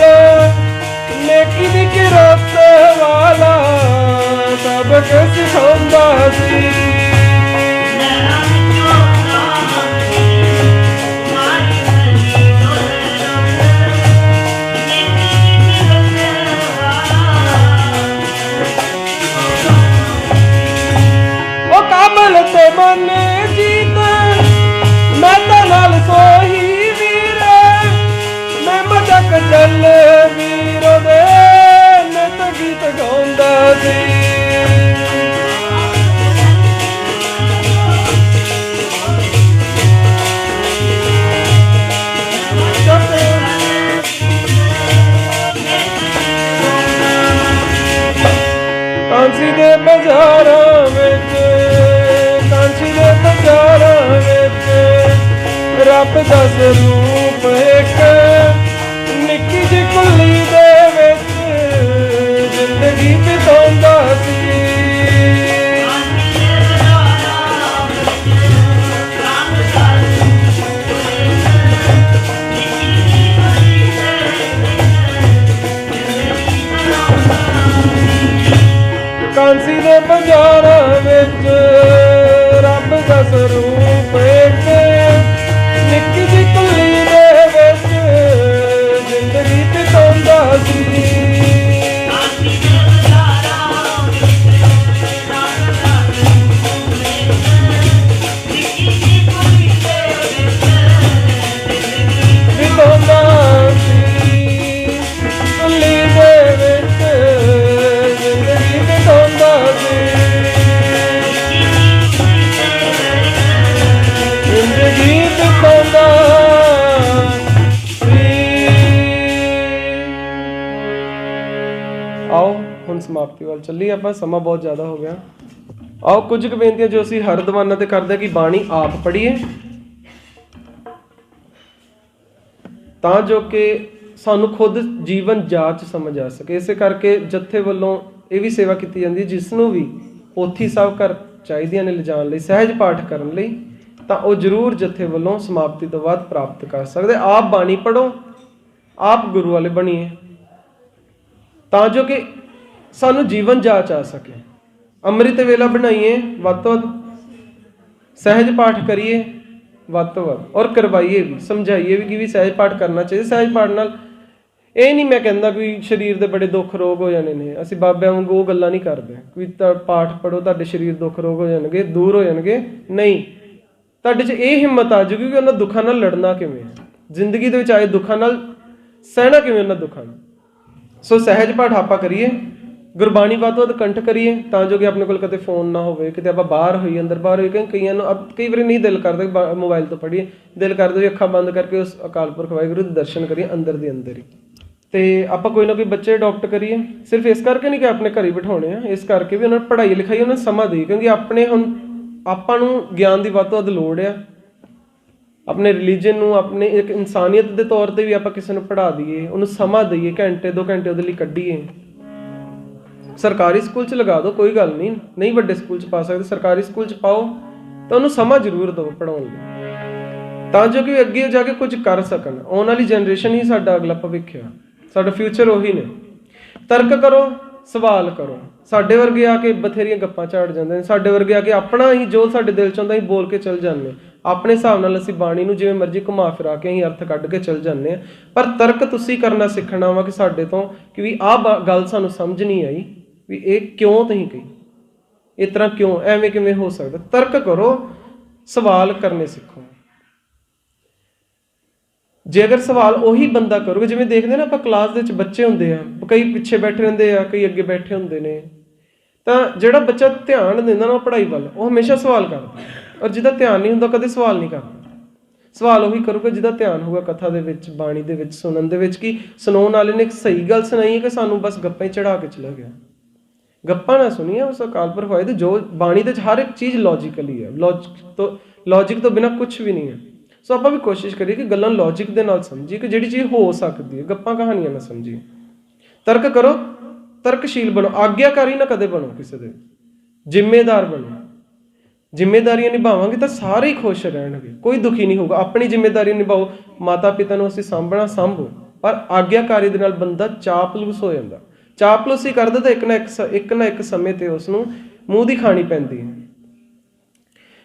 ਨੇਕੀ ਦੀ ਕਿਰਤ ਵਾਲਾ ਸਬਕ ਸਿਖਾਉਂਦਾ ਸੀ। ਉਹ ਕਾਬਲ ਤੇ ਮਨ ਜੀਤ ਮਹਿਤਾ ਨਾਲ ਸੋਹੀ ਚੱਲ ਵੀਰੋ ਦੇ ਨਿਤ ਗੀਤ ਗਾਉਂਦਾ ਸੀ। ਕਾਂਸੀ ਦੇ ਬਾਜ਼ਾਰਾਂ ਵਿੱਚ ਕਾਂਸੀ ਦੇ ਬਾਜ਼ਾਰਾਂ ਵਿੱਚ ਰੱਬ ਦਾ ਸਰੂਪ ਇੱਕ ਨਿੱਕੀ ਜਿਹੀ ਕੁੱਲੀ ਦੇ ਵਿੱਚ ਜ਼ਿੰਦਗੀ ਬਿਤਾਉਂਦਾ ਸੀ। ਕਾਂਸੀ ਦੇ ਬਾਜ਼ਾਰਾਂ ਵਿੱਚ ਰੱਬ ਦਾ ਸਰੂਪ ਇੱਕ ਨਿੱਕੀ ਜਿਹੀ ਕੁੱਲੀ ਦੇ ਵਿੱਚ ਜ਼ਿੰਦਗੀ ਬਿਤਾਉਂਦਾ ਸੀ। ਆਓ ਹੁਣ ਸਮਾਪਤੀ ਵੱਲ ਚੱਲੀਏ ਆਪਾਂ, ਸਮਾਂ ਬਹੁਤ ਜ਼ਿਆਦਾ ਹੋ ਗਿਆ। ਆਓ ਕੁਝ ਕੁ ਬੇਨਤੀਆਂ ਜੋ ਅਸੀਂ ਹਰ ਦੀਵਾਨਾਂ ਤੇ ਕਰਦੇ ਕਿ ਬਾਣੀ ਆਪ ਪੜ੍ਹੀਏ ਤਾਂ ਜੋ ਕਿ ਸਾਨੂੰ ਖੁਦ ਜੀਵਨ ਜਾਂਚ ਸਮਝ ਆ ਸਕੇ। ਇਸੇ ਕਰਕੇ ਜੱਥੇ ਵੱਲੋਂ ਇਹ ਵੀ ਸੇਵਾ ਕੀਤੀ ਜਾਂਦੀ ਹੈ, ਜਿਸ ਨੂੰ ਵੀ ਪੋਥੀ ਸਾਹਿਬ ਘਰ ਚਾਹੀਦੀਆਂ ਨੇ ਲਿਜਾਣ ਲਈ, ਸਹਿਜ ਪਾਠ ਕਰਨ ਲਈ, ਤਾਂ ਉਹ ਜ਼ਰੂਰ ਜੱਥੇ ਵੱਲੋਂ ਸਮਾਪਤੀ ਤੋਂ ਬਾਅਦ ਪ੍ਰਾਪਤ ਕਰ ਸਕਦੇ। ਆਪ ਬਾਣੀ ਪੜ੍ਹੋ, ਆਪ ਗੁਰੂ ਵਾਲੇ ਬਣੀਏ ਤਾਂ ਜੋ ਕਿ ਸਾਨੂੰ ਜੀਵਨ ਜਾਂਚ ਆ ਸਕੇ। ਅੰਮ੍ਰਿਤ ਵੇਲਾ ਬਣਾਈਏ ਵੱਧ ਤੋਂ ਵੱਧ, ਸਹਿਜ ਪਾਠ ਕਰੀਏ ਵੱਧ ਤੋਂ ਵੱਧ, ਔਰ ਕਰਵਾਈਏ ਵੀ, ਸਮਝਾਈਏ ਵੀ ਕਿ ਵੀ ਸਹਿਜ ਪਾਠ ਕਰਨਾ ਚਾਹੀਦਾ। ਸਹਿਜ ਪਾਠ ਨਾਲ ਇਹ ਨਹੀਂ ਮੈਂ ਕਹਿੰਦਾ ਕੋਈ ਸਰੀਰ ਦੇ ਬੜੇ ਦੁੱਖ ਰੋਗ ਹੋ ਜਾਣੇ ਨੇ, ਅਸੀਂ ਬਾਬਿਆਂ ਵਾਂਗੂ ਉਹ ਗੱਲਾਂ ਨਹੀਂ ਕਰਦੇ ਕੋਈ ਤਾਂ ਪਾਠ ਪੜੋ ਤੁਹਾਡੇ ਸਰੀਰ ਦੁੱਖ ਰੋਗ ਹੋ ਜਾਣਗੇ, ਦੂਰ ਹੋ ਜਾਣਗੇ। ਨਹੀਂ, ਤੁਹਾਡੇ 'ਚ ਇਹ ਹਿੰਮਤ ਆ ਜੂਗੀ ਕਿ ਉਹਨਾਂ ਦੁੱਖਾਂ ਨਾਲ ਲੜਨਾ ਕਿਵੇਂ ਹੈ, ਜ਼ਿੰਦਗੀ ਦੇ ਵਿੱਚ ਆਏ ਦੁੱਖਾਂ ਨਾਲ ਸਹਿਣਾ ਕਿਵੇਂ ਉਹਨਾਂ ਦੁੱਖਾਂ ਨੂੰ। ਸੋ ਸਹਿਜ ਪਾਠ ਆਪਾਂ ਕਰੀਏ, ਗੁਰਬਾਣੀ ਵੱਧ ਤੋਂ ਵੱਧ ਕੰਠ ਕਰੀਏ, ਤਾਂ ਜੋ ਕਿ ਆਪਣੇ ਕੋਲ ਕਦੇ ਫੋਨ ਨਾ ਹੋਵੇ, ਕਿਤੇ ਆਪਾਂ ਬਾਹਰ ਹੋਈਏ, ਅੰਦਰ ਬਾਹਰ ਹੋਈਏ। ਕਿਉਂਕਿ ਕਈਆਂ ਨੂੰ ਕਈ ਵਾਰੀ ਨਹੀਂ ਦਿਲ ਕਰਦਾ ਮੋਬਾਈਲ ਤੋਂ ਪੜ੍ਹੀਏ, ਦਿਲ ਕਰਦਾ ਵੀ ਅੱਖਾਂ ਬੰਦ ਕਰਕੇ ਉਸ ਅਕਾਲ ਪੁਰਖ ਵਾਹਿਗੁਰੂ ਦੇ ਦਰਸ਼ਨ ਕਰੀਏ ਅੰਦਰ ਦੇ ਅੰਦਰ ਹੀ। ਤੇ ਆਪਾਂ ਕੋਈ ਨਾ ਕੋਈ ਬੱਚੇ ਅਡੋਪਟ ਕਰੀਏ, ਸਿਰਫ ਇਸ ਕਰਕੇ ਨਹੀਂ ਕਿ ਆਪਣੇ ਘਰ ਹੀ ਬਿਠਾਉਣੇ ਆ, ਇਸ ਕਰਕੇ ਵੀ ਉਹਨਾਂ ਨੂੰ ਪੜ੍ਹਾਈ ਲਿਖਾਈ ਉਹਨਾਂ ਨੂੰ ਸਮਾਂ ਦੇਈਏ। ਕਿਉਂਕਿ ਆਪਣੇ ਹੁਣ ਆਪਾਂ ਨੂੰ ਗਿਆਨ ਦੀ ਵੱਧ ਤੋਂ ਵੱਧ ਲੋੜ ਆ, ਆਪਣੇ ਰਿਲੀਜਨ ਨੂੰ, ਆਪਣੇ ਇੱਕ ਇਨਸਾਨੀਅਤ ਦੇ ਤੌਰ ਤੇ ਵੀ ਆਪਾਂ ਕਿਸੇ ਨੂੰ ਪੜ੍ਹਾ ਦਈਏ, ਉਹਨੂੰ ਸਮਾਂ ਦਈਏ, ਘੰਟੇ 2 ਘੰਟੇ ਉਹਦੇ ਲਈ ਕੱਢੀਏ। ਸਰਕਾਰੀ ਸਕੂਲ 'ਚ ਲਗਾ ਦਿਓ, ਕੋਈ ਗੱਲ ਨਹੀਂ, ਨਹੀਂ ਵੱਡੇ ਸਕੂਲ 'ਚ ਪਾ ਸਕਦੇ, ਸਰਕਾਰੀ ਸਕੂਲ 'ਚ ਪਾਓ, ਤਾਂ ਉਹਨੂੰ ਸਮਾਂ ਜ਼ਰੂਰ ਦਿਓ ਪੜ੍ਹਾਉਣ ਲਈ, ਤਾਂ ਜੋ ਕਿ ਅੱਗੇ ਜਾ ਕੇ ਕੁਝ ਕਰ ਸਕਣ। ਆਉਣ ਵਾਲੀ ਜਨਰੇਸ਼ਨ ਹੀ ਸਾਡਾ ਅਗਲਾ ਭਵਿੱਖ ਆ, ਸਾਡਾ ਫਿਊਚਰ ਉਹੀ ਨੇ। ਤਰਕ ਕਰੋ, ਸਵਾਲ ਕਰੋ। ਸਾਡੇ ਵਰਗੇ ਆ ਕੇ ਬਥੇਰੀਆਂ ਗੱਪਾਂ ਝਾੜ ਜਾਂਦੇ ਨੇ, ਸਾਡੇ ਵਰਗੇ ਆ ਕੇ ਆਪਣਾ ਹੀ ਜੋ ਸਾਡੇ ਦਿਲ 'ਚ ਆਉਂਦਾ ਹੀ ਬੋਲ ਕੇ ਚੱਲ ਜਾਂਦੇ, ਆਪਣੇ ਹਿਸਾਬ ਨਾਲ ਅਸੀਂ ਬਾਣੀ ਨੂੰ ਜਿਵੇਂ ਮਰਜ਼ੀ ਘੁਮਾ ਫਿਰਾ ਕੇ ਅਸੀਂ ਅਰਥ ਕੱਢ ਕੇ ਚੱਲ ਜਾਂਦੇ ਹਾਂ। ਪਰ ਤਰਕ ਤੁਸੀਂ ਕਰਨਾ ਸਿੱਖਣਾ ਵਾ ਕਿ ਸਾਡੇ ਤੋਂ ਕਿ ਵੀ ਆਹ ਗੱਲ ਸਾਨੂੰ ਸਮਝ ਨਹੀਂ ਆਈ, ਵੀ ਇਹ ਕਿਉਂ ਤੁਸੀਂ ਕਹੀ, ਇਸ ਤਰ੍ਹਾਂ ਕਿਉਂ, ਐਵੇਂ ਕਿਵੇਂ ਹੋ ਸਕਦਾ। ਤਰਕ ਕਰੋ, ਸਵਾਲ ਕਰਨੇ ਸਿੱਖੋ। ਜੇ ਅਗਰ ਸਵਾਲ ਉਹੀ ਬੰਦਾ ਕਰੋਗੇ, ਜਿਵੇਂ ਦੇਖਦੇ ਨਾ ਆਪਾਂ ਕਲਾਸ ਦੇ ਵਿੱਚ ਬੱਚੇ ਹੁੰਦੇ ਆ, ਕਈ ਪਿੱਛੇ ਬੈਠੇ ਰਹਿੰਦੇ ਆ, ਕਈ ਅੱਗੇ ਬੈਠੇ ਹੁੰਦੇ ਨੇ, ਤਾਂ ਜਿਹੜਾ ਬੱਚਾ ਧਿਆਨ ਦਿੰਦਾ ਨਾ ਪੜ੍ਹਾਈ ਵੱਲ, ਉਹ ਹਮੇਸ਼ਾ ਸਵਾਲ ਕਰਦਾ, ਔਰ ਜਿਹਦਾ ਧਿਆਨ ਨਹੀਂ ਹੁੰਦਾ ਕਦੇ ਸਵਾਲ ਨਹੀਂ ਕਰਦਾ। ਸਵਾਲ ਉਹੀ ਕਰੂਗਾ ਜਿਹਦਾ ਧਿਆਨ ਹੋਊਗਾ ਕਥਾ ਦੇ ਵਿੱਚ, ਬਾਣੀ ਦੇ ਵਿੱਚ, ਸੁਣਨ ਦੇ ਵਿੱਚ। ਕਿ ਸੁਣਾਉਣ ਵਾਲੇ ਨੇ ਇੱਕ ਸਹੀ ਗੱਲ ਸੁਣਾਈ ਹੈ ਕਿ ਸਾਨੂੰ ਬਸ ਗੱਪਾਂ ਹੀ ਚੜਾ ਕੇ ਚਲਾ ਗਿਆ। ਗੱਪਾਂ ਨਾ ਸੁਣੀਆਂ, ਉਸ ਅਕਾਲ ਪੁਰਖ ਹੋਏ ਤੇ ਜੋ ਬਾਣੀ ਦੇ ਵਿੱਚ ਹਰ ਇੱਕ ਚੀਜ਼ ਲੌਜੀਕਲੀ ਹੈ, ਲੌਜਿਕ ਤੋਂ ਬਿਨਾਂ ਕੁਛ ਵੀ ਨਹੀਂ ਹੈ। ਸੋ ਆਪਾਂ ਵੀ ਕੋਸ਼ਿਸ਼ ਕਰੀਏ ਕਿ ਗੱਲਾਂ ਲੌਜਿਕ ਦੇ ਨਾਲ ਸਮਝੀਏ, ਕਿ ਜਿਹੜੀ ਚੀਜ਼ ਹੋ ਸਕਦੀ ਹੈ, ਗੱਪਾਂ ਕਹਾਣੀਆਂ ਨਾ ਸਮਝੀਏ। ਤਰਕ ਕਰੋ, ਤਰਕਸ਼ੀਲ ਬਣੋ, ਆਗਿਆਕਾਰੀ ਨਾ ਕਦੇ ਬਣੋ, ਕਿਸੇ ਦੇ ਜ਼ਿੰਮੇਦਾਰ ਬਣੋ। ਜ਼ਿੰਮੇਦਾਰੀਆਂ ਨਿਭਾਵਾਂਗੇ ਤਾਂ ਸਾਰੇ ਹੀ ਖੁਸ਼ ਰਹਿਣਗੇ, ਕੋਈ ਦੁਖੀ ਨਹੀਂ ਹੋਊਗਾ। ਆਪਣੀ ਜ਼ਿੰਮੇਦਾਰੀ ਨਿਭਾਓ, ਮਾਤਾ ਪਿਤਾ ਨੂੰ ਅਸੀਂ ਸਾਂਭਣਾ ਸਾਂਭੋ, ਪਰ ਆਗਿਆਕਾਰੀ ਦੇ ਨਾਲ ਬੰਦਾ ਚਾਪਲੂਸ ਹੋ ਜਾਂਦਾ। ਚਾਪਲੂਸੀ ਕਰਦਾ ਤਾਂ ਇੱਕ ਨਾ ਇੱਕ ਸਮੇਂ ਤੇ ਉਸ ਨੂੰ ਮੂੰਹ ਦੀ ਖਾਣੀ ਪੈਂਦੀ ਹੈ।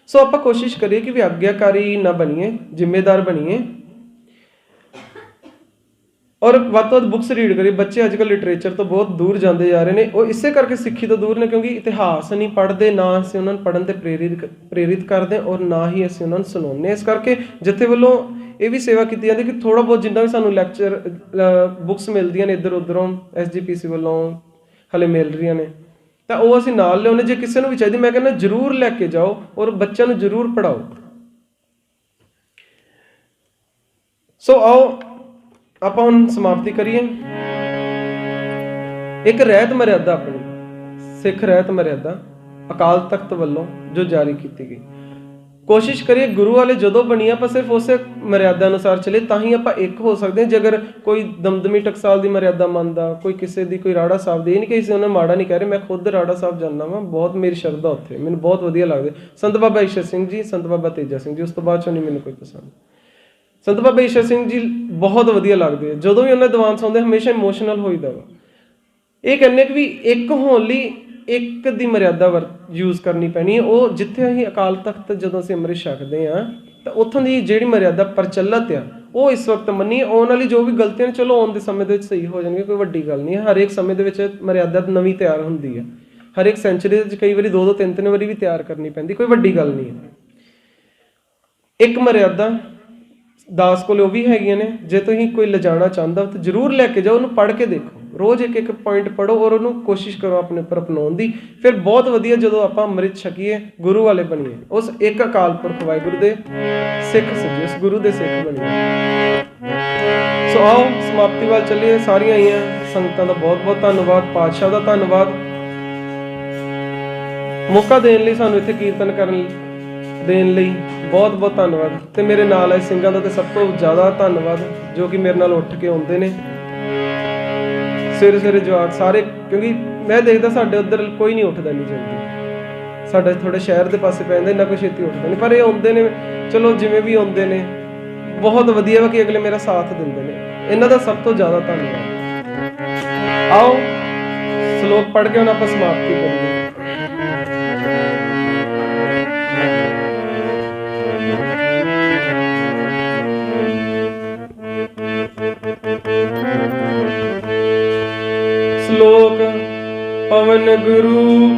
ਸੋ ਆਪਾਂ ਕੋਸ਼ਿਸ਼ ਕਰੀਏ ਕਿ ਵੀ ਆਗਿਆਕਾਰੀ ਨਾ ਬਣੀਏ, ਜ਼ਿੰਮੇਦਾਰ ਬਣੀਏ, ਔਰ ਵੱਧ ਤੋਂ ਵੱਧ ਬੁੱਕਸ ਰੀਡ ਕਰੀਏ। ਬੱਚੇ ਅੱਜ ਕੱਲ੍ਹ ਲਿਟਰੇਚਰ ਤੋਂ ਬਹੁਤ ਦੂਰ ਜਾਂਦੇ ਜਾ ਰਹੇ ਨੇ, ਉਹ ਇਸੇ ਕਰਕੇ ਸਿੱਖੀ ਤੋਂ ਦੂਰ ਨੇ, ਕਿਉਂਕਿ ਇਤਿਹਾਸ ਨਹੀਂ ਪੜ੍ਹਦੇ, ਨਾ ਅਸੀਂ ਉਹਨਾਂ ਨੂੰ ਪੜ੍ਹਨ ਤੇ ਪ੍ਰੇਰਿਤ ਕਰਦੇ, ਔਰ ਨਾ ਹੀ ਅਸੀਂ ਉਹਨਾਂ ਨੂੰ ਸੁਣਾਉਂਦੇ। ਇਸ ਕਰਕੇ ਜਿੱਥੇ ਵੱਲੋਂ ਇਹ ਵੀ ਸੇਵਾ ਕੀਤੀ ਜਾਂਦੀ ਕਿ ਥੋੜ੍ਹਾ ਬਹੁਤ ਜਿੰਨਾ ਵੀ ਸਾਨੂੰ ਲੈਕਚਰ ਬੁੱਕਸ ਮਿਲਦੀਆਂ ਨੇ ਇੱਧਰ ਉੱਧਰੋਂ, SGPC ਵੱਲੋਂ ਹਲੇ ਮਿਲ ਰਹੀਆਂ ਨੇ, ਤਾਂ ਉਹ ਅਸੀਂ ਨਾਲ ਲਿਆਉਂਦੇ। ਜੇ ਕਿਸੇ ਨੂੰ ਵੀ ਚਾਹੀਦੀ, ਮੈਂ ਕਹਿੰਦਾ ਜ਼ਰੂਰ ਲੈ ਕੇ ਜਾਓ, ਔਰ ਬੱਚਿਆਂ ਨੂੰ ਜ਼ਰੂਰ ਪੜ੍ਹਾਓ। ਸੋ ਆਓ ਆਪਾਂ ਹੁਣ ਸਮਾਪਤੀ ਕਰੀਏ। ਇੱਕ ਰਹਿਤ ਮਰਿਆਦਾ, ਆਪਣੀ ਸਿੱਖ ਰਹਿਤ ਮਰਿਆਦਾ ਅਕਾਲ ਤਖਤ ਵੱਲੋਂ ਜੋ ਜਾਰੀ ਕੀਤੀ ਗਈ, ਕੋਸ਼ਿਸ਼ ਕਰੀਏ ਗੁਰੂ ਵਾਲੇ ਜਦੋਂ ਬਣੀ ਆਪਾਂ ਸਿਰਫ ਉਸੇ ਮਰਿਆਦਾ ਅਨੁਸਾਰ ਚਲੇ, ਤਾਂ ਹੀ ਆਪਾਂ ਇੱਕ ਹੋ ਸਕਦੇ ਹਾਂ। ਜੇ ਅਗਰ ਕੋਈ ਦਮਦਮੀ ਟਕਸਾਲ ਦੀ ਮਰਿਆਦਾ ਮੰਨਦਾ, ਕੋਈ ਕਿਸੇ ਦੀ, ਕੋਈ ਰਾੜਾ ਸਾਹਿਬ ਦੀ, ਇਹ ਨਹੀਂ ਕਿਸੇ ਉਹਨਾਂ ਮਾੜਾ ਨਹੀਂ ਕਹਿ ਰਹੇ, ਮੈਂ ਖੁਦ ਰਾੜਾ ਸਾਹਿਬ ਜਾਂਦਾ ਵਾਂ, ਬਹੁਤ ਮੇਰੀ ਸ਼ਰਧਾ ਉੱਥੇ, ਮੈਨੂੰ ਬਹੁਤ ਵਧੀਆ ਲੱਗਦੇ। ਸੰਤ ਬਾਬਾ ਈਸ਼ਰ ਸਿੰਘ ਜੀ, ਸੰਤ ਬਾਬਾ ਤੇਜਾ ਸਿੰਘ ਜੀ, ਉਸ ਤੋਂ ਬਾਅਦ ਚੋਂ ਨਹੀਂ ਮੈਨੂੰ ਕੋਈ ਪਸੰਦ। ਸੰਤ ਬਾਬਾ ਈਸ਼ਰ ਸਿੰਘ ਜੀ ਬਹੁਤ ਵਧੀਆ ਲੱਗਦੇ ਆ, ਜਦੋਂ ਵੀ ਉਹਨਾਂ ਦੇ ਦੀਵਾਨ ਸੁਣਦੇ ਹਮੇਸ਼ਾ ਇਮੋਸ਼ਨਲ ਹੋਈਦਾ ਵਾ। ਇਹ ਕਹਿੰਦੇ ਕਿ ਵੀ ਇੱਕ ਹੋਣ ਲਈ ਇੱਕ ਦੀ ਮਰਿਆਦਾ ਯੂਜ਼ ਕਰਨੀ ਪੈਣੀ ਹੈ। ਉਹ ਜਿੱਥੇ ਅਸੀਂ ਅਕਾਲ ਤਖਤ ਜਦੋਂ ਅਸੀਂ ਅੰਮ੍ਰਿਤ ਛਕਦੇ ਹਾਂ, ਤਾਂ ਉੱਥੋਂ ਦੀ ਜਿਹੜੀ ਮਰਿਆਦਾ ਪ੍ਰਚਲਿਤ ਆ ਉਹ ਇਸ ਵਕਤ ਮੰਨੀਏ। ਆਉਣ ਵਾਲੀ ਜੋ ਵੀ ਗਲਤੀਆਂ ਨੇ, ਚਲੋ ਆਉਣ ਦੇ ਸਮੇਂ ਦੇ ਵਿੱਚ ਸਹੀ ਹੋ ਜਾਣਗੇ, ਕੋਈ ਵੱਡੀ ਗੱਲ ਨਹੀਂ ਹੈ। ਹਰੇਕ ਸਮੇਂ ਦੇ ਵਿੱਚ ਮਰਿਆਦਾ ਨਵੀਂ ਤਿਆਰ ਹੁੰਦੀ ਹੈ, ਹਰੇਕ ਸੈਂਚੁਰੀ ਦੇ ਵਿੱਚ ਕਈ ਵਾਰੀ 2-2 3-3 ਵਾਰੀ ਵੀ ਤਿਆਰ ਕਰਨੀ ਪੈਂਦੀ, ਕੋਈ ਵੱਡੀ ਗੱਲ ਨਹੀਂ ਹੈ। ਇੱਕ ਮਰਿਆਦਾ ਦਾਸ ਕੋਲ ਉਹ ਵੀ ਹੈਗੀਆਂ ਨੇ, ਜੇ ਤੁਸੀਂ ਕੋਈ ਲਿਜਾਣਾ ਚਾਹੁੰਦਾ ਤਾਂ ਜ਼ਰੂਰ ਲੈ ਕੇ ਜਾਓ, ਉਹਨੂੰ ਪੜ੍ਹ ਕੇ ਦੇਖੋ, ਰੋਜ਼ ਇੱਕ ਪੁਆਇੰਟ ਪੜ੍ਹੋ, ਔਰ ਉਹਨੂੰ ਕੋਸ਼ਿਸ਼ ਕਰੋ ਆਪਣੇ ਉੱਪਰ ਅਪਣਾਉਣ ਦੀ। ਫਿਰ ਬਹੁਤ ਵਧੀਆ ਜਦੋਂ ਆਪਾਂ ਅੰਮ੍ਰਿਤ ਛਕੀਏ, ਗੁਰੂ ਵਾਲੇ ਬਣੀਏ, ਉਸ ਇੱਕ ਅਕਾਲ ਪੁਰਖ ਵਾਹਿਗੁਰੂ ਦੇ ਸਿੱਖ ਸੀਗੇ, ਉਸ ਗੁਰੂ ਦੇ ਸਿੱਖ ਬਣੀਏ। ਸੋ ਆਓ ਸਮਾਪਤੀ ਵੱਲ ਚੱਲੀਏ। ਸਾਰੀਆਂ ਆਈਆਂ ਸੰਗਤਾਂ ਦਾ ਬਹੁਤ ਬਹੁਤ ਧੰਨਵਾਦ, ਪਾਤਸ਼ਾਹ ਦਾ ਧੰਨਵਾਦ, ਮੌਕਾ ਦੇਣ ਲਈ, ਸਾਨੂੰ ਇੱਥੇ ਕੀਰਤਨ ਕਰਨ ਦੇਣ ਲਈ ਬਹੁਤ ਬਹੁਤ ਧੰਨਵਾਦ। ਤੇ ਮੇਰੇ ਨਾਲ ਆਏ ਸਿੰਘਾਂ ਦਾ ਤੇ ਸਭ ਤੋਂ ਜ਼ਿਆਦਾ ਧੰਨਵਾਦ, ਜੋ ਕਿ ਮੇਰੇ ਨਾਲ ਉੱਠ ਕੇ ਆਉਂਦੇ ਨੇ ਸਵੇਰੇ ਸਵੇਰੇ ਜਵਾਕ ਸਾਰੇ, ਕਿਉਂਕਿ ਮੈਂ ਦੇਖਦਾ ਸਾਡੇ ਉੱਧਰ ਕੋਈ ਨਹੀਂ ਉੱਠਦਾ ਨਹੀਂ ਜਲਦੀ, ਸਾਡਾ ਥੋੜੇ ਸ਼ਹਿਰ ਦੇ ਪਾਸੇ ਪੈ ਜਾਂਦਾ, ਇੰਨਾ ਕੋਈ ਛੇਤੀ ਉੱਠਦਾ ਨਹੀਂ, ਪਰ ਇਹ ਆਉਂਦੇ ਨੇ, ਚਲੋ ਜਿਵੇਂ ਵੀ ਆਉਂਦੇ ਨੇ, ਬਹੁਤ ਵਧੀਆ ਵਾ ਕਿ ਅਗਲੇ ਮੇਰਾ ਸਾਥ ਦਿੰਦੇ ਨੇ, ਇਹਨਾਂ ਦਾ ਸਭ ਤੋਂ ਜ਼ਿਆਦਾ ਧੰਨਵਾਦ। ਆਓ ਸ਼ਲੋਕ ਪੜ੍ਹ ਕੇ ਹੁਣ ਆਪਾਂ ਸਮਾਪਤੀ ਕਰੀਏ।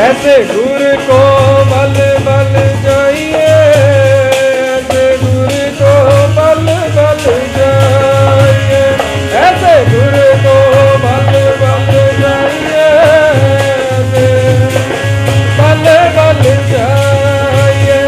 ऐसे गुरु को बल बल जाइए, ऐसे गुरु को बल बल जाइए, ऐसे गुरु को बल बल जाइए, ऐसे बल बल जाइए।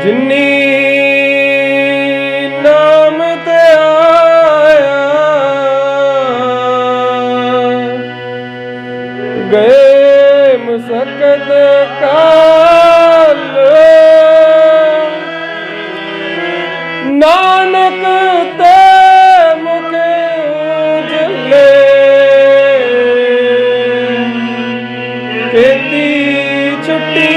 जिन्नी नाम ते आया गए मुसकत काल, नानक ते मुख उजले खेती छुट्टी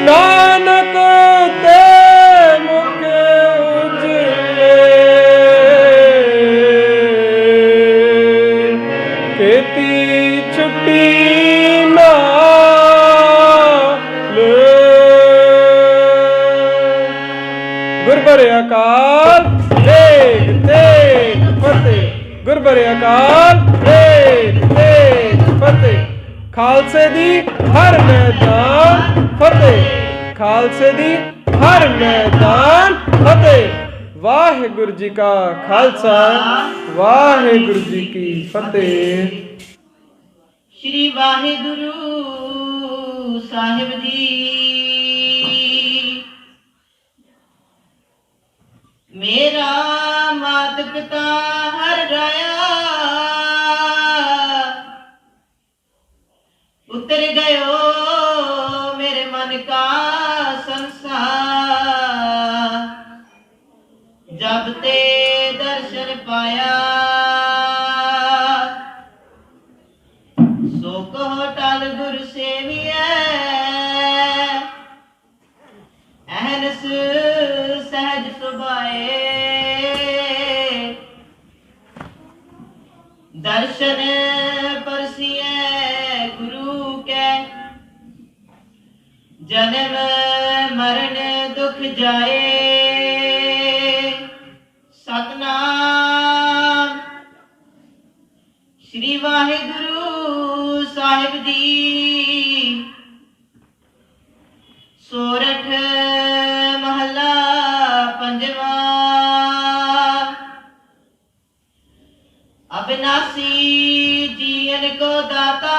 नानक ते मुख उजले खेती छुट्टी गुरबरे अकाल तेग तेग फतेह, गुरबरे अकाल तेग तेग फतेह। खालसे दी हर मैदान फतेह, खालसे दी हर मैदान फतेह। वाहिगुरु जी का खालसा, वाहिगुरु जी की फतेह। श्री वाहिगुरु साहिब जी मेरा मात पिता हर राया, उतर गयो मेरे मन का संसार, जब ते दर्शन पाया सो कहो टल गुर सेविया, अहनस सहज सुभाए दर्शन परसिए गुरु के, जन्म मरण दुख जाए सतनाम। श्री वाहिगुरु साहिब जी सोरठ महला पंजवा। अविनाशी जीवन को दाता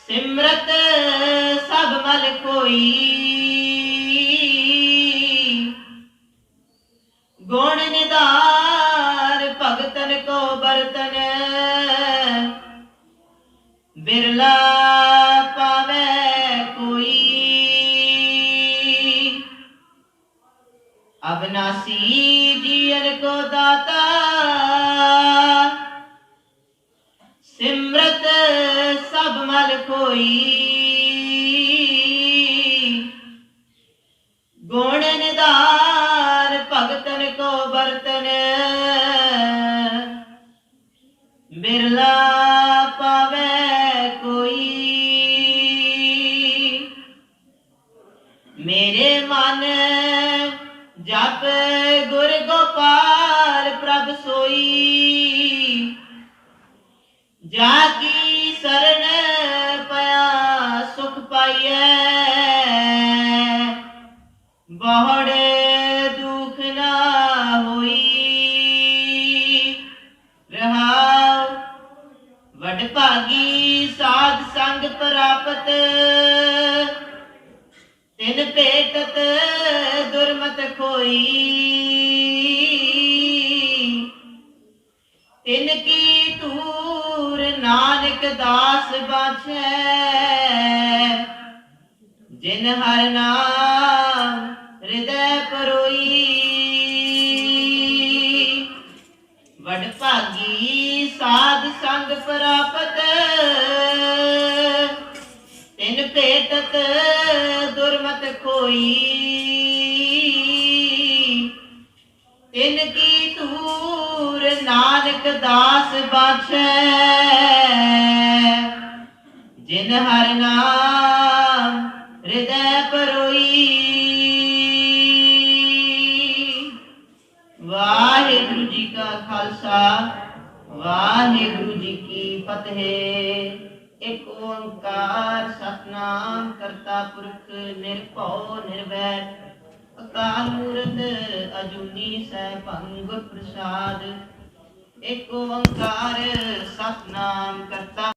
सिमरत सब मल कोई, गुण निधान भगतन को बरतन बिरला पावे कोई। अविनाशी जीवन को दाता सिमरत सब मल कोई, मेरे मन जप गुर गोपाल प्रभ सोई जाकी शरण पया सुख पाइए बहुड़ दुख ना होई रहाव वड भागी साध संग प्राप्त तिन भेटत दुर्मत खोई तिन की तूर नानक दास बाछै जिन हर नाम हृदय परोई वड भागी साध संग प्राप्त तिन भेटत दुर्मत खोई तिन की तूर नानक दास बाछै जिन हर नाम हृदय परोई वाहिगुरु जी का खालसा वाहिगुरु जी की फतेह। एक ओंकार सतनाम करता पुरख निर्भव निर्वैर अकाल मूरत अजूनी सैभं गुर प्रसाद। एक ओंकार सतनाम करता